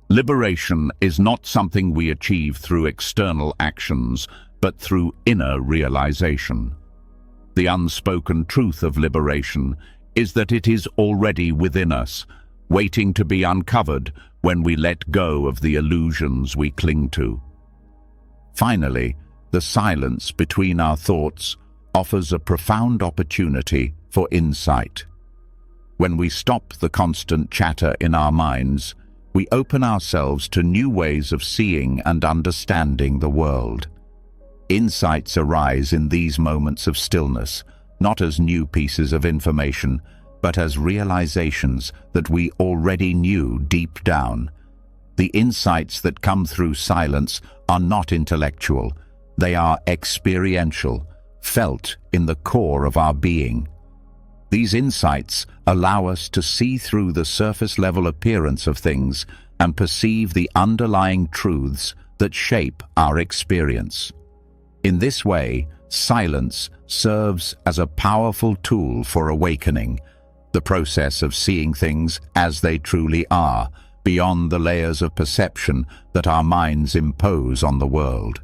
Liberation is not something we achieve through external actions, but through inner realization. The unspoken truth of liberation is that it is already within us, waiting to be uncovered when we let go of the illusions we cling to. Finally, the silence between our thoughts offers a profound opportunity for insight. When we stop the constant chatter in our minds, we open ourselves to new ways of seeing and understanding the world. Insights arise in these moments of stillness, not as new pieces of information, but as realizations that we already knew deep down. The insights that come through silence are not intellectual, they are experiential, felt in the core of our being. These insights allow us to see through the surface-level appearance of things and perceive the underlying truths that shape our experience. In this way, silence serves as a powerful tool for awakening, the process of seeing things as they truly are, beyond the layers of perception that our minds impose on the world.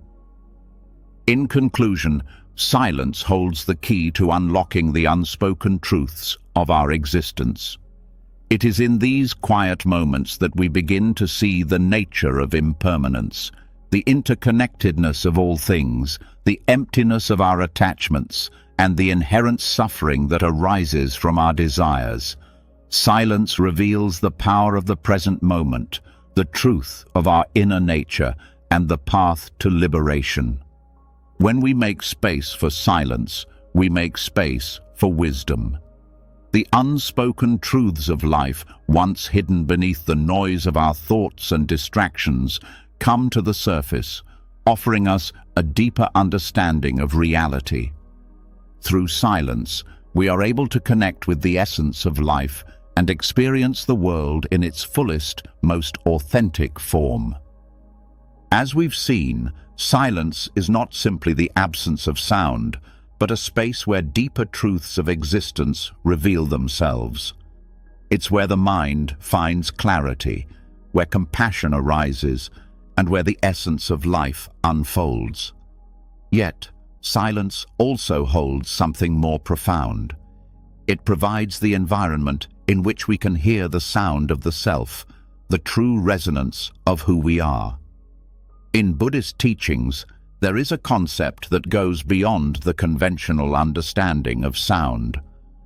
In conclusion, silence holds the key to unlocking the unspoken truths of our existence. It is in these quiet moments that we begin to see the nature of impermanence, the interconnectedness of all things, the emptiness of our attachments, and the inherent suffering that arises from our desires. Silence reveals the power of the present moment, the truth of our inner nature, and the path to liberation. When we make space for silence, we make space for wisdom. The unspoken truths of life, once hidden beneath the noise of our thoughts and distractions, come to the surface, offering us a deeper understanding of reality. Through silence, we are able to connect with the essence of life and experience the world in its fullest, most authentic form. As we've seen, silence is not simply the absence of sound, but a space where deeper truths of existence reveal themselves. It's where the mind finds clarity, where compassion arises, and where the essence of life unfolds. Yet, silence also holds something more profound. It provides the environment in which we can hear the sound of the self, the true resonance of who we are. In Buddhist teachings, there is a concept that goes beyond the conventional understanding of sound,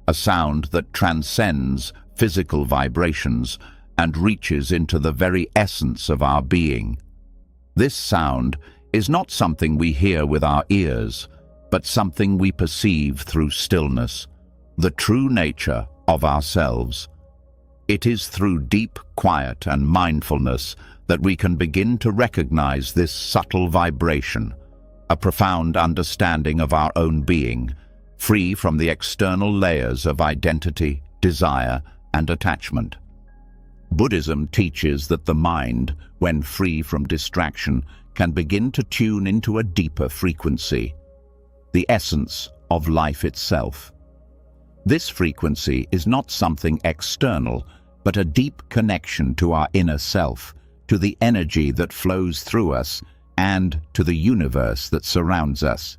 a sound that transcends physical vibrations and reaches into the very essence of our being. This sound is not something we hear with our ears, but something we perceive through stillness, the true nature of ourselves. It is through deep quiet and mindfulness that we can begin to recognize this subtle vibration, a profound understanding of our own being, free from the external layers of identity, desire, and attachment. Buddhism teaches that the mind, when free from distraction, can begin to tune into a deeper frequency, the essence of life itself. This frequency is not something external, but a deep connection to our inner self, to the energy that flows through us, and to the universe that surrounds us.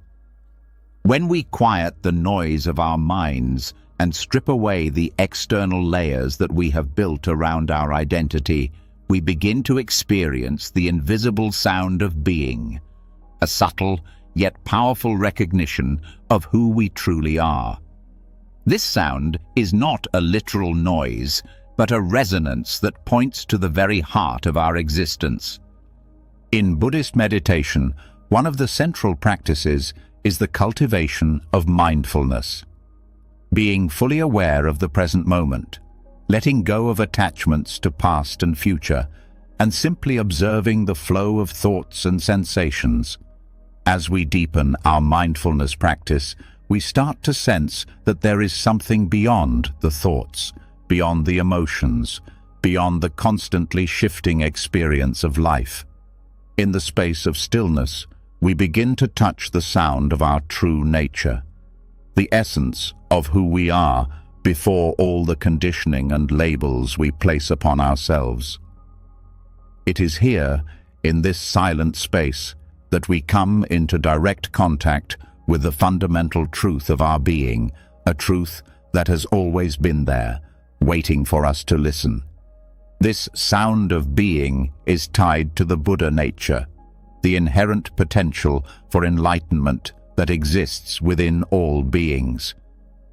When we quiet the noise of our minds and strip away the external layers that we have built around our identity, we begin to experience the invisible sound of being, a subtle yet powerful recognition of who we truly are. This sound is not a literal noise, but a resonance that points to the very heart of our existence. In Buddhist meditation, one of the central practices is the cultivation of mindfulness. Being fully aware of the present moment, letting go of attachments to past and future, and simply observing the flow of thoughts and sensations. As we deepen our mindfulness practice, we start to sense that there is something beyond the thoughts, beyond the emotions, beyond the constantly shifting experience of life. In the space of stillness, we begin to touch the sound of our true nature, the essence of who we are before all the conditioning and labels we place upon ourselves. It is here, in this silent space, that we come into direct contact with the fundamental truth of our being, a truth that has always been there, waiting for us to listen. This sound of being is tied to the Buddha nature, the inherent potential for enlightenment that exists within all beings.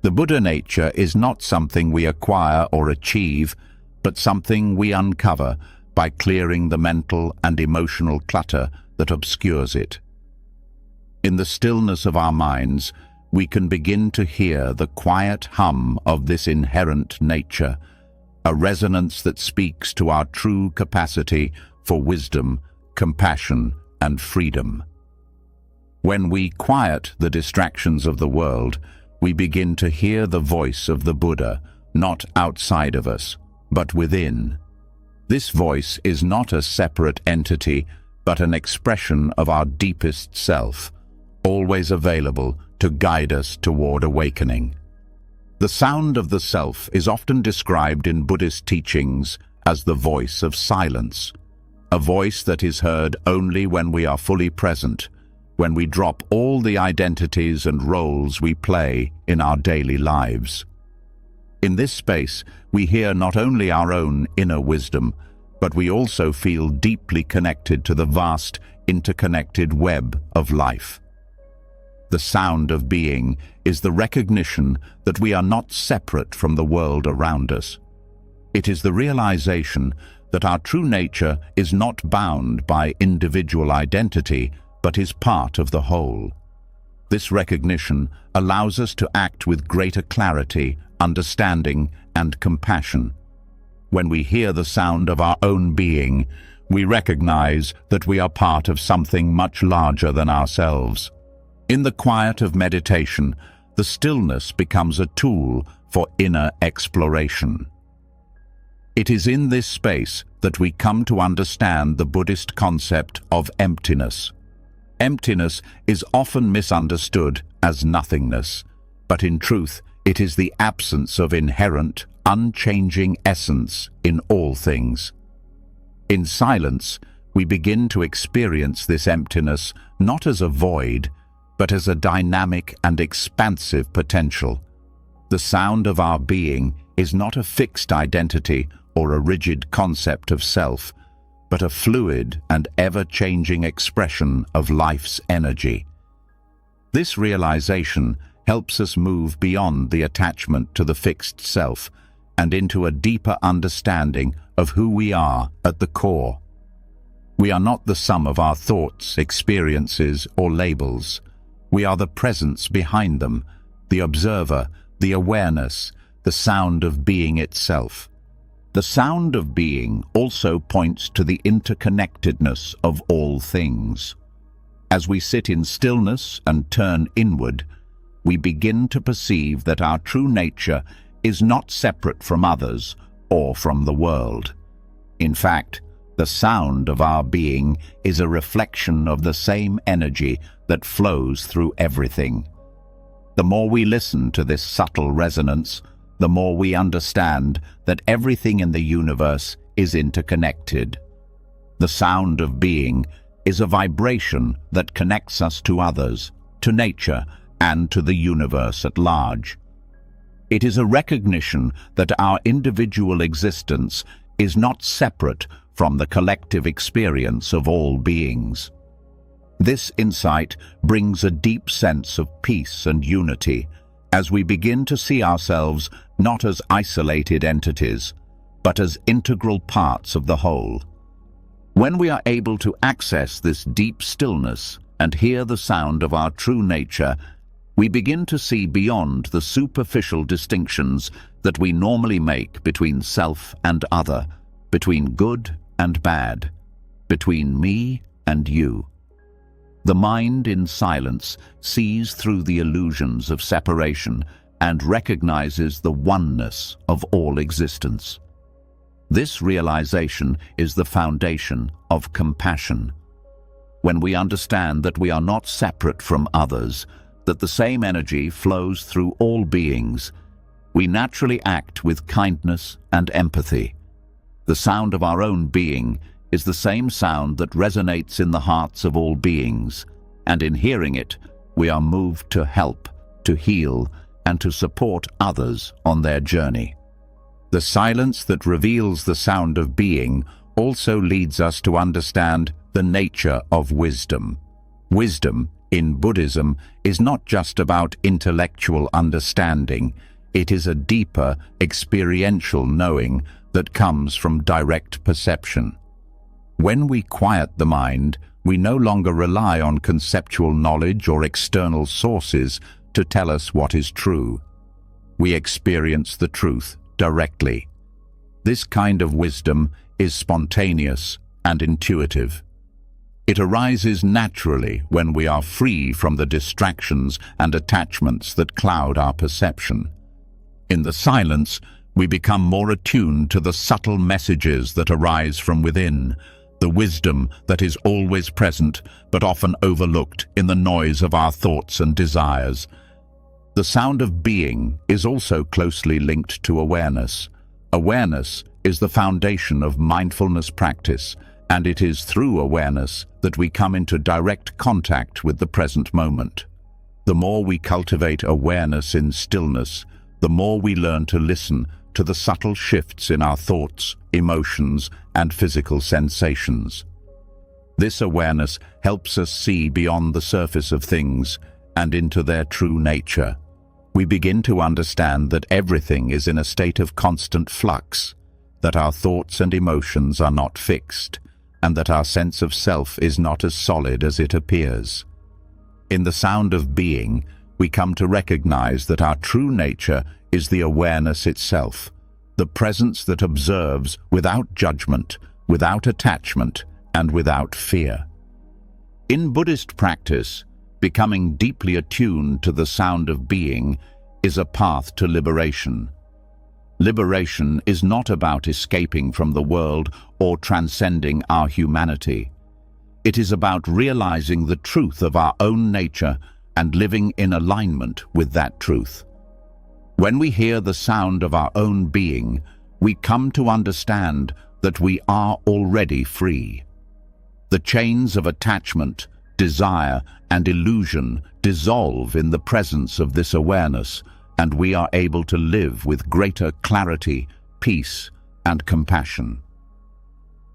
The Buddha nature is not something we acquire or achieve, but something we uncover by clearing the mental and emotional clutter that obscures it. In the stillness of our minds, we can begin to hear the quiet hum of this inherent nature, a resonance that speaks to our true capacity for wisdom, compassion, and freedom. When we quiet the distractions of the world, we begin to hear the voice of the Buddha, not outside of us, but within. This voice is not a separate entity, but an expression of our deepest self, always available to guide us toward awakening. The sound of the self is often described in Buddhist teachings as the voice of silence, a voice that is heard only when we are fully present, when we drop all the identities and roles we play in our daily lives. In this space, we hear not only our own inner wisdom, but we also feel deeply connected to the vast, interconnected web of life. The sound of being is the recognition that we are not separate from the world around us. It is the realization that our true nature is not bound by individual identity, but is part of the whole. This recognition allows us to act with greater clarity, understanding, and compassion. When we hear the sound of our own being, we recognize that we are part of something much larger than ourselves. In the quiet of meditation, the stillness becomes a tool for inner exploration. It is in this space that we come to understand the Buddhist concept of emptiness. Emptiness is often misunderstood as nothingness, but in truth, it is the absence of inherent, unchanging essence in all things. In silence, we begin to experience this emptiness not as a void, but as a dynamic and expansive potential. The sound of our being is not a fixed identity or a rigid concept of self, but a fluid and ever-changing expression of life's energy. This realization helps us move beyond the attachment to the fixed self and into a deeper understanding of who we are at the core. We are not the sum of our thoughts, experiences, or labels. We are the presence behind them, the observer, the awareness, the sound of being itself. The sound of being also points to the interconnectedness of all things. As we sit in stillness and turn inward, we begin to perceive that our true nature is not separate from others or from the world. In fact, the sound of our being is a reflection of the same energy that flows through everything. The more we listen to this subtle resonance, the more we understand that everything in the universe is interconnected. The sound of being is a vibration that connects us to others, to nature, and to the universe at large. It is a recognition that our individual existence is not separate from the collective experience of all beings. This insight brings a deep sense of peace and unity as we begin to see ourselves not as isolated entities, but as integral parts of the whole. When we are able to access this deep stillness and hear the sound of our true nature, we begin to see beyond the superficial distinctions that we normally make between self and other, between good and bad, between me and you. The mind in silence sees through the illusions of separation and recognizes the oneness of all existence. This realization is the foundation of compassion. When we understand that we are not separate from others, that the same energy flows through all beings, we naturally act with kindness and empathy. The sound of our own being is the same sound that resonates in the hearts of all beings, and in hearing it, we are moved to help, to heal, and to support others on their journey. The silence that reveals the sound of being also leads us to understand the nature of wisdom. Wisdom, in Buddhism, is not just about intellectual understanding. It is a deeper, experiential knowing that comes from direct perception. When we quiet the mind, we no longer rely on conceptual knowledge or external sources to tell us what is true. We experience the truth directly. This kind of wisdom is spontaneous and intuitive. It arises naturally when we are free from the distractions and attachments that cloud our perception. In the silence, we become more attuned to the subtle messages that arise from within, the wisdom that is always present but often overlooked in the noise of our thoughts and desires. The sound of being is also closely linked to awareness. Awareness is the foundation of mindfulness practice, and it is through awareness that we come into direct contact with the present moment. The more we cultivate awareness in stillness, the more we learn to listen to the subtle shifts in our thoughts, emotions, and physical sensations. This awareness helps us see beyond the surface of things and into their true nature. We begin to understand that everything is in a state of constant flux, that our thoughts and emotions are not fixed, and that our sense of self is not as solid as it appears. In the sound of being, we come to recognize that our true nature is the awareness itself, the presence that observes without judgment, without attachment, and without fear. In Buddhist practice, becoming deeply attuned to the sound of being is a path to liberation. Liberation is not about escaping from the world or transcending our humanity. It is about realizing the truth of our own nature and living in alignment with that truth. When we hear the sound of our own being, we come to understand that we are already free. The chains of attachment, desire, and illusion dissolve in the presence of this awareness, and we are able to live with greater clarity, peace, and compassion.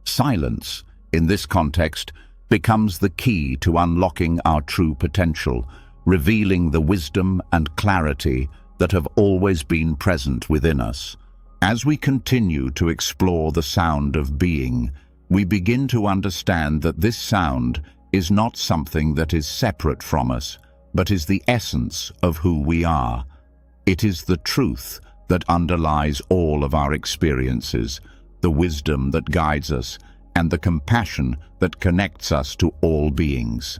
Silence, in this context, becomes the key to unlocking our true potential, revealing the wisdom and clarity that have always been present within us. As we continue to explore the sound of being, we begin to understand that this sound is not something that is separate from us, but is the essence of who we are. It is the truth that underlies all of our experiences, the wisdom that guides us, and the compassion that connects us to all beings.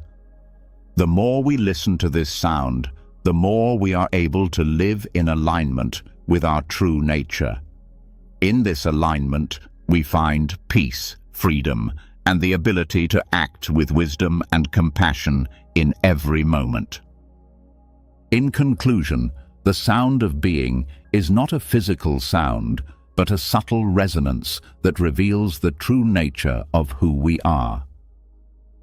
The more we listen to this sound, the more we are able to live in alignment with our true nature. In this alignment, we find peace, freedom, and the ability to act with wisdom and compassion in every moment. In conclusion, the sound of being is not a physical sound, but a subtle resonance that reveals the true nature of who we are.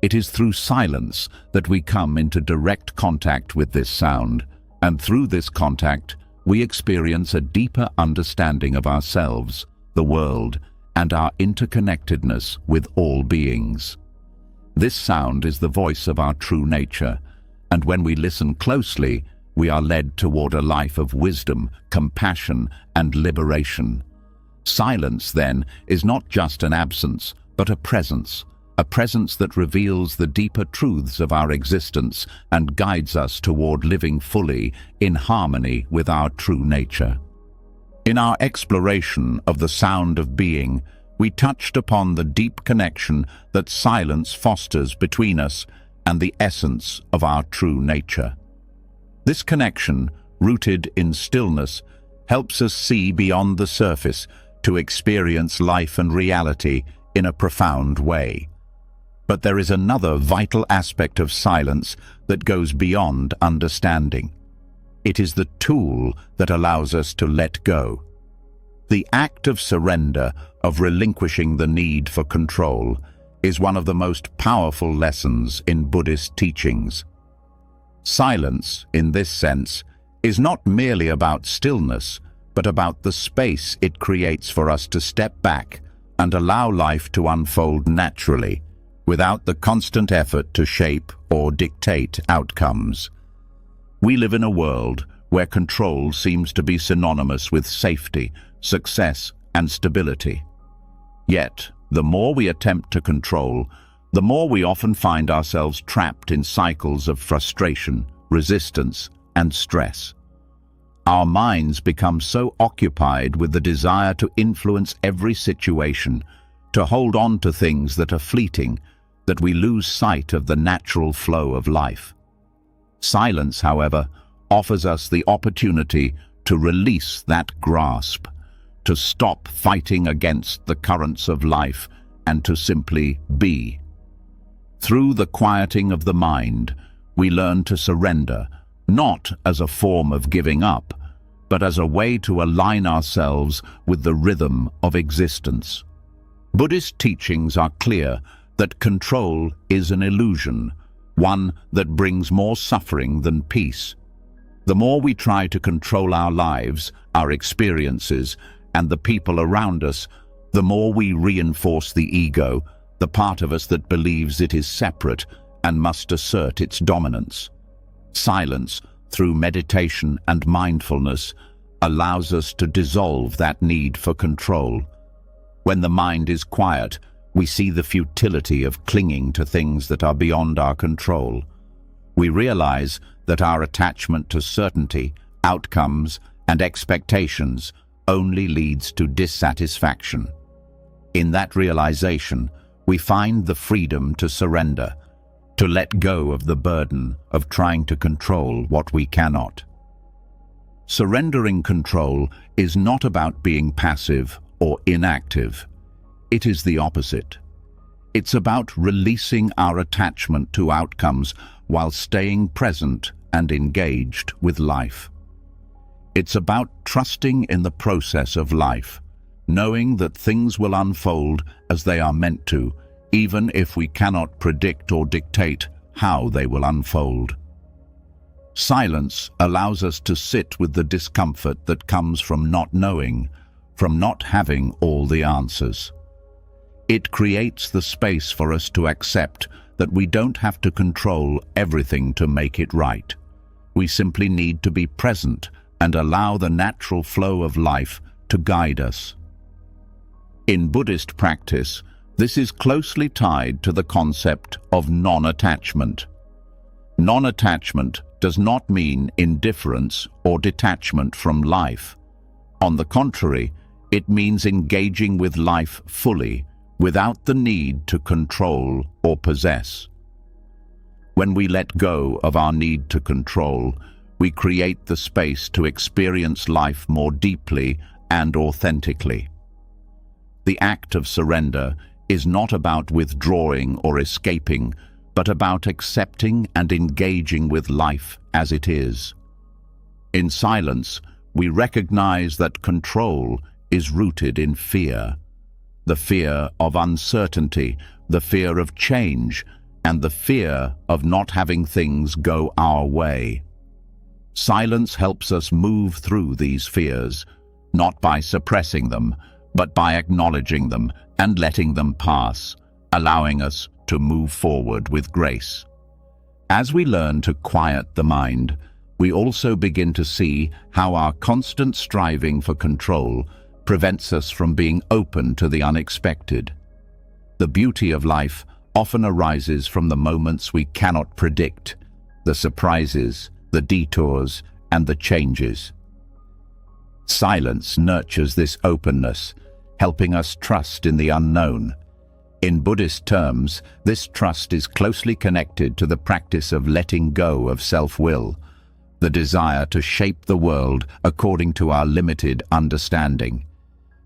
It is through silence that we come into direct contact with this sound, and through this contact, we experience a deeper understanding of ourselves, the world, and our interconnectedness with all beings. This sound is the voice of our true nature, and when we listen closely, we are led toward a life of wisdom, compassion, and liberation. Silence, then, is not just an absence, but a presence that reveals the deeper truths of our existence and guides us toward living fully in harmony with our true nature. In our exploration of the sound of being, we touched upon the deep connection that silence fosters between us and the essence of our true nature. This connection, rooted in stillness, helps us see beyond the surface to experience life and reality in a profound way. But there is another vital aspect of silence that goes beyond understanding. It is the tool that allows us to let go. The act of surrender, of relinquishing the need for control, is one of the most powerful lessons in Buddhist teachings. Silence, in this sense, is not merely about stillness, but about the space it creates for us to step back and allow life to unfold naturally, without the constant effort to shape or dictate outcomes. We live in a world where control seems to be synonymous with safety, success, and stability. Yet, the more we attempt to control, the more we often find ourselves trapped in cycles of frustration, resistance, and stress. Our minds become so occupied with the desire to influence every situation, to hold on to things that are fleeting, that we lose sight of the natural flow of life. Silence, however, offers us the opportunity to release that grasp, to stop fighting against the currents of life and to simply be. Through the quieting of the mind, we learn to surrender, not as a form of giving up, but as a way to align ourselves with the rhythm of existence. Buddhist teachings are clear that control is an illusion, one that brings more suffering than peace. The more we try to control our lives, our experiences, and the people around us, the more we reinforce the ego, the part of us that believes it is separate and must assert its dominance. Silence, through meditation and mindfulness, allows us to dissolve that need for control. When the mind is quiet, we see the futility of clinging to things that are beyond our control. We realize that our attachment to certainty, outcomes, and expectations only leads to dissatisfaction. In that realization, we find the freedom to surrender, to let go of the burden of trying to control what we cannot. Surrendering control is not about being passive or inactive. It is the opposite. It's about releasing our attachment to outcomes while staying present and engaged with life. It's about trusting in the process of life, knowing that things will unfold as they are meant to, even if we cannot predict or dictate how they will unfold. Silence allows us to sit with the discomfort that comes from not knowing, from not having all the answers. It creates the space for us to accept that we don't have to control everything to make it right. We simply need to be present and allow the natural flow of life to guide us. In Buddhist practice, this is closely tied to the concept of non-attachment. Non-attachment does not mean indifference or detachment from life. On the contrary, it means engaging with life fully, without the need to control or possess. When we let go of our need to control, we create the space to experience life more deeply and authentically. The act of surrender is not about withdrawing or escaping, but about accepting and engaging with life as it is. In silence, we recognize that control is rooted in fear. The fear of uncertainty, the fear of change, and the fear of not having things go our way. Silence helps us move through these fears, not by suppressing them, but by acknowledging them and letting them pass, allowing us to move forward with grace. As we learn to quiet the mind, we also begin to see how our constant striving for control prevents us from being open to the unexpected. The beauty of life often arises from the moments we cannot predict, the surprises, the detours, and the changes. Silence nurtures this openness, helping us trust in the unknown. In Buddhist terms, this trust is closely connected to the practice of letting go of self-will, the desire to shape the world according to our limited understanding.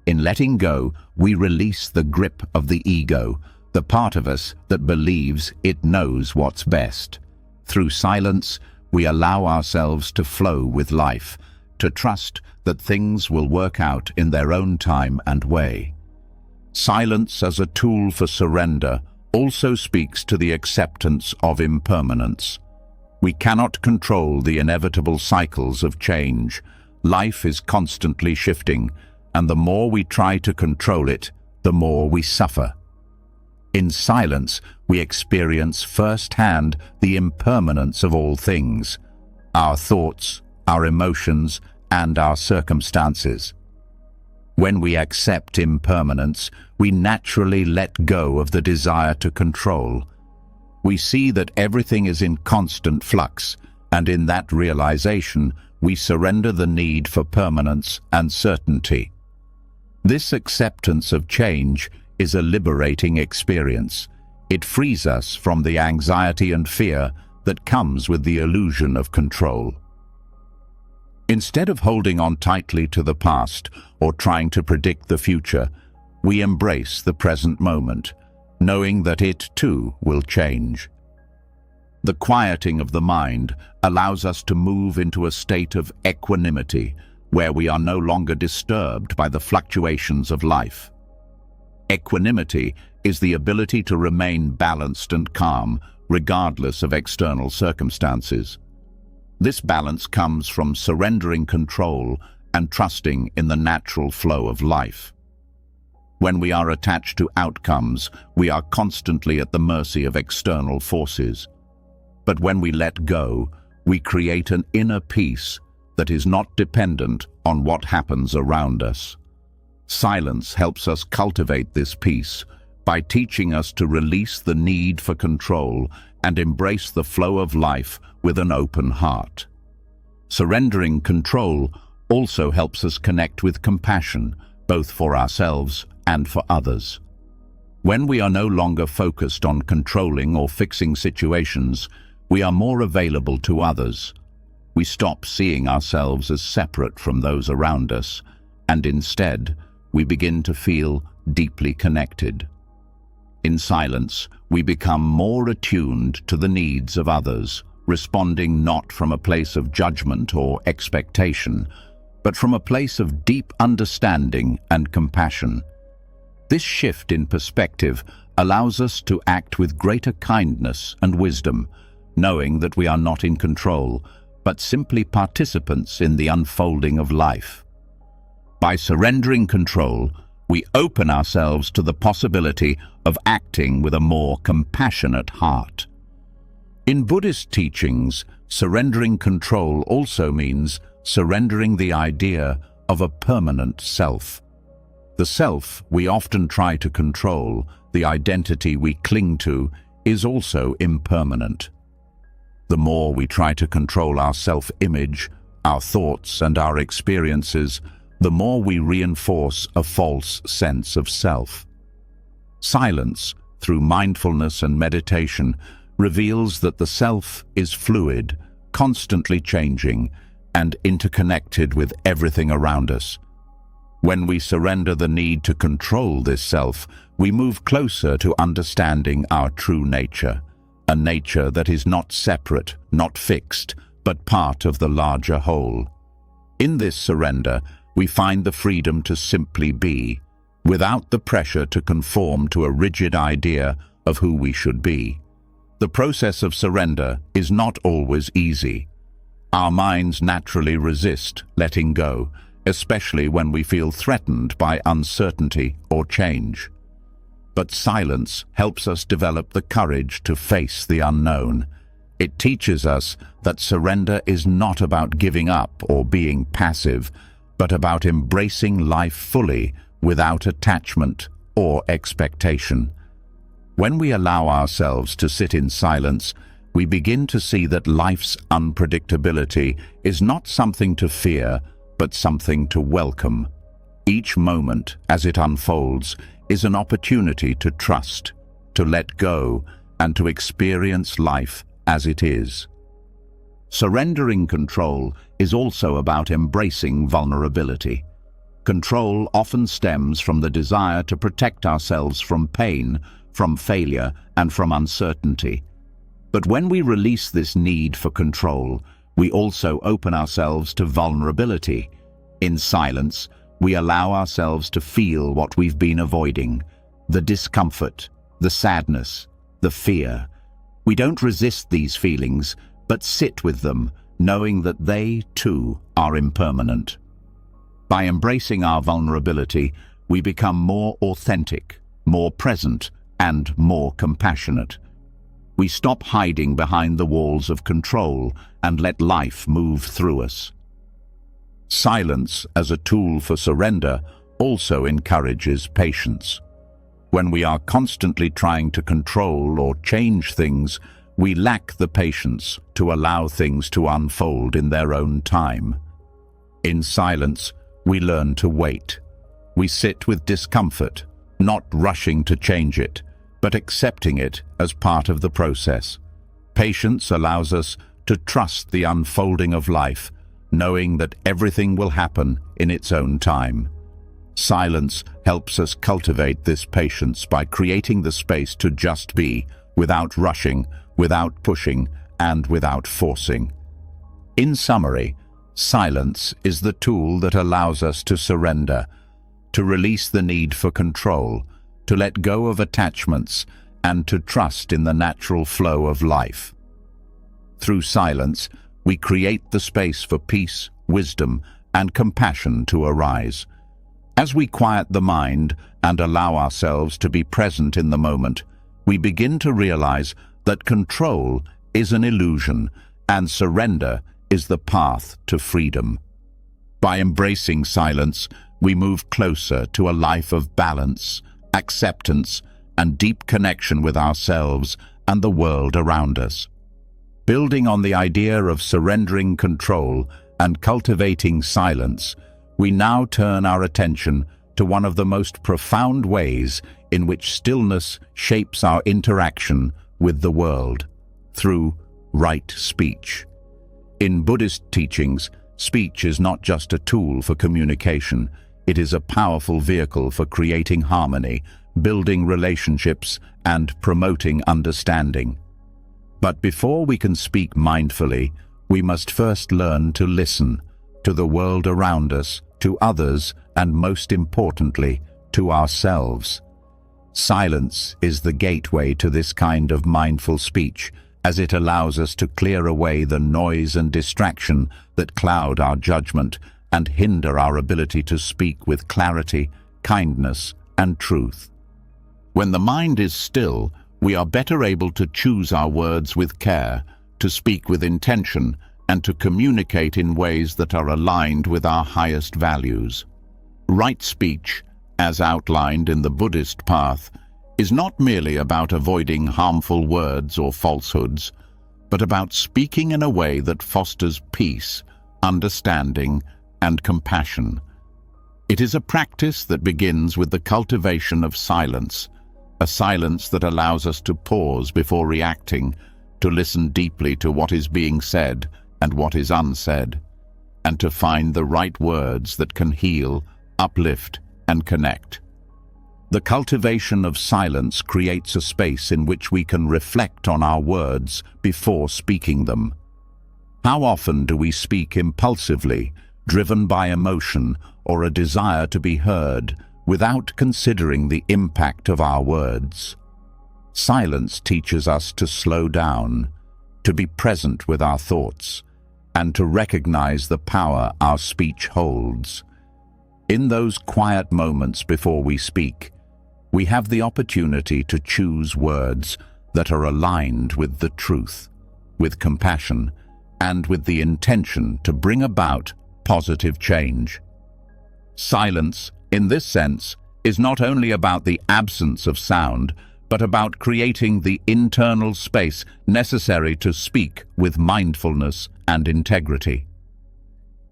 In letting go, we release the grip of the ego, the part of us that believes it knows what's best. Through silence, we allow ourselves to flow with life, to trust that things will work out in their own time and way. Silence as a tool for surrender also speaks to the acceptance of impermanence. We cannot control the inevitable cycles of change. Life is constantly shifting, and the more we try to control it, the more we suffer. In silence, we experience firsthand the impermanence of all things, our thoughts, our emotions, and our circumstances. When we accept impermanence, we naturally let go of the desire to control. We see that everything is in constant flux, and in that realization, we surrender the need for permanence and certainty. This acceptance of change is a liberating experience. It frees us from the anxiety and fear that comes with the illusion of control. Instead of holding on tightly to the past or trying to predict the future, we embrace the present moment, knowing that it too will change. The quieting of the mind allows us to move into a state of equanimity, where we are no longer disturbed by the fluctuations of life. Equanimity is the ability to remain balanced and calm, regardless of external circumstances. This balance comes from surrendering control and trusting in the natural flow of life. When we are attached to outcomes, we are constantly at the mercy of external forces. But when we let go, we create an inner peace that is not dependent on what happens around us. Silence helps us cultivate this peace by teaching us to release the need for control and embrace the flow of life with an open heart. Surrendering control also helps us connect with compassion, both for ourselves and for others. When we are no longer focused on controlling or fixing situations, we are more available to others. We stop seeing ourselves as separate from those around us, and instead, we begin to feel deeply connected. In silence, we become more attuned to the needs of others, responding not from a place of judgment or expectation, but from a place of deep understanding and compassion. This shift in perspective allows us to act with greater kindness and wisdom, knowing that we are not in control, but simply participants in the unfolding of life. By surrendering control, we open ourselves to the possibility of acting with a more compassionate heart. In Buddhist teachings, surrendering control also means surrendering the idea of a permanent self. The self we often try to control, the identity we cling to, is also impermanent. The more we try to control our self-image, our thoughts and our experiences, the more we reinforce a false sense of self. Silence, through mindfulness and meditation, reveals that the self is fluid, constantly changing, and interconnected with everything around us. When we surrender the need to control this self, we move closer to understanding our true nature, a nature that is not separate, not fixed, but part of the larger whole. In this surrender, we find the freedom to simply be, without the pressure to conform to a rigid idea of who we should be. The process of surrender is not always easy. Our minds naturally resist letting go, especially when we feel threatened by uncertainty or change. But silence helps us develop the courage to face the unknown. It teaches us that surrender is not about giving up or being passive, but about embracing life fully without attachment or expectation. When we allow ourselves to sit in silence, we begin to see that life's unpredictability is not something to fear, but something to welcome. Each moment, as it unfolds, is an opportunity to trust, to let go, and to experience life as it is. Surrendering control is also about embracing vulnerability. Control often stems from the desire to protect ourselves from pain, from failure, and from uncertainty. But when we release this need for control, we also open ourselves to vulnerability. In silence, we allow ourselves to feel what we've been avoiding, the discomfort, the sadness, the fear. We don't resist these feelings, but sit with them, knowing that they, too, are impermanent. By embracing our vulnerability, we become more authentic, more present, and more compassionate. We stop hiding behind the walls of control and let life move through us. Silence as a tool for surrender also encourages patience. When we are constantly trying to control or change things, we lack the patience to allow things to unfold in their own time. In silence, we learn to wait. We sit with discomfort, not rushing to change it, but accepting it as part of the process. Patience allows us to trust the unfolding of life, knowing that everything will happen in its own time. Silence helps us cultivate this patience by creating the space to just be, without rushing, without pushing, and without forcing. In summary, silence is the tool that allows us to surrender, to release the need for control, to let go of attachments, and to trust in the natural flow of life. Through silence, we create the space for peace, wisdom, and compassion to arise. As we quiet the mind and allow ourselves to be present in the moment, we begin to realize that control is an illusion and surrender is the path to freedom. By embracing silence, we move closer to a life of balance, acceptance, and deep connection with ourselves and the world around us. Building on the idea of surrendering control and cultivating silence, we now turn our attention to one of the most profound ways in which stillness shapes our interaction with the world, through right speech. In Buddhist teachings, speech is not just a tool for communication, it is a powerful vehicle for creating harmony, building relationships, and promoting understanding. But before we can speak mindfully, we must first learn to listen to the world around us, to others, and most importantly, to ourselves. Silence is the gateway to this kind of mindful speech, as it allows us to clear away the noise and distraction that cloud our judgment and hinder our ability to speak with clarity, kindness, and truth. When the mind is still, we are better able to choose our words with care, to speak with intention, and to communicate in ways that are aligned with our highest values. Right speech, as outlined in the Buddhist path, is not merely about avoiding harmful words or falsehoods, but about speaking in a way that fosters peace, understanding, and compassion. It is a practice that begins with the cultivation of silence, a silence that allows us to pause before reacting, to listen deeply to what is being said and what is unsaid, and to find the right words that can heal, uplift, and connect. The cultivation of silence creates a space in which we can reflect on our words before speaking them. How often do we speak impulsively, driven by emotion or a desire to be heard, without considering the impact of our words. Silence teaches us to slow down, to be present with our thoughts, and to recognize the power our speech holds. In those quiet moments before we speak, we have the opportunity to choose words that are aligned with the truth, with compassion, and with the intention to bring about positive change. Silence, in this sense, is not only about the absence of sound, but about creating the internal space necessary to speak with mindfulness and integrity.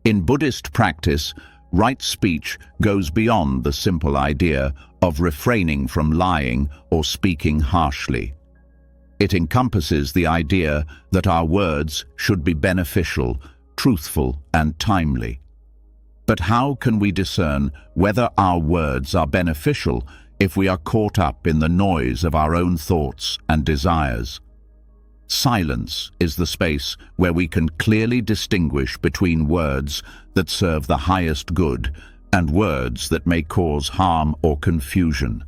In Buddhist practice, right speech goes beyond the simple idea of refraining from lying or speaking harshly. It encompasses the idea that our words should be beneficial, truthful, and timely. But how can we discern whether our words are beneficial if we are caught up in the noise of our own thoughts and desires? Silence is the space where we can clearly distinguish between words that serve the highest good and words that may cause harm or confusion.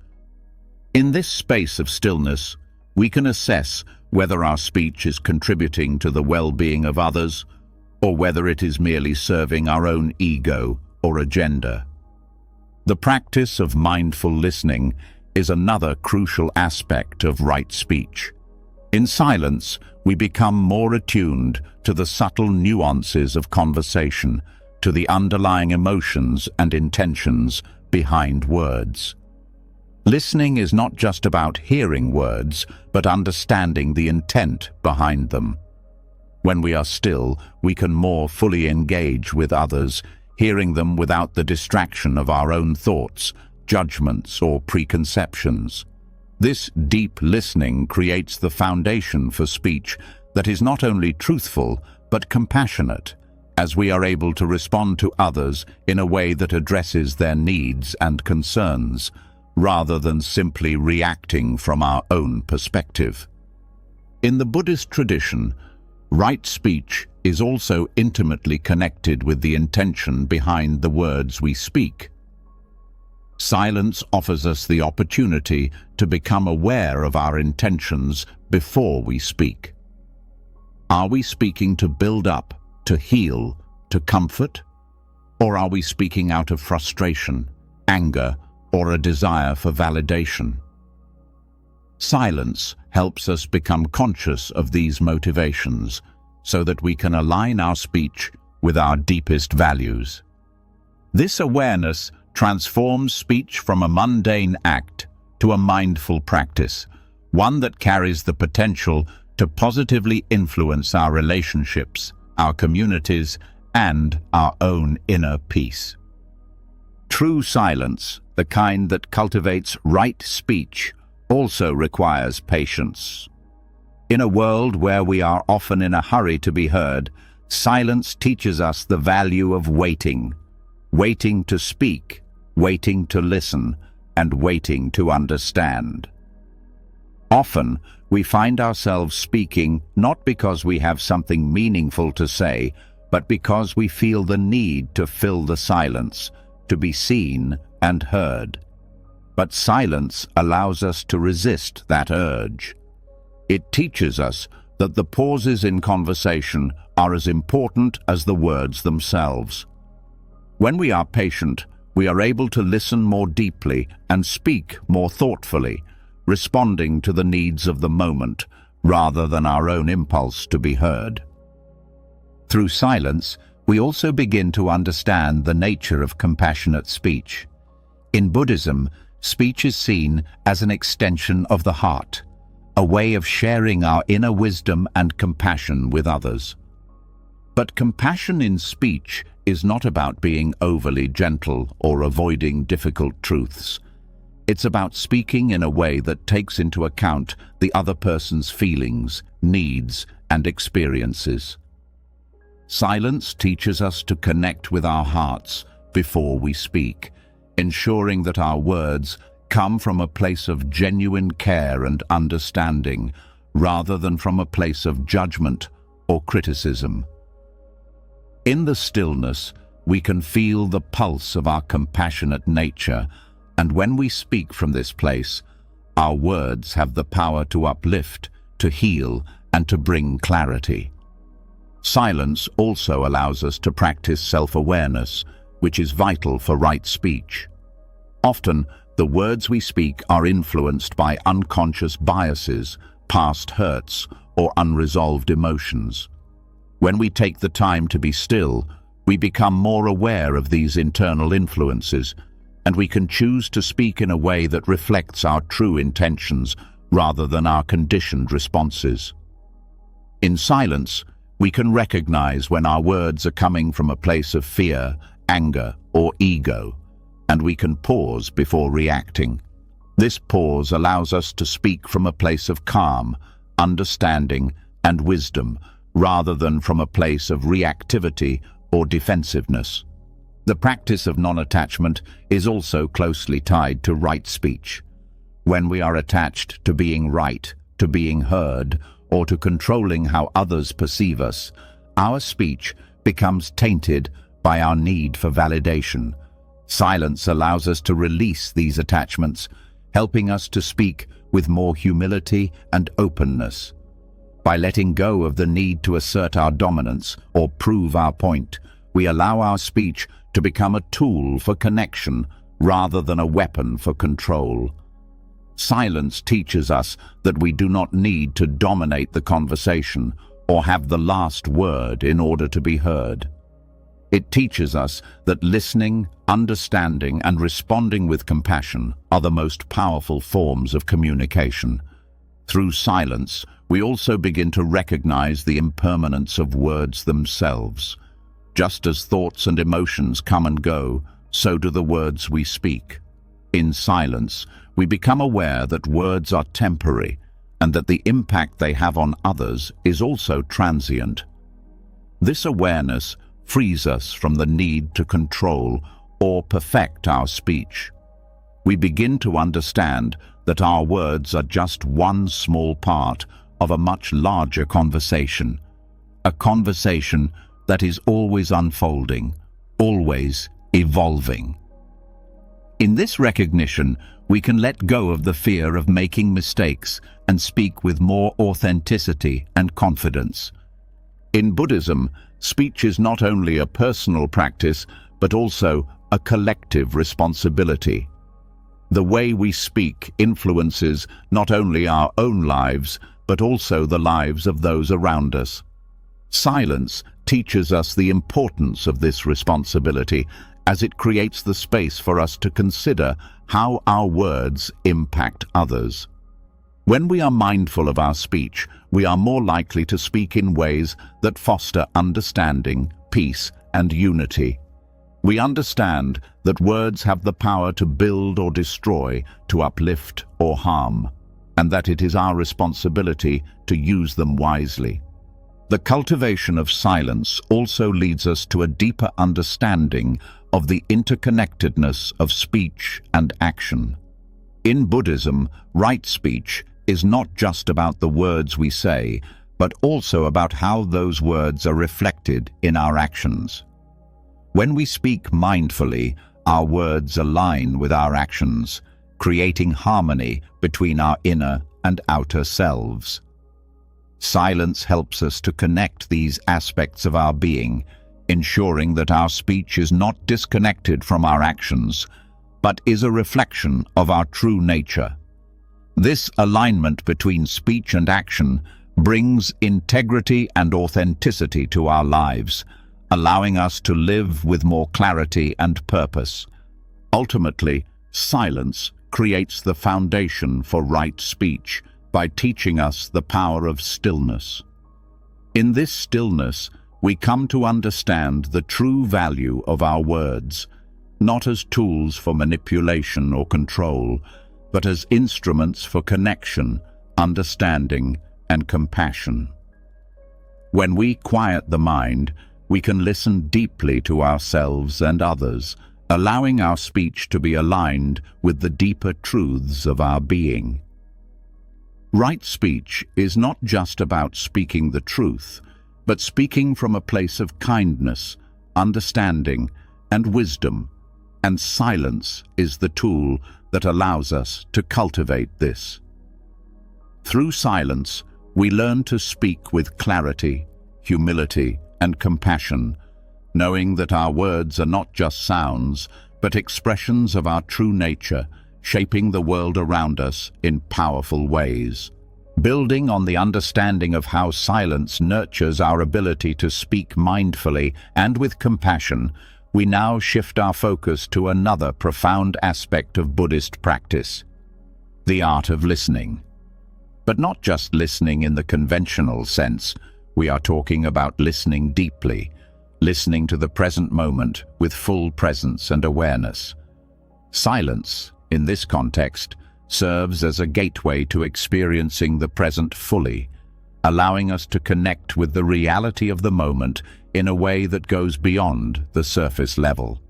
In this space of stillness, we can assess whether our speech is contributing to the well-being of others, or whether it is merely serving our own ego or agenda. The practice of mindful listening is another crucial aspect of right speech. In silence, we become more attuned to the subtle nuances of conversation, to the underlying emotions and intentions behind words. Listening is not just about hearing words, but understanding the intent behind them. When we are still, we can more fully engage with others, hearing them without the distraction of our own thoughts, judgments, or preconceptions. This deep listening creates the foundation for speech that is not only truthful, but compassionate, as we are able to respond to others in a way that addresses their needs and concerns, rather than simply reacting from our own perspective. In the Buddhist tradition, right speech is also intimately connected with the intention behind the words we speak. Silence offers us the opportunity to become aware of our intentions before we speak. Are we speaking to build up, to heal, to comfort? Or are we speaking out of frustration, anger, or a desire for validation? Silence helps us become conscious of these motivations so that we can align our speech with our deepest values. This awareness transforms speech from a mundane act to a mindful practice, one that carries the potential to positively influence our relationships, our communities, and our own inner peace. True silence, the kind that cultivates right speech, also requires patience. In a world where we are often in a hurry to be heard, silence teaches us the value of waiting. Waiting to speak, waiting to listen, and waiting to understand. Often, we find ourselves speaking not because we have something meaningful to say, but because we feel the need to fill the silence, to be seen and heard. But silence allows us to resist that urge. It teaches us that the pauses in conversation are as important as the words themselves. When we are patient, we are able to listen more deeply and speak more thoughtfully, responding to the needs of the moment rather than our own impulse to be heard. Through silence, we also begin to understand the nature of compassionate speech. In Buddhism, speech is seen as an extension of the heart, a way of sharing our inner wisdom and compassion with others. But compassion in speech is not about being overly gentle or avoiding difficult truths. It's about speaking in a way that takes into account the other person's feelings, needs, and experiences. Silence teaches us to connect with our hearts before we speak, ensuring that our words come from a place of genuine care and understanding, rather than from a place of judgment or criticism. In the stillness, we can feel the pulse of our compassionate nature, and when we speak from this place, our words have the power to uplift, to heal, and to bring clarity. Silence also allows us to practice self-awareness, which is vital for right speech. Often, the words we speak are influenced by unconscious biases, past hurts, or unresolved emotions. When we take the time to be still, we become more aware of these internal influences, and we can choose to speak in a way that reflects our true intentions rather than our conditioned responses. In silence, we can recognize when our words are coming from a place of fear, anger, or ego, and we can pause before reacting. This pause allows us to speak from a place of calm, understanding, and wisdom, rather than from a place of reactivity or defensiveness. The practice of non-attachment is also closely tied to right speech. When we are attached to being right, to being heard, or to controlling how others perceive us, our speech becomes tainted by our need for validation. Silence allows us to release these attachments, helping us to speak with more humility and openness. By letting go of the need to assert our dominance or prove our point, we allow our speech to become a tool for connection rather than a weapon for control. Silence teaches us that we do not need to dominate the conversation or have the last word in order to be heard. It teaches us that listening, understanding, and responding with compassion are the most powerful forms of communication. Through silence, we also begin to recognize the impermanence of words themselves. Just as thoughts and emotions come and go, so do the words we speak. In silence, we become aware that words are temporary and that the impact they have on others is also transient. This awareness frees us from the need to control or perfect our speech. We begin to understand that our words are just one small part of a much larger conversation, a conversation that is always unfolding, always evolving. In this recognition, we can let go of the fear of making mistakes and speak with more authenticity and confidence. In Buddhism, speech is not only a personal practice, but also a collective responsibility. The way we speak influences not only our own lives, but also the lives of those around us. Silence teaches us the importance of this responsibility, as it creates the space for us to consider how our words impact others. When we are mindful of our speech, we are more likely to speak in ways that foster understanding, peace, and unity. We understand that words have the power to build or destroy, to uplift or harm, and that it is our responsibility to use them wisely. The cultivation of silence also leads us to a deeper understanding of the interconnectedness of speech and action. In Buddhism, right speech is not just about the words we say, but also about how those words are reflected in our actions. When we speak mindfully, our words align with our actions, creating harmony between our inner and outer selves. Silence helps us to connect these aspects of our being, ensuring that our speech is not disconnected from our actions, but is a reflection of our true nature. This alignment between speech and action brings integrity and authenticity to our lives, allowing us to live with more clarity and purpose. Ultimately, silence creates the foundation for right speech by teaching us the power of stillness. In this stillness, we come to understand the true value of our words, not as tools for manipulation or control, but as instruments for connection, understanding, and compassion. When we quiet the mind, we can listen deeply to ourselves and others, allowing our speech to be aligned with the deeper truths of our being. Right speech is not just about speaking the truth, but speaking from a place of kindness, understanding, and wisdom, and silence is the tool that allows us to cultivate this. Through silence, we learn to speak with clarity, humility, and compassion, knowing that our words are not just sounds, but expressions of our true nature, shaping the world around us in powerful ways. Building on the understanding of how silence nurtures our ability to speak mindfully and with compassion, we now shift our focus to another profound aspect of Buddhist practice: the art of listening. But not just listening in the conventional sense. We are talking about listening deeply, listening to the present moment with full presence and awareness. Silence, in this context, serves as a gateway to experiencing the present fully, allowing us to connect with the reality of the moment in a way that goes beyond the surface level.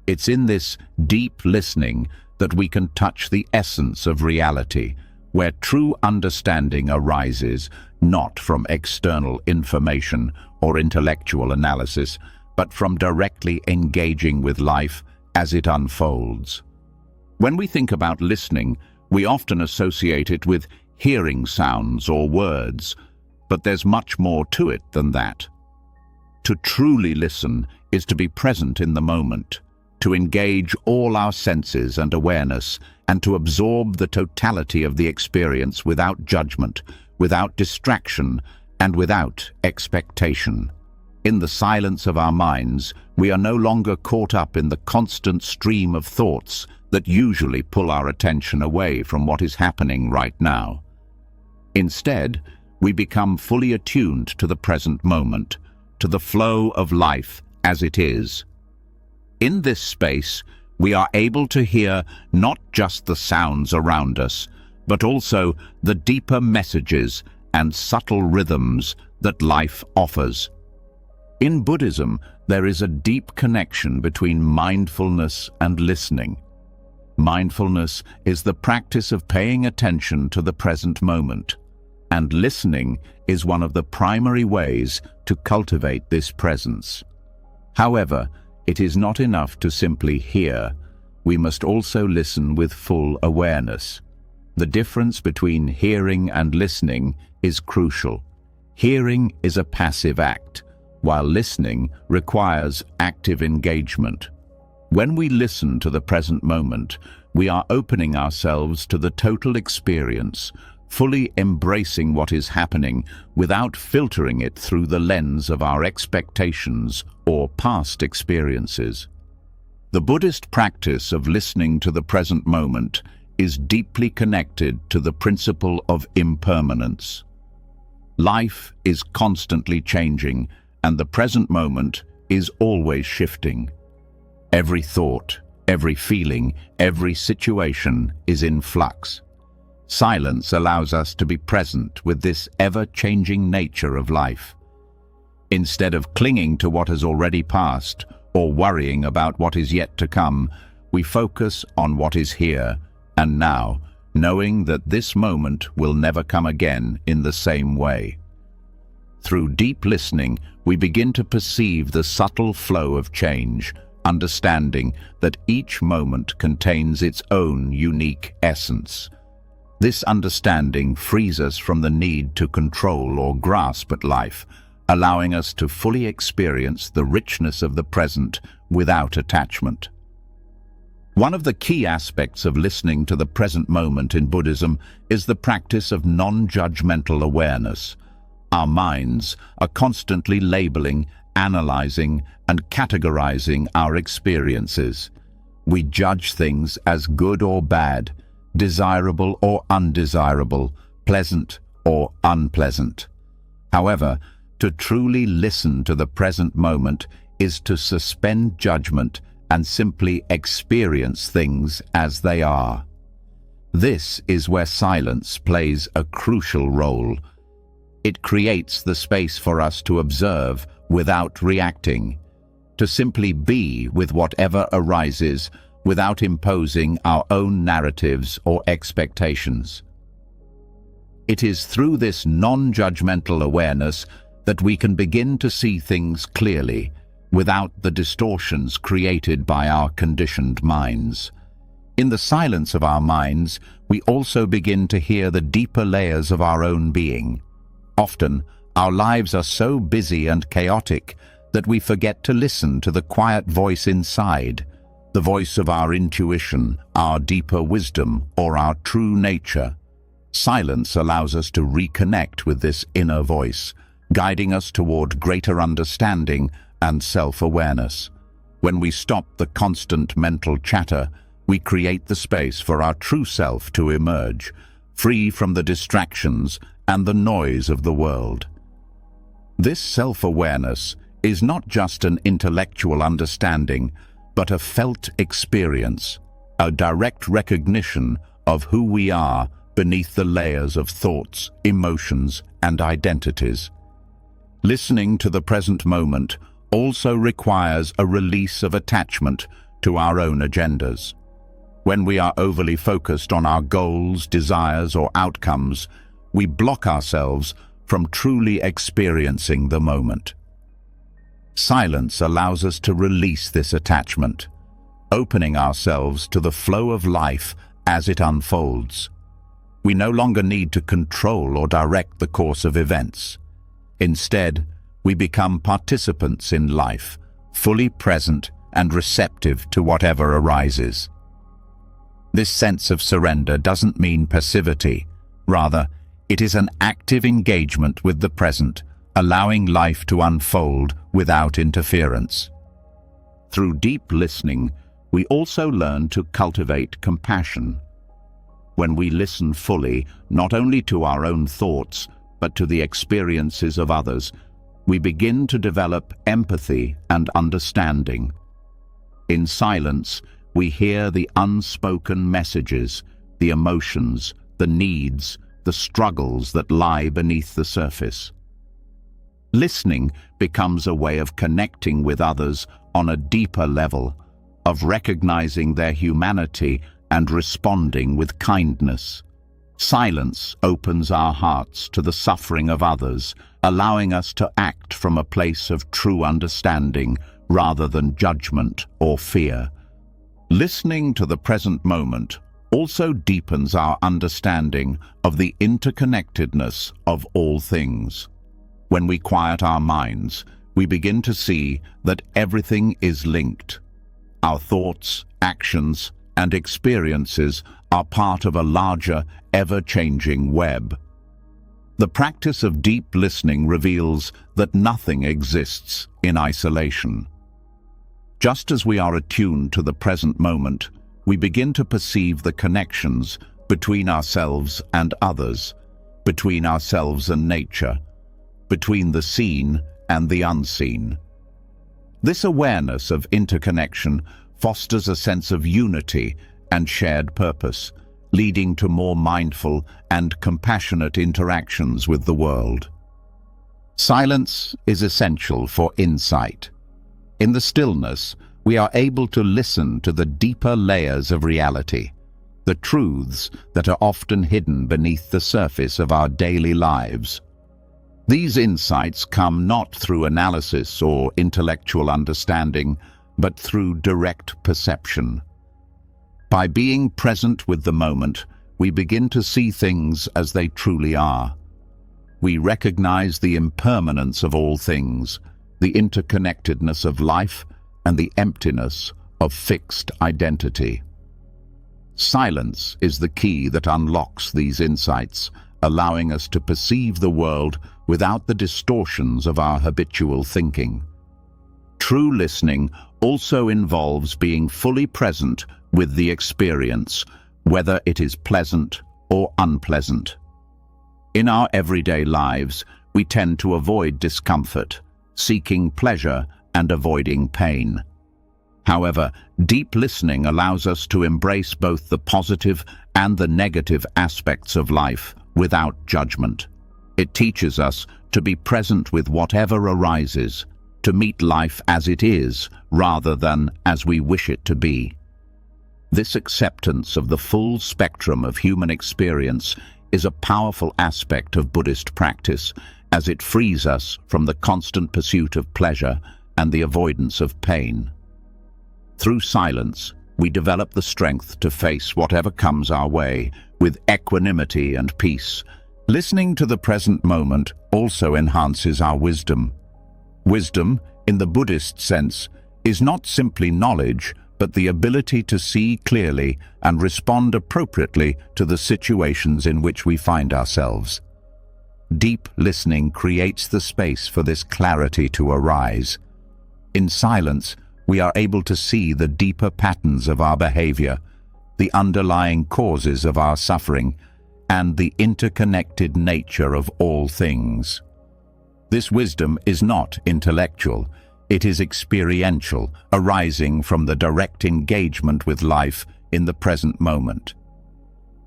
It's in this deep listening that we can touch the essence of reality, where true understanding arises not from external information or intellectual analysis, but from directly engaging with life as it unfolds. When we think about listening, we often associate it with hearing sounds or words, but there's much more to it than that. To truly listen is to be present in the moment, to engage all our senses and awareness, and to absorb the totality of the experience without judgment, without distraction, and without expectation. In the silence of our minds, we are no longer caught up in the constant stream of thoughts that usually pull our attention away from what is happening right now. Instead, we become fully attuned to the present moment, to the flow of life as it is. In this space, we are able to hear not just the sounds around us, but also the deeper messages and subtle rhythms that life offers. In Buddhism, there is a deep connection between mindfulness and listening. Mindfulness is the practice of paying attention to the present moment, and listening is one of the primary ways to cultivate this presence. However, it is not enough to simply hear. We must also listen with full awareness. The difference between hearing and listening is crucial. Hearing is a passive act, while listening requires active engagement. When we listen to the present moment, we are opening ourselves to the total experience, fully embracing what is happening without filtering it through the lens of our expectations or past experiences. The Buddhist practice of listening to the present moment is deeply connected to the principle of impermanence. Life is constantly changing, and the present moment is always shifting. Every thought, every feeling, every situation is in flux. Silence allows us to be present with this ever-changing nature of life. Instead of clinging to what has already passed or worrying about what is yet to come, we focus on what is here and now, knowing that this moment will never come again in the same way. Through deep listening, we begin to perceive the subtle flow of change, understanding that each moment contains its own unique essence. This understanding frees us from the need to control or grasp at life, allowing us to fully experience the richness of the present without attachment. One of the key aspects of listening to the present moment in Buddhism is the practice of non-judgmental awareness. Our minds are constantly labeling, analyzing, and categorizing our experiences. We judge things as good or bad, desirable or undesirable, pleasant or unpleasant. However, to truly listen to the present moment is to suspend judgment and simply experience things as they are. This is where silence plays a crucial role. It creates the space for us to observe without reacting, to simply be with whatever arises without imposing our own narratives or expectations. It is through this non-judgmental awareness that we can begin to see things clearly, without the distortions created by our conditioned minds. In the silence of our minds, we also begin to hear the deeper layers of our own being. Often, our lives are so busy and chaotic that we forget to listen to the quiet voice inside, the voice of our intuition, our deeper wisdom, or our true nature. Silence allows us to reconnect with this inner voice, guiding us toward greater understanding and self-awareness. When we stop the constant mental chatter, we create the space for our true self to emerge, free from the distractions and the noise of the world. This self-awareness is not just an intellectual understanding, but a felt experience, a direct recognition of who we are beneath the layers of thoughts, emotions, and identities. Listening to the present moment also requires a release of attachment to our own agendas. When we are overly focused on our goals, desires, or outcomes, we block ourselves from truly experiencing the moment. Silence allows us to release this attachment, opening ourselves to the flow of life as it unfolds. We no longer need to control or direct the course of events. Instead, we become participants in life, fully present and receptive to whatever arises. This sense of surrender doesn't mean passivity. Rather, it is an active engagement with the present, allowing life to unfold without interference. Through deep listening, we also learn to cultivate compassion. When we listen fully, not only to our own thoughts, but to the experiences of others, we begin to develop empathy and understanding. In silence, we hear the unspoken messages, the emotions, the needs, the struggles that lie beneath the surface. Listening becomes a way of connecting with others on a deeper level, of recognizing their humanity and responding with kindness. Silence opens our hearts to the suffering of others, allowing us to act from a place of true understanding rather than judgment or fear. Listening to the present moment also deepens our understanding of the interconnectedness of all things. When we quiet our minds, we begin to see that everything is linked. Our thoughts, actions, and experiences are part of a larger, ever-changing web. The practice of deep listening reveals that nothing exists in isolation. Just as we are attuned to the present moment, we begin to perceive the connections between ourselves and others, between ourselves and nature, between the seen and the unseen. This awareness of interconnection fosters a sense of unity and shared purpose, leading to more mindful and compassionate interactions with the world. Silence is essential for insight. In the stillness, we are able to listen to the deeper layers of reality, the truths that are often hidden beneath the surface of our daily lives. These insights come not through analysis or intellectual understanding, but through direct perception. By being present with the moment, we begin to see things as they truly are. We recognize the impermanence of all things, the interconnectedness of life, and the emptiness of fixed identity. Silence is the key that unlocks these insights, allowing us to perceive the world without the distortions of our habitual thinking. True listening also involves being fully present with the experience, whether it is pleasant or unpleasant. In our everyday lives, we tend to avoid discomfort, seeking pleasure and avoiding pain. However, deep listening allows us to embrace both the positive and the negative aspects of life without judgment. It teaches us to be present with whatever arises, to meet life as it is rather than as we wish it to be. This acceptance of the full spectrum of human experience is a powerful aspect of Buddhist practice, as it frees us from the constant pursuit of pleasure and the avoidance of pain. Through silence, we develop the strength to face whatever comes our way with equanimity and peace. Listening to the present moment also enhances our wisdom. Wisdom, in the Buddhist sense, is not simply knowledge, but the ability to see clearly and respond appropriately to the situations in which we find ourselves. Deep listening creates the space for this clarity to arise. In silence, we are able to see the deeper patterns of our behavior, the underlying causes of our suffering, and the interconnected nature of all things. This wisdom is not intellectual, it is experiential, arising from the direct engagement with life in the present moment.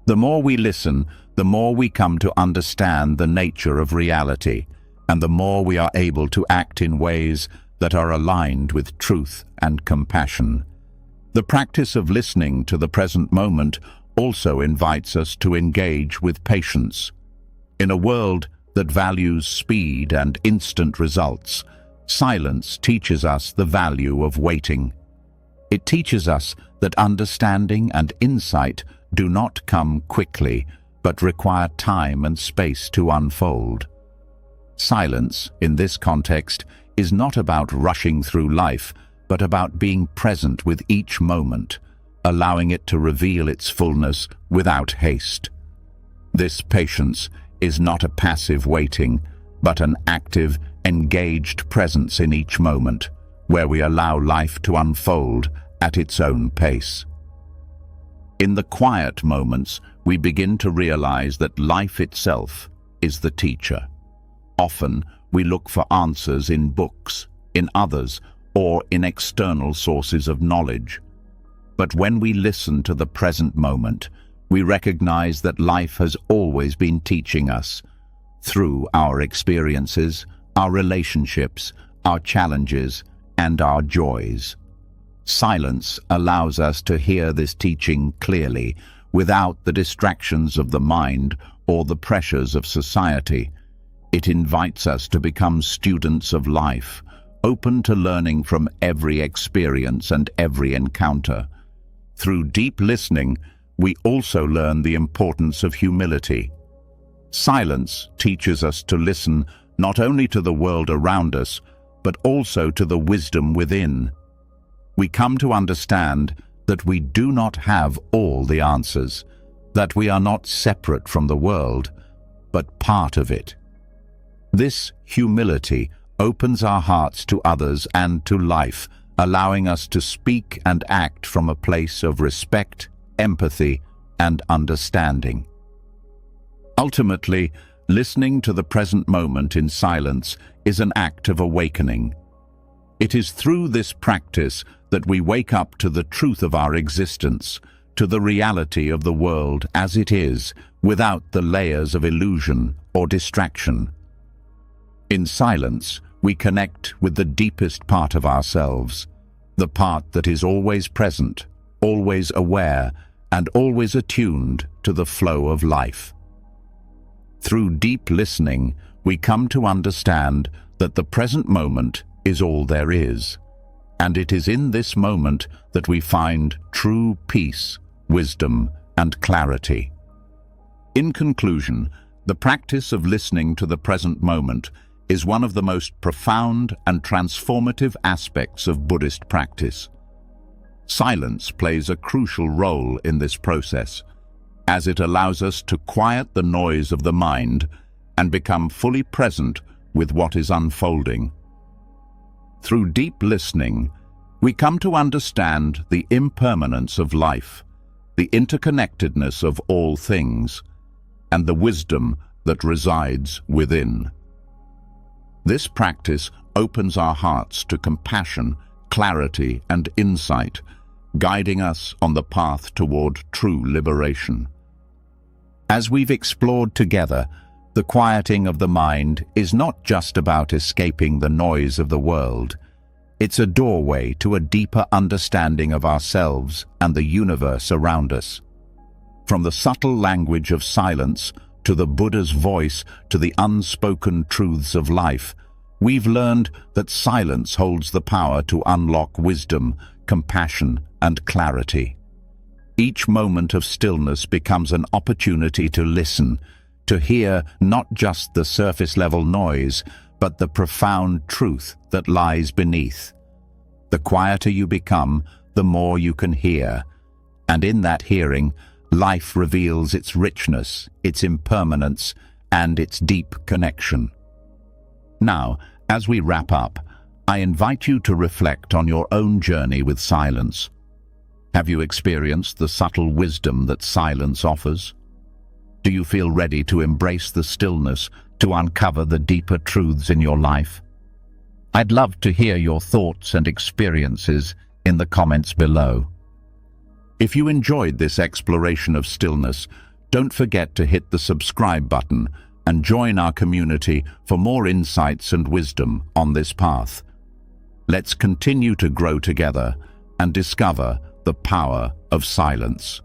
The more we listen, the more we come to understand the nature of reality, and the more we are able to act in ways that are aligned with truth and compassion. The practice of listening to the present moment also invites us to engage with patience. In a world that values speed and instant results, silence teaches us the value of waiting. It teaches us that understanding and insight do not come quickly, but require time and space to unfold. Silence, in this context, is not about rushing through life, but about being present with each moment, allowing it to reveal its fullness without haste. This patience is not a passive waiting, but an active, engaged presence in each moment, where we allow life to unfold at its own pace. In the quiet moments, we begin to realize that life itself is the teacher. Often, we look for answers in books, in others, or in external sources of knowledge. But when we listen to the present moment, we recognize that life has always been teaching us, through our experiences, our relationships, our challenges, and our joys. Silence allows us to hear this teaching clearly, without the distractions of the mind or the pressures of society. It invites us to become students of life, open to learning from every experience and every encounter. Through deep listening, we also learn the importance of humility. Silence teaches us to listen not only to the world around us, but also to the wisdom within. We come to understand that we do not have all the answers, that we are not separate from the world, but part of it. This humility opens our hearts to others and to life, allowing us to speak and act from a place of respect, empathy, and understanding. Ultimately, listening to the present moment in silence is an act of awakening. It is through this practice that we wake up to the truth of our existence, to the reality of the world as it is, without the layers of illusion or distraction. In silence, we connect with the deepest part of ourselves, the part that is always present, always aware, and always attuned to the flow of life. Through deep listening, we come to understand that the present moment is all there is, and it is in this moment that we find true peace, wisdom, and clarity. In conclusion, the practice of listening to the present moment is one of the most profound and transformative aspects of Buddhist practice. Silence plays a crucial role in this process, as it allows us to quiet the noise of the mind and become fully present with what is unfolding. Through deep listening, we come to understand the impermanence of life, the interconnectedness of all things, and the wisdom that resides within. This practice opens our hearts to compassion, clarity, and insight, guiding us on the path toward true liberation. As we've explored together, the quieting of the mind is not just about escaping the noise of the world. It's a doorway to a deeper understanding of ourselves and the universe around us. From the subtle language of silence to the Buddha's voice to the unspoken truths of life, We've learned that silence holds the power to unlock wisdom, compassion, and clarity. Each moment of stillness becomes an opportunity to listen, to hear not just the surface-level noise, but the profound truth that lies beneath. The quieter you become, the more you can hear, and in that hearing, life reveals its richness, its impermanence, and its deep connection. Now, as we wrap up, I invite you to reflect on your own journey with silence. Have you experienced the subtle wisdom that silence offers? Do you feel ready to embrace the stillness, to uncover the deeper truths in your life? I'd love to hear your thoughts and experiences in the comments below. If you enjoyed this exploration of stillness, don't forget to hit the subscribe button and join our community for more insights and wisdom on this path. Let's continue to grow together and discover the power of silence.